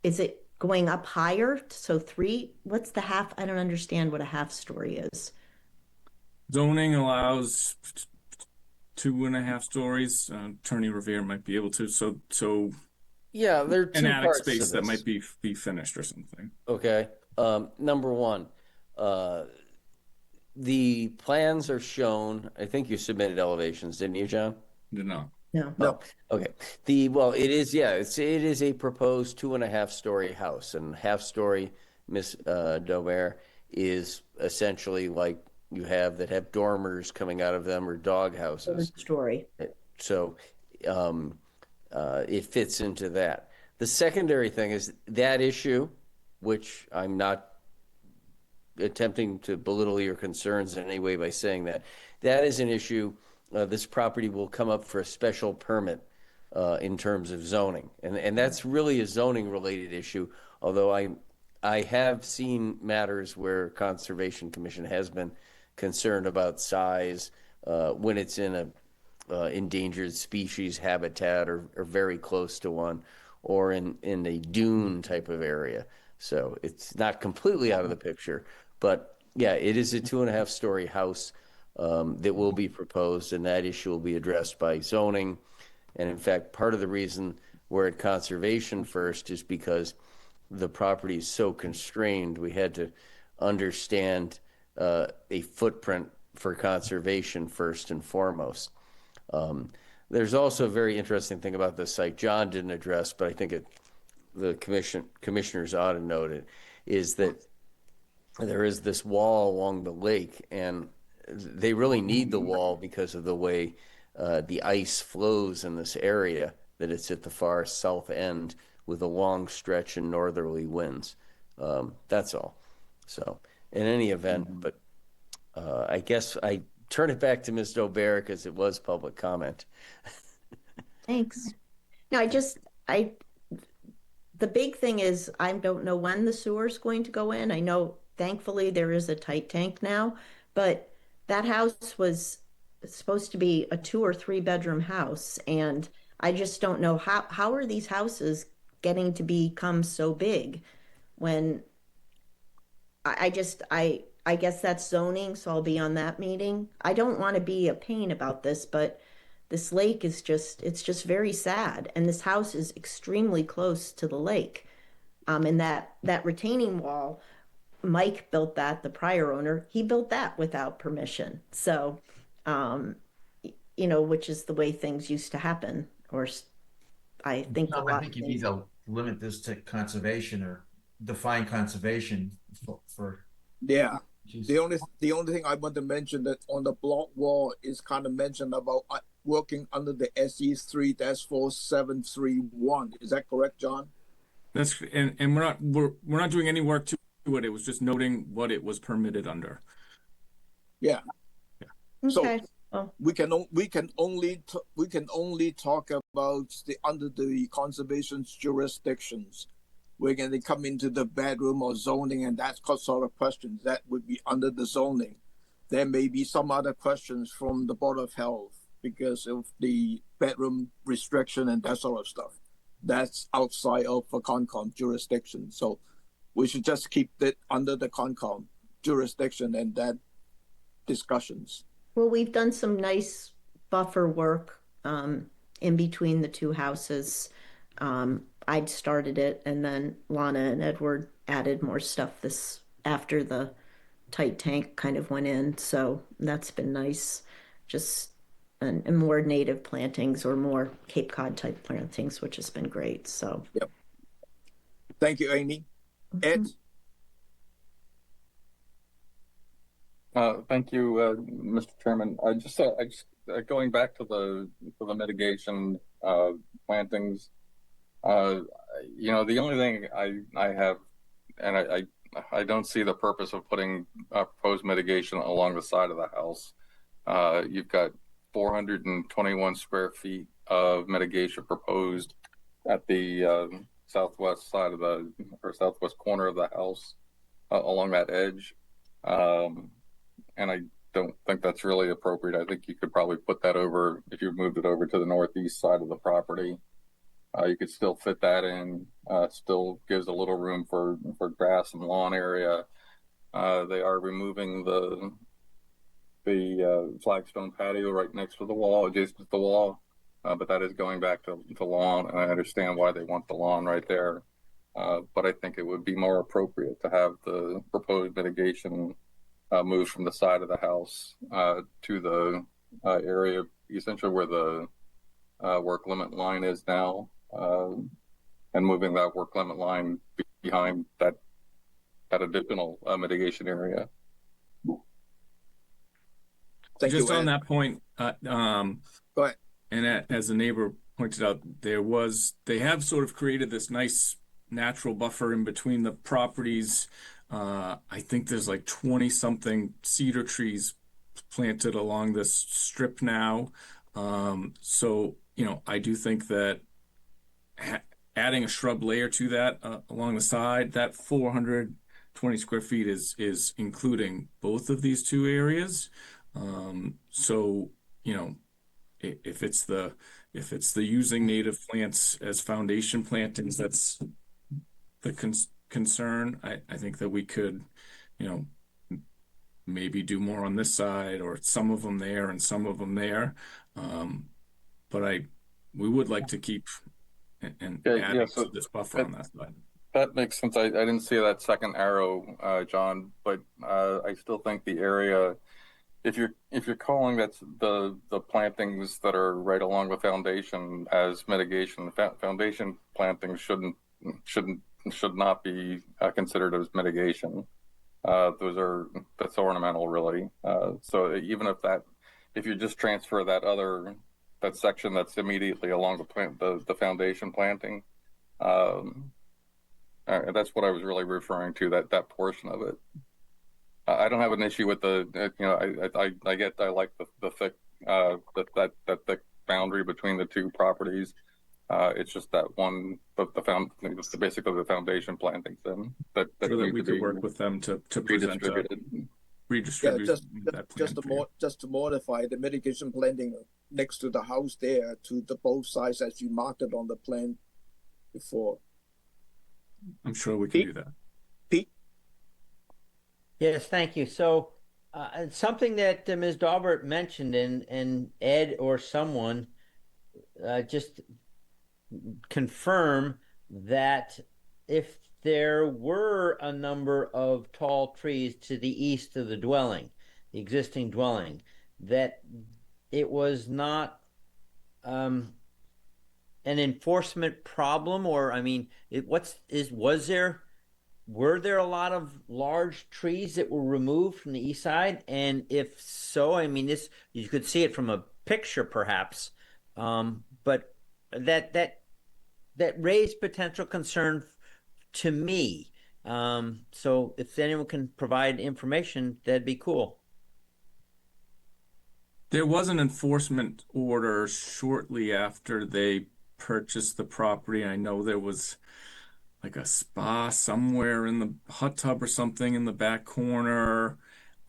Is it going up higher? So 3, what's the half? I don't understand what a half story is. Zoning allows 2.5 stories. Attorney Revere might be able to. So yeah, there are two an attic parts space to that this. might be finished or something. Okay. Number one, the plans are shown. I think you submitted elevations, didn't you, John? Did not. No. No. Okay. It is. Yeah. It is a proposed 2.5 story house, and half story, Miss Domer, is essentially like you have that have dormers coming out of them or dog houses. Story. So, it fits into that. The secondary thing is that issue, which I'm not attempting to belittle your concerns in any way by saying that. That is an issue. This property will come up for a special permit in terms of zoning. And that's really a zoning related issue, although I have seen matters where Conservation Commission has been concerned about size when it's in a endangered species habitat or very close to one, or in a dune type of area. So it's not completely out of the picture, but yeah, it is a 2.5 story house. that will be proposed, and that issue will be addressed by zoning. And in fact, part of the reason we're at conservation first is because the property is so constrained, we had to understand a footprint for conservation first and foremost. There's also a very interesting thing about this site John didn't address, but I think the commissioners ought to note it, is that there is this wall along the lake, and they really need the wall because of the way the ice flows in this area, that it's at the far south end with a long stretch and northerly winds. That's all. So in any event, but I guess I turn it back to Ms. Dober because it was public comment. Thanks. No, the big thing is I don't know when the sewer's going to go in. I know thankfully there is a tight tank now, but that house was supposed to be a 2 or 3 bedroom house, and I just don't know how are these houses getting to become so big when I guess that's zoning, so I'll be on that meeting. I don't want to be a pain about this, but this lake is it's just very sad. And this house is extremely close to the lake. And that retaining wall, Mike built that, the prior owner, he built that without permission. So, which is the way things used to happen, or I think Tom, I think you need to limit this to conservation or define conservation for Yeah. The only thing I want to mention that on the block wall is kind of mentioned about working under the SE 3-4731. Is that correct, John? That's and we're not doing any work to it. It was just noting what it was permitted under. Yeah. Okay. So we can only talk about under the conservation's jurisdictions. We're going to come into the bedroom or zoning and that sort of questions that would be under the zoning. There may be some other questions from the Board of Health because of the bedroom restriction and that sort of stuff. That's outside of the Concom jurisdiction. So we should just keep it under the Concom jurisdiction and that discussions. Well, we've done some nice buffer work in between the two houses. I'd started it, and then Lana and Edward added more stuff after the tight tank kind of went in. So that's been nice. Just and more native plantings or more Cape Cod type plantings, which has been great. So yep. Thank you, Amy. Ed. Thank you, Mr. Chairman. I just going back to the mitigation plantings. The only thing I have, and I don't see the purpose of putting proposed mitigation along the side of the house. You've got 421 square feet of mitigation proposed at the southwest side of southwest corner of the house along that edge. And I don't think that's really appropriate. I think you could probably put that over, if you moved it over to the northeast side of the property. You could still fit that in, still gives a little room for grass and lawn area. They are removing the flagstone patio right next to the wall, adjacent to the wall, but that is going back to lawn, and I understand why they want the lawn right there. But I think it would be more appropriate to have the proposed mitigation moved from the side of the house to the area essentially where the work limit line is now, and moving that work limit line behind that additional mitigation area. Just on that point, go ahead. And as the neighbor pointed out, they have sort of created this nice natural buffer in between the properties. I think there's like 20 something cedar trees planted along this strip now. So, I do think that adding a shrub layer to that along the side, that 420 square feet is including both of these two areas. So, if it's the using native plants as foundation plantings, that's the concern. I think that we could, maybe do more on this side, or some of them there and some of them there. But we would like to keep and adding so to this buffer on that side. that makes sense. I didn't see that second arrow, John, but I still think the area, if you're calling that the plantings that are right along the foundation as mitigation, foundation plantings should not be considered as mitigation. That's ornamental, really. So even if you just transfer that section that's immediately along the foundation planting, that's what I was really referring to, that portion of it. I don't have an issue with I like the thick that thick boundary between the two properties. It's just that one, basically the foundation plantings then that So that need we to could be work with them to present redistributed. Yeah, just to modify the mitigation planting next to the house there to the both sides as you marked it on the plan before. I'm sure we can do that. Pete? Yes, thank you. So something that Ms. Daubert mentioned, and Ed or someone just confirm that if there were a number of tall trees to the east of the dwelling, the existing dwelling, that it was not an enforcement problem, or I mean, were there a lot of large trees that were removed from the east side? And if so, I mean, you could see it from a picture perhaps, but that raised potential concern to me. So if anyone can provide information, that'd be cool. There was an enforcement order shortly after they purchased the property. I know there was like a spa somewhere in the hot tub or something in the back corner.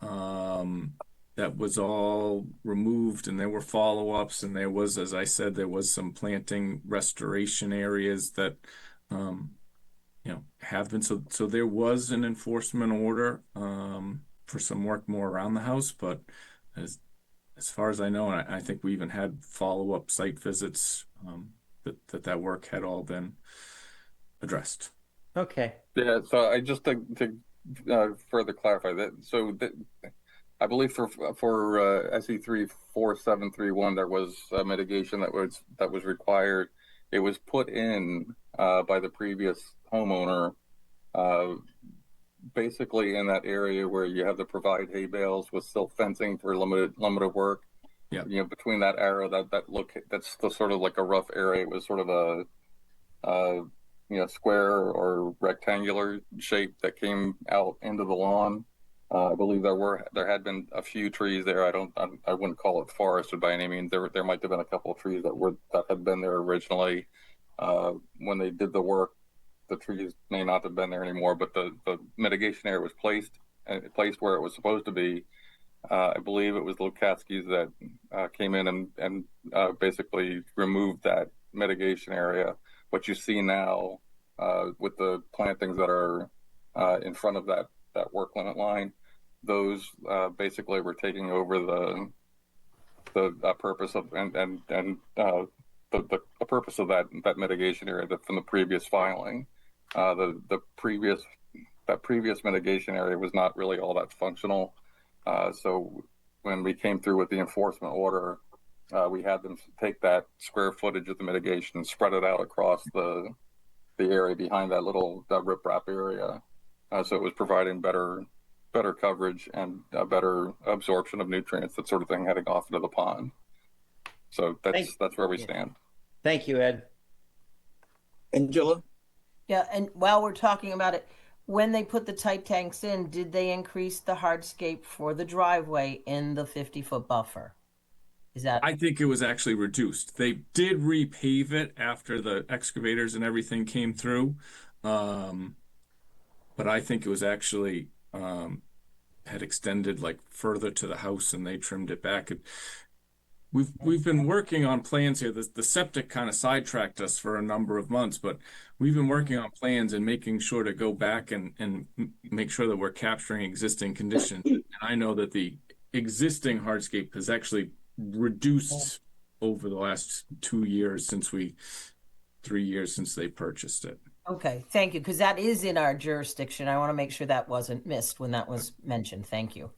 That was all removed, and there were follow-ups, and there was, as I said, there was some planting restoration areas that have been, so there was an enforcement order for some work more around the house, but as far as I know, and I think we even had follow-up site visits, that work had all been addressed. Okay. Yeah, so I just to further clarify that, so that I believe for SE 34731 there was a mitigation that was required. It was put in by the previous homeowner, basically in that area where you have to provide hay bales with still fencing for limited work. Yeah. Between that arrow, that's the sort of like a rough area. It was sort of a square or rectangular shape that came out into the lawn. I believe there had been a few trees there. I wouldn't call it forested by any means. There might have been a couple of trees that had been there originally. When they did the work, the trees may not have been there anymore, but the mitigation area was placed where it was supposed to be. I believe it was Lukatskis that came in and basically removed that mitigation area. What you see now with the plantings that are in front of that work limit line, those basically were taking over the purpose of the purpose of that mitigation area from the previous filing. That previous mitigation area was not really all that functional. So when we came through with the enforcement order, we had them take that square footage of the mitigation and spread it out across the area behind that little riprap area. So it was providing better coverage and better absorption of nutrients, that sort of thing, heading off into the pond. So that's where we stand. Thank you, Ed. Angela? Yeah, and while we're talking about it, when they put the tight tanks in, did they increase the hardscape for the driveway in the 50-foot buffer? I think it was actually reduced. They did repave it after the excavators and everything came through. But I think it was actually had extended like further to the house, and they trimmed it back. We've been working on plans here. The septic kind of sidetracked us for a number of months, but we've been working on plans and making sure to go back and make sure that we're capturing existing conditions. And I know that the existing hardscape has actually reduced over the last 2 years 3 years since they purchased it. Okay, thank you, because that is in our jurisdiction. I want to make sure that wasn't missed when that was mentioned. Thank you.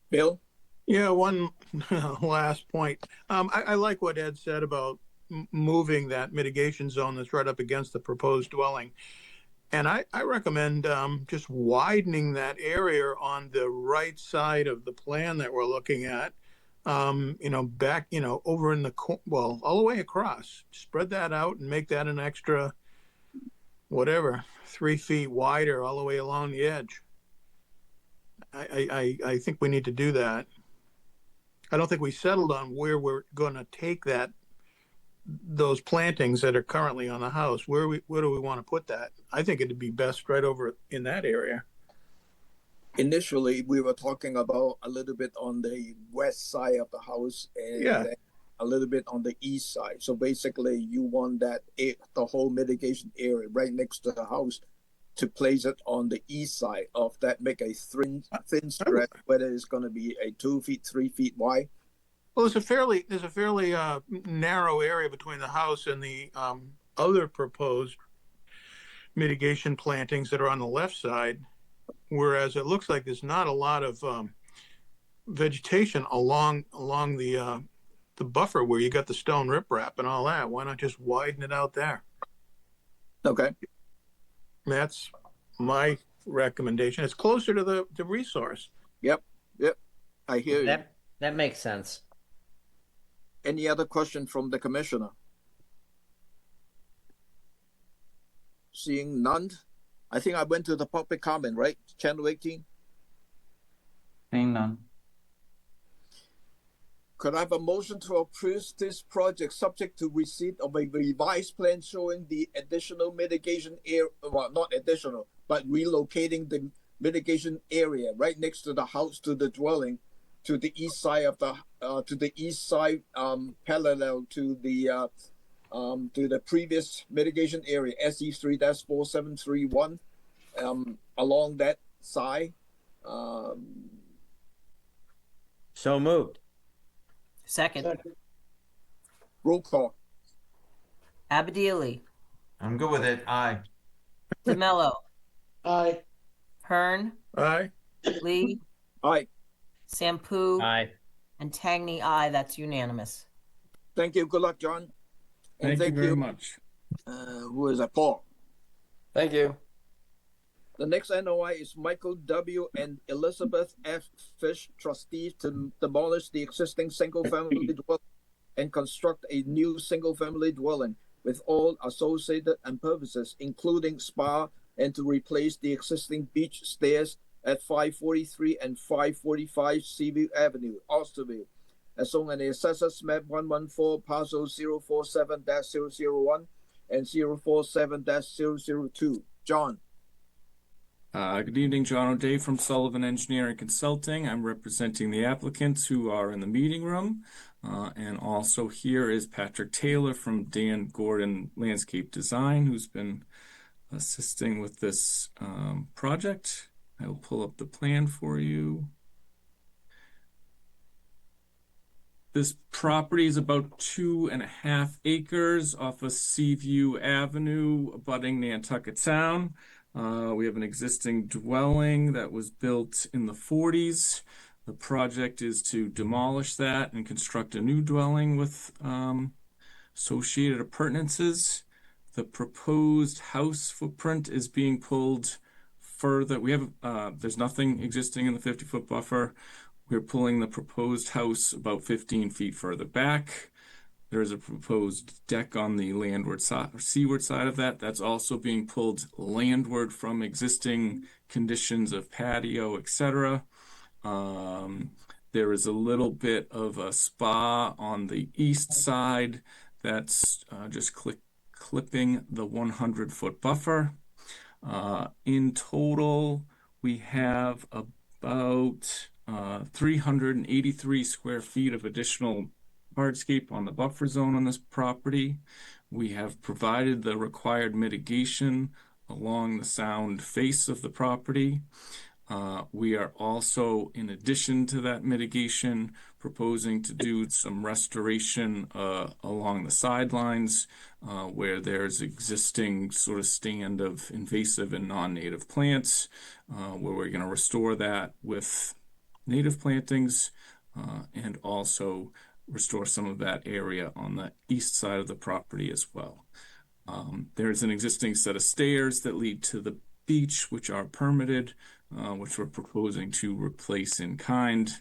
Bill? Yeah, one last point. I like what Ed said about moving that mitigation zone that's right up against the proposed dwelling. And I recommend just widening that area on the right side of the plan that we're looking at. Back, over in the, all the way across. Spread that out and make that an extra, 3 feet wider all the way along the edge. I think we need to do that. I don't think we settled on where we're going to take those plantings that are currently on the house. Where do we want to put that? I think it'd be best right over in that area. Initially, we were talking about a little bit on the west side of the house and then a little bit on the east side. So basically, you want the whole mitigation area right next to the house to place it on the east side of that, make a thin stretch, whether it's going to be a 2 feet, 3 feet wide. Well, there's a fairly narrow area between the house and the other proposed mitigation plantings that are on the left side, whereas it looks like there's not a lot of vegetation along the buffer where you got the stone riprap and all that. Why not just widen it out there? Okay. That's my recommendation. It's closer to the resource. Yep. I hear you. That makes sense. Any other question from the commissioner? Seeing none, I think I went to the public comment, right? Channel 18. Seeing none. Could I have a motion to approve this project subject to receipt of a revised plan showing the additional mitigation area, well, not additional, but relocating the mitigation area right next to the house to the dwelling to the east side of the parallel to the previous mitigation area SE3-4731 along that side. So moved. Second. Roll call. Abadili. I'm good with it. Aye. DeMello. Aye. Hearn. Aye. Lee. Aye. Sampu. Aye. And Tangney, aye. That's unanimous. Thank you. Good luck, John. And Thank you very much. Who is that? Paul. Thank you. The next NOI is Michael W. and Elizabeth F. Fish, trustees, to demolish the existing single-family dwelling and construct a new single-family dwelling with all associated and purposes, including spa, and to replace the existing beach stairs at 543 and 545 Seaview Avenue, Osterville, as shown in the Assessors Map 114, Parcel 047-001 and 047-002. John. Good evening, John O'Day from Sullivan Engineering Consulting. I'm representing the applicants who are in the meeting room. And also here is Patrick Taylor from Dan Gordon Landscape Design, who's been assisting with this project. I will pull up the plan for you. This property is about 2.5 acres off of Seaview Avenue, abutting Nantucket Town. We have an existing dwelling that was built in the 40s. The project is to demolish that and construct a new dwelling with associated appurtenances. The proposed house footprint is being pulled further. We have there's nothing existing in the 50-foot buffer. We're pulling the proposed house about 15 feet further back. There is a proposed deck on the landward side or seaward side of that. That's also being pulled landward from existing conditions of patio, etc. There is a little bit of a spa on the east side that's just clipping the 100-foot buffer. In total, we have about 383 square feet of additional hardscape on the buffer zone on this property. We have provided the required mitigation along the sound face of the property. We are also, in addition to that mitigation, proposing to do some restoration along the sidelines where there's existing sort of stand of invasive and non-native plants, where we're going to restore that with native plantings and also restore some of that area on the east side of the property as well. There's an existing set of stairs that lead to the beach, which are permitted, which we're proposing to replace in kind.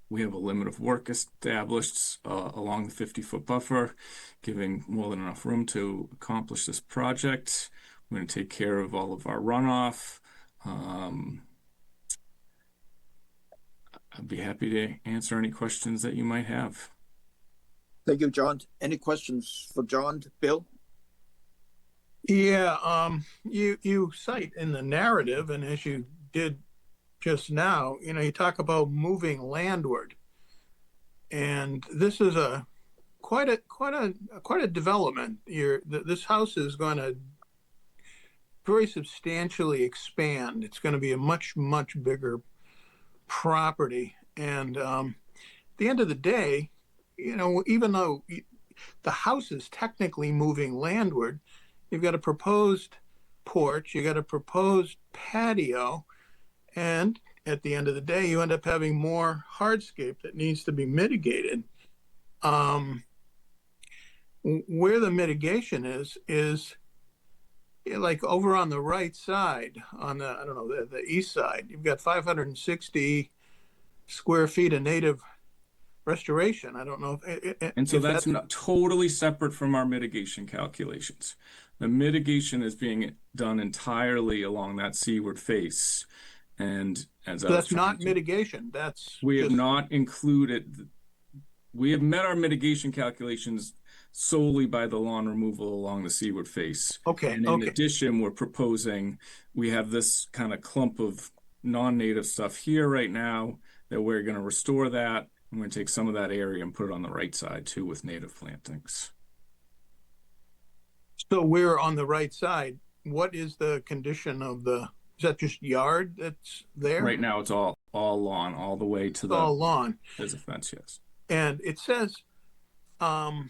We have a limit of work established along the 50-foot buffer, giving more than enough room to accomplish this project. We're going to take care of all of our runoff. I'd be happy to answer any questions that you might have. Thank you, John. Any questions for John, Bill? Yeah, you cite in the narrative, and as you did just now, you talk about moving landward, and this is quite a development. This house is going to very substantially expand. It's going to be a much bigger property, and at the end of the day, even though the house is technically moving landward, you've got a proposed porch, you got a proposed patio, and at the end of the day, you end up having more hardscape that needs to be mitigated. Where the mitigation is like over on the right side, on the, I don't know, the east side, you've got 560 square feet of native restoration. I don't know and so that's not totally separate from our mitigation calculations. The mitigation is being done entirely along that seaward face. And as so that's not mitigation. That's we have not included, we have met our mitigation calculations solely by the lawn removal along the seaward face. Okay. And in addition, we're proposing, we have this kind of clump of non-native stuff here right now that we're going to restore that. I'm going to take some of that area and put it on the right side too with native plantings. So we're on the right side. What is the condition of is that just yard that's there? Right now it's all lawn, all the way to all lawn. There's a fence, yes. And it says, over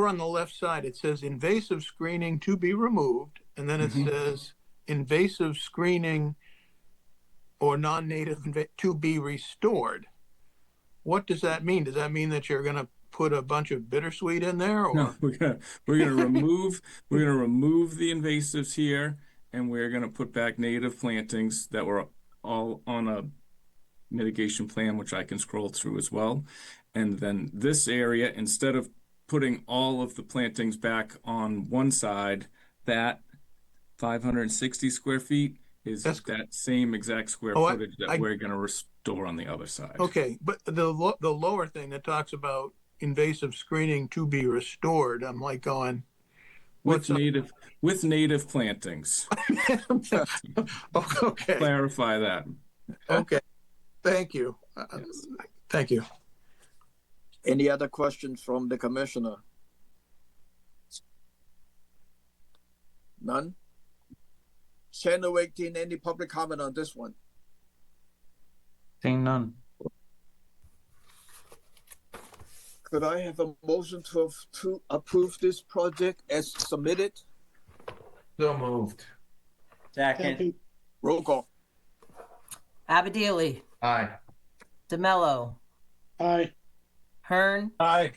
on the left side, it says invasive screening to be removed. And then it says invasive screening or non-native to be restored. What does that mean? Does that mean that you're going to put a bunch of bittersweet in there? Or? No, we're gonna remove the invasives here, and we're gonna put back native plantings that were all on a mitigation plan, which I can scroll through as well. And then this area, instead of putting all of the plantings back on one side, that 560 square feet is that same exact square footage that we're going to restore on the other side. Okay, but the lower thing that talks about invasive screening to be restored, I'm like going, with native plantings. Okay. Clarify that. Okay. Thank you. Yes. Thank you. Any other questions from the commissioner? None? Channel 18, any public comment on this one? Seeing none. Could I have a motion to approve this project as submitted? So moved. Second. Roll call. Abadili. Aye. DeMello. Aye. Hearn. Aye.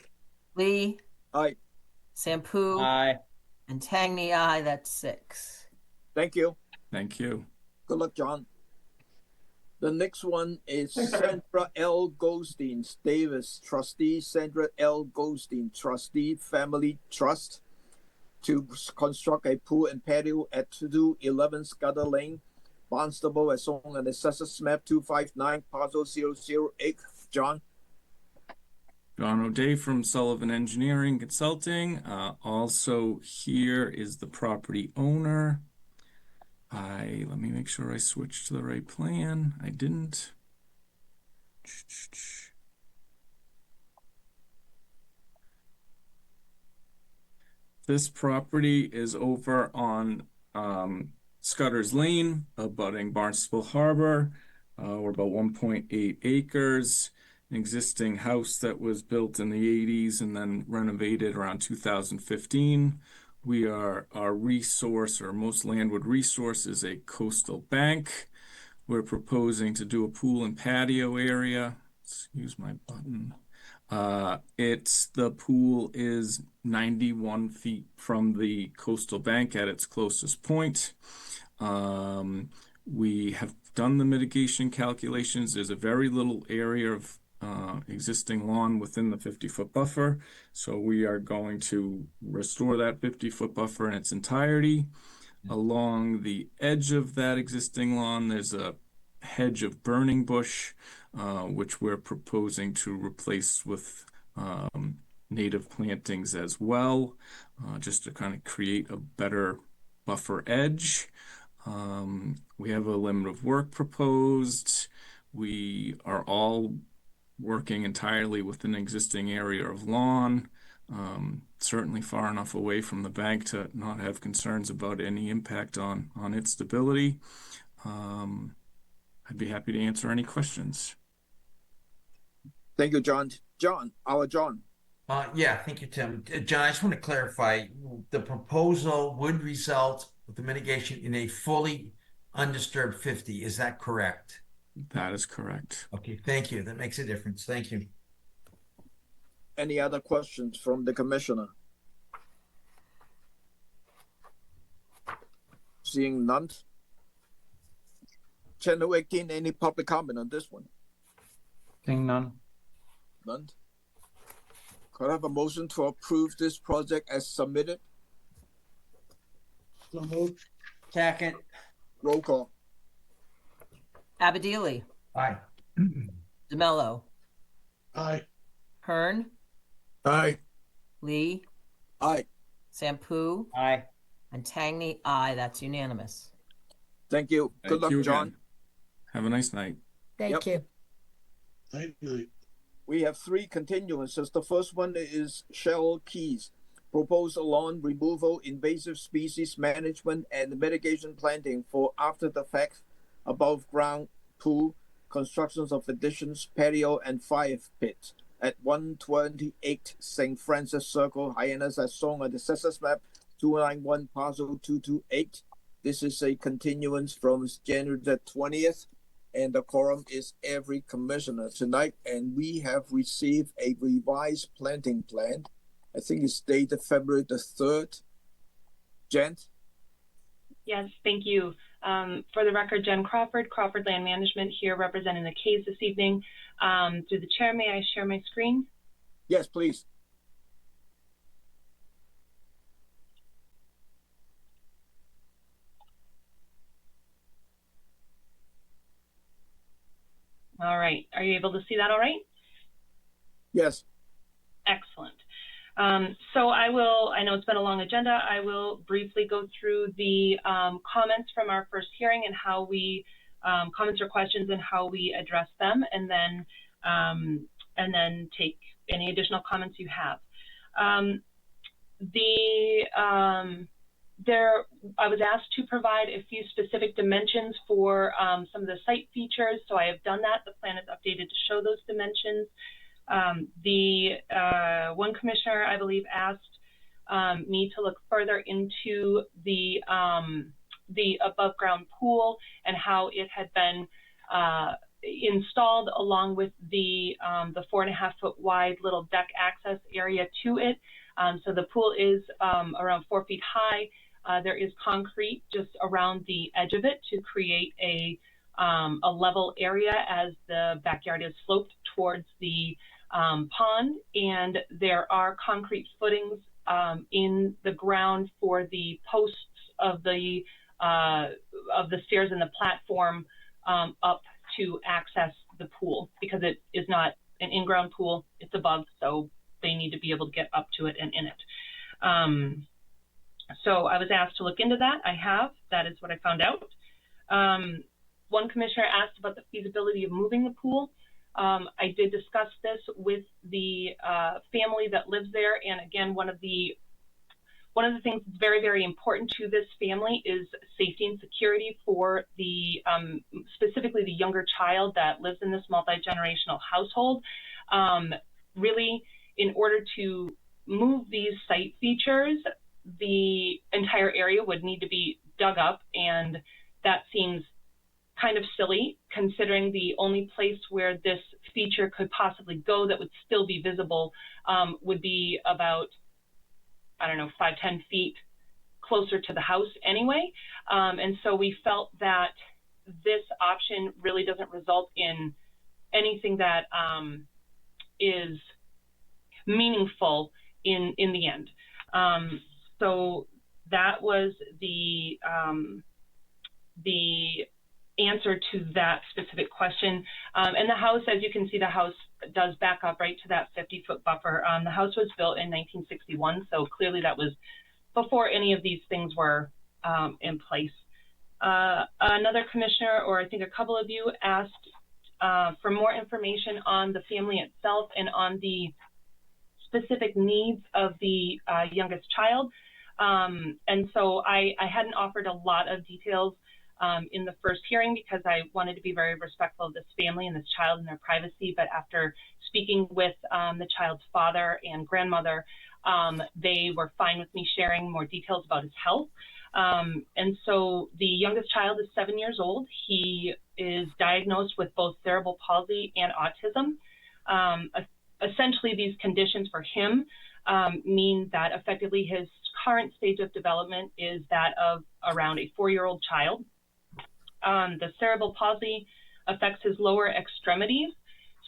Lee. Aye. Sampu. Aye. And Tangney, aye. That's 6. Thank you. Thank you. Good luck, John. The next one is Sandra L. Goldstein Davis, trustee, Sandra L. Goldstein, trustee, Family Trust, to construct a pool and patio at 211 Scudder Lane, Barnstable, as shown on Assessors Map 259, parcel 008. John? John O'Day from Sullivan Engineering Consulting. Also here is the property owner. Let me make sure I switched to the right plan. I didn't. This property is over on Scudder's Lane, abutting Barnstable Harbor. We're about 1.8 acres. An existing house that was built in the 80s and then renovated around 2015. Our resource, or most landward resource, is a coastal bank. We're proposing to do a pool and patio area. Excuse my button. The pool is 91 feet from the coastal bank at its closest point. We have done the mitigation calculations. There's a very little area of existing lawn within the 50-foot buffer. So we are going to restore that 50-foot buffer in its entirety. Along the edge of that existing lawn, there's a hedge of burning bush, which we're proposing to replace with native plantings as well, just to kind of create a better buffer edge. We have a limit of work proposed. We are all working entirely within an existing area of lawn, certainly far enough away from the bank to not have concerns about any impact on its stability. I'd be happy to answer any questions. Thank you, John. John. Yeah, thank you, Tim. John, I just want to clarify, the proposal would result with the mitigation in a fully undisturbed 50. Is that correct? That is correct. Okay, thank you. That makes a difference. Thank you. Any other questions from the commissioner? Seeing none. Channel 18, any public comment on this one? Seeing none. None. Could I have a motion to approve this project as submitted? So moved. Second. Roll call. Abadili. Aye. DeMello. Aye. Hearn. Aye. Lee. Aye. Sampu. Aye. And Tangney. Aye. That's unanimous. Thank you. Good luck, John. Again. Have a nice night. Thank you. Night. We have 3 continuances. The first one is Shell Keys. Proposed lawn removal, invasive species management, and mitigation planting for after the fact above ground pool, constructions of additions, patio, and fire pit at 128 St. Francis Circle, Hyannis, as shown on the census map 291 parcel 228. This is a continuance from January the 20th. And the quorum is every commissioner tonight. And we have received a revised planting plan. I think it's dated February the 3rd. Jen? Yes, thank you. For the record, Jen Crawford, Crawford Land Management, here representing the Cays this evening. Through the chair, may I share my screen? Yes, please. All right. Are you able to see that all right? Yes. Excellent. So I know it's been a long agenda. I will briefly go through the comments from our first hearing and how we, comments or questions and how we address them, and then take any additional comments you have. I was asked to provide a few specific dimensions for some of the site features, so I have done that. The plan is updated to show those dimensions. One commissioner, I believe, asked me to look further into the above ground pool and how it had been installed along with the 4.5-foot wide little deck access area to it. So the pool is around 4 feet high. There is concrete just around the edge of it to create a level area as the backyard is sloped towards the pond, and there are concrete footings in the ground for the posts of the stairs and the platform up to access the pool, because it is not an in-ground pool, it's above, so they need to be able to get up to it and in it. So I was asked to look into that. I have. That is what I found out. One commissioner asked about the feasibility of moving the pool. I did discuss this with the family that lives there, and again, one of the one of the things that's very, very important to this family is safety and security for the, specifically the younger child that lives in this multi-generational household. Really, in order to move these site features, the entire area would need to be dug up, and that seems kind of silly considering the only place where this feature could possibly go that would still be visible would be about, I don't know, 5-10 feet closer to the house anyway. And so we felt that this option really doesn't result in anything that is meaningful in the end. So that was the answer to that specific question. And the house, as you can see, the house does back up right to that 50-foot buffer. The house was built in 1961, so clearly that was before any of these things were in place. Another commissioner, or I think a couple of you, asked for more information on the family itself and on the specific needs of the youngest child. And so I hadn't offered a lot of details in the first hearing because I wanted to be very respectful of this family and this child and their privacy. But after speaking with the child's father and grandmother, they were fine with me sharing more details about his health. And so the youngest child is 7 years old. He is diagnosed with both cerebral palsy and autism. Essentially, these conditions for him mean that effectively his current stage of development is that of around a 4-year-old child. The cerebral palsy affects his lower extremities.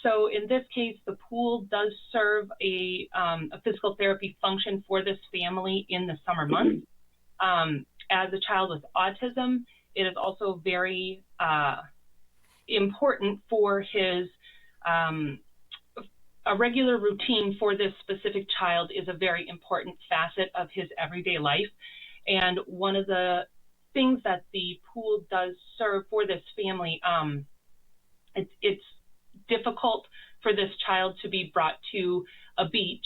So in this case, the pool does serve a physical therapy function for this family in the summer months. As a child with autism, it is also very important for his a regular routine for this specific child is a very important facet of his everyday life. And one of the things that the pool does serve for this family, it's difficult for this child to be brought to a beach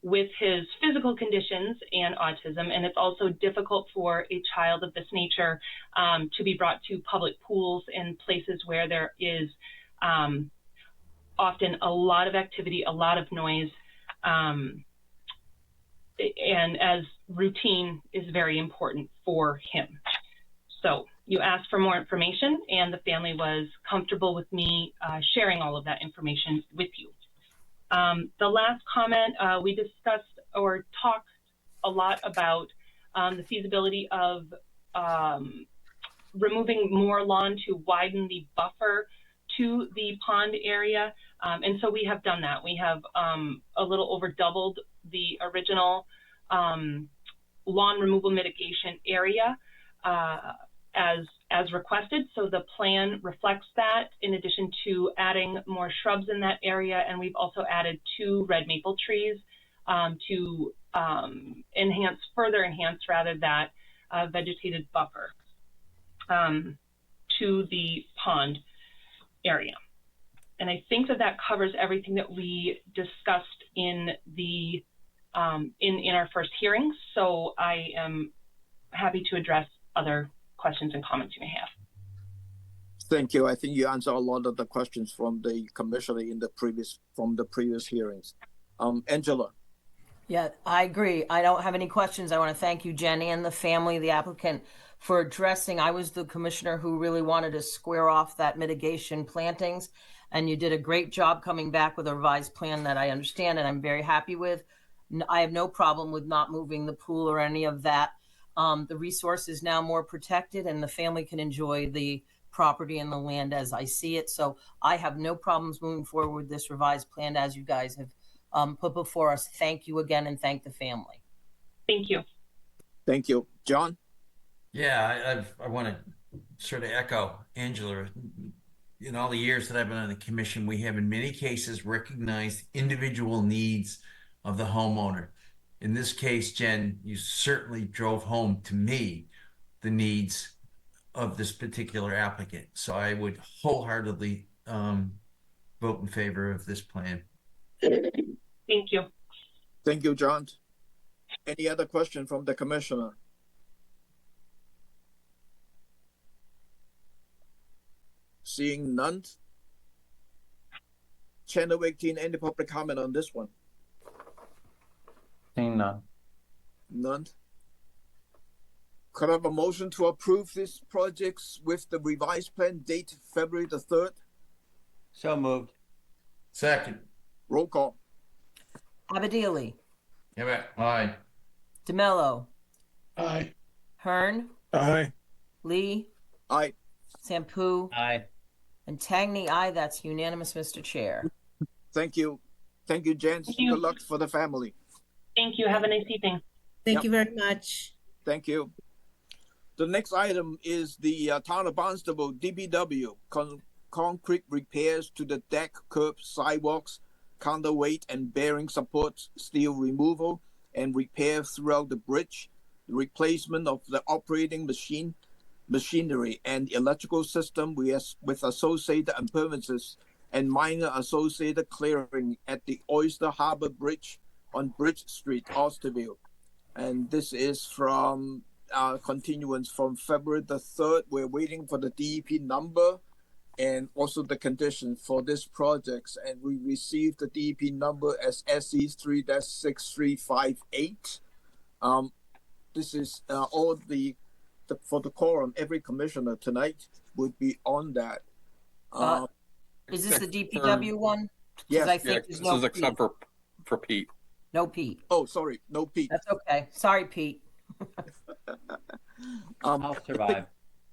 with his physical conditions and autism, and it's also difficult for a child of this nature to be brought to public pools and places where there is often a lot of activity, a lot of noise, and as routine is very important for him. So you asked for more information, and the family was comfortable with me sharing all of that information with you. The last comment, we discussed or talked a lot about the feasibility of removing more lawn to widen the buffer to the pond area. And so we have done that. We have a little over doubled the original lawn removal mitigation area as requested. So the plan reflects that, in addition to adding more shrubs in that area. And we've also added 2 red maple trees to further enhance that vegetated buffer to the pond area. And I think that covers everything that we discussed in the in our first hearing. So I am happy to address other questions and comments you may have. Thank you. I think you answered a lot of the questions from the commissioner in the previous hearings. Angela. Yeah, I agree. I don't have any questions. I want to thank you, Jenny, and the family, the applicant, for addressing. I was the commissioner who really wanted to square off that mitigation plantings, and you did a great job coming back with a revised plan that I understand and I'm very happy with. I have no problem with not moving the pool or any of that. The resource is now more protected, and the family can enjoy the property and the land as I see it. So I have no problems moving forward with this revised plan as you guys have put before us. Thank you again, and thank the family. Thank you. Thank you. John? Yeah, I want to sort of echo Angela. In all the years that I've been on the commission, we have in many cases recognized individual needs of the homeowner. In this case, Jen, you certainly drove home to me the needs of this particular applicant. So I would wholeheartedly vote in favor of this plan. Thank you. Thank you, John. Any other question from the commissioner? Seeing none. Channel 18, any public comment on this one? Seeing none. None. Could I have a motion to approve these projects with the revised plan date February the 3rd? So moved. Second. Roll call. Abadili, Yeah, aye. DeMello, Aye. Hearn, Aye. Lee, Aye. Sampu, Aye. and Tangney, aye. That's unanimous, Mr. Chair. Thank you. Thank you, gents. Thank you. Good luck for the family. Thank you. Have a nice evening. Thank Yep. you very much. Thank you. The next item is the Town of Barnstable DPW concrete repairs to the deck, curbs, sidewalks, counterweight and bearing supports, steel removal and repair throughout the bridge, the replacement of the operating machinery and electrical system with associated improvements and minor associated clearing at the Oyster Harbor Bridge on Bridge Street, Austerville. And this is from continuance from February the 3rd. We're waiting for the DEP number and also the conditions for this project. And we received the DEP number as SE3-6358. This is all for the quorum. Every commissioner tonight would be on that. Is this the DPW one? Yes. I think This there's no is except Pete. for Pete. No Pete. Oh, sorry, no Pete. That's okay. Sorry, Pete. I'll survive.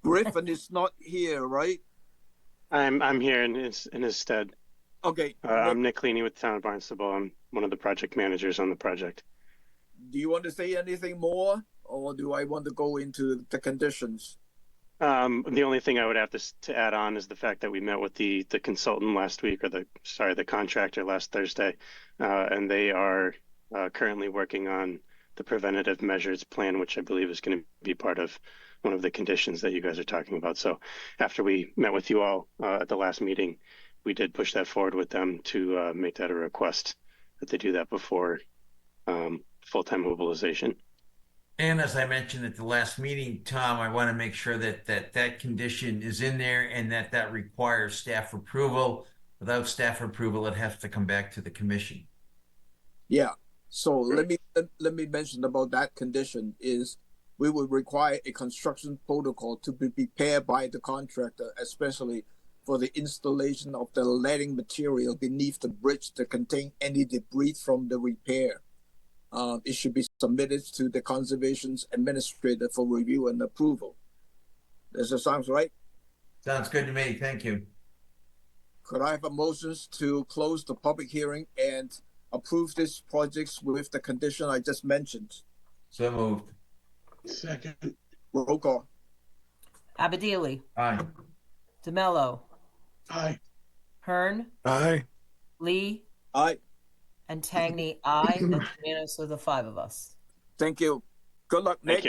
Griffin is not here, right? I'm here in his stead. Okay. I'm Nick Leaney with the Town of Barnstable. I'm one of the project managers on the project. Do you want to say anything more, or do I want to go into the conditions? The only thing I would have to add on is the fact that we met with the consultant last week, or the contractor last Thursday, and they are currently working on the preventative measures plan, which I believe is going to be part of one of the conditions that you guys are talking about. So after we met with you all at the last meeting, we did push that forward with them to make that a request that they do that before full-time mobilization. And as I mentioned at the last meeting, Tom, I want to make sure that condition is in there and that requires staff approval. Without staff approval, it has to come back to the commission. Yeah. So let me mention about that condition is we would require a construction protocol to be prepared by the contractor, especially for the installation of the letting material beneath the bridge to contain any debris from the repair. It should be submitted to the conservation's administrator for review and approval. Does that sound right? Sounds good to me. Thank you. Could I have a motion to close the public hearing and approve these projects with the condition I just mentioned? So moved. Second. Roll call. Abadili, Aye. DeMello, Aye. Hearn, Aye. Lee, Aye. and Tangney, aye. That's unanimous of the five of us. Thank you. Good luck, Nick.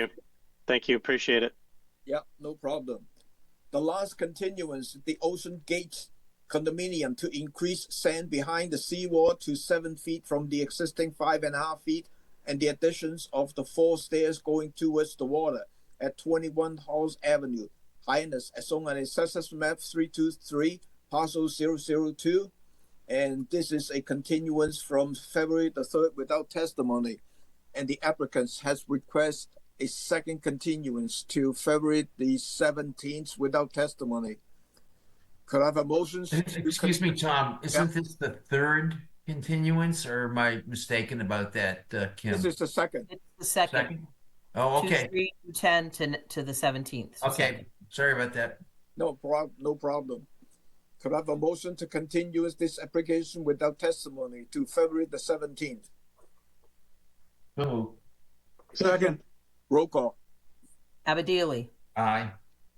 Thank you. Appreciate it. Yeah, no problem. The last continuance, the Ocean Gate condominium to increase sand behind the seawall to 7 feet from the existing 5.5 feet, and the additions of the 4 stairs going towards the water at 21 Halls Avenue, Highness, as shown on Assessors Map 323, parcel 002. And this is a continuance from February the 3rd without testimony. And the applicants has requested a second continuance to February the 17th without testimony. Could I have a motion? Excuse me, Tom. Isn't this the third continuance, or am I mistaken about that, Kim? This is the second. It's the second. Oh, okay. 2/3/10 to the 17th. So Okay. second. Sorry about that. No problem. Could I have a motion to continue this application without testimony to February the 17th? So Second. Roll call. Abadili, aye.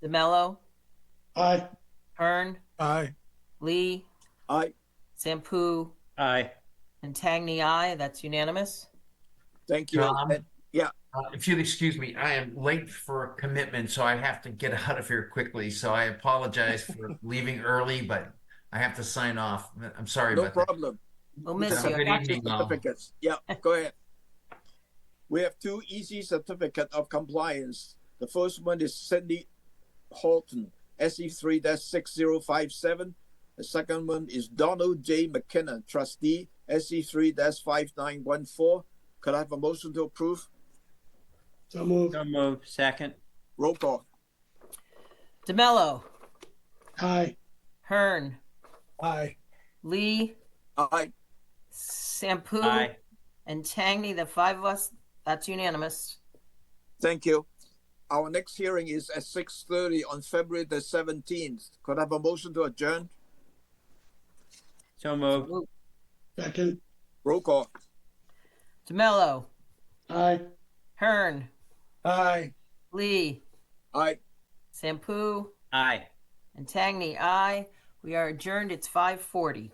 DeMello, Aye. Hearn, Aye. Lee, Aye. Sampu, Aye. and Tangney, aye. That's unanimous. Thank you. Tom? Yeah. If you'll excuse me, I am late for a commitment, so I have to get out of here quickly. So I apologize for leaving early, but I have to sign off. I'm sorry No about that. problem. We'll miss Have a you. good evening, all. Certificates. Yeah, go ahead. We have two easy certificate of compliance. The first one is Cindy Horton, SE3-6057. The second one is Donald J. McKinnon, trustee, SE3-5914. Could I have a motion to approve? So moved. So moved. Second. Roll call. DeMello, Aye. Hearn, Aye. Lee, Aye. Sampu, Aye. and Tangney, the five of us, that's unanimous. Thank you. Our next hearing is at 6:30 on February the 17th. Could I have a motion to adjourn? So moved. Second. Roll call. DeMello, Aye. Hearn, Aye. Lee, Aye. Sampu, Aye. and Tangney, aye. We are adjourned. It's 5:40.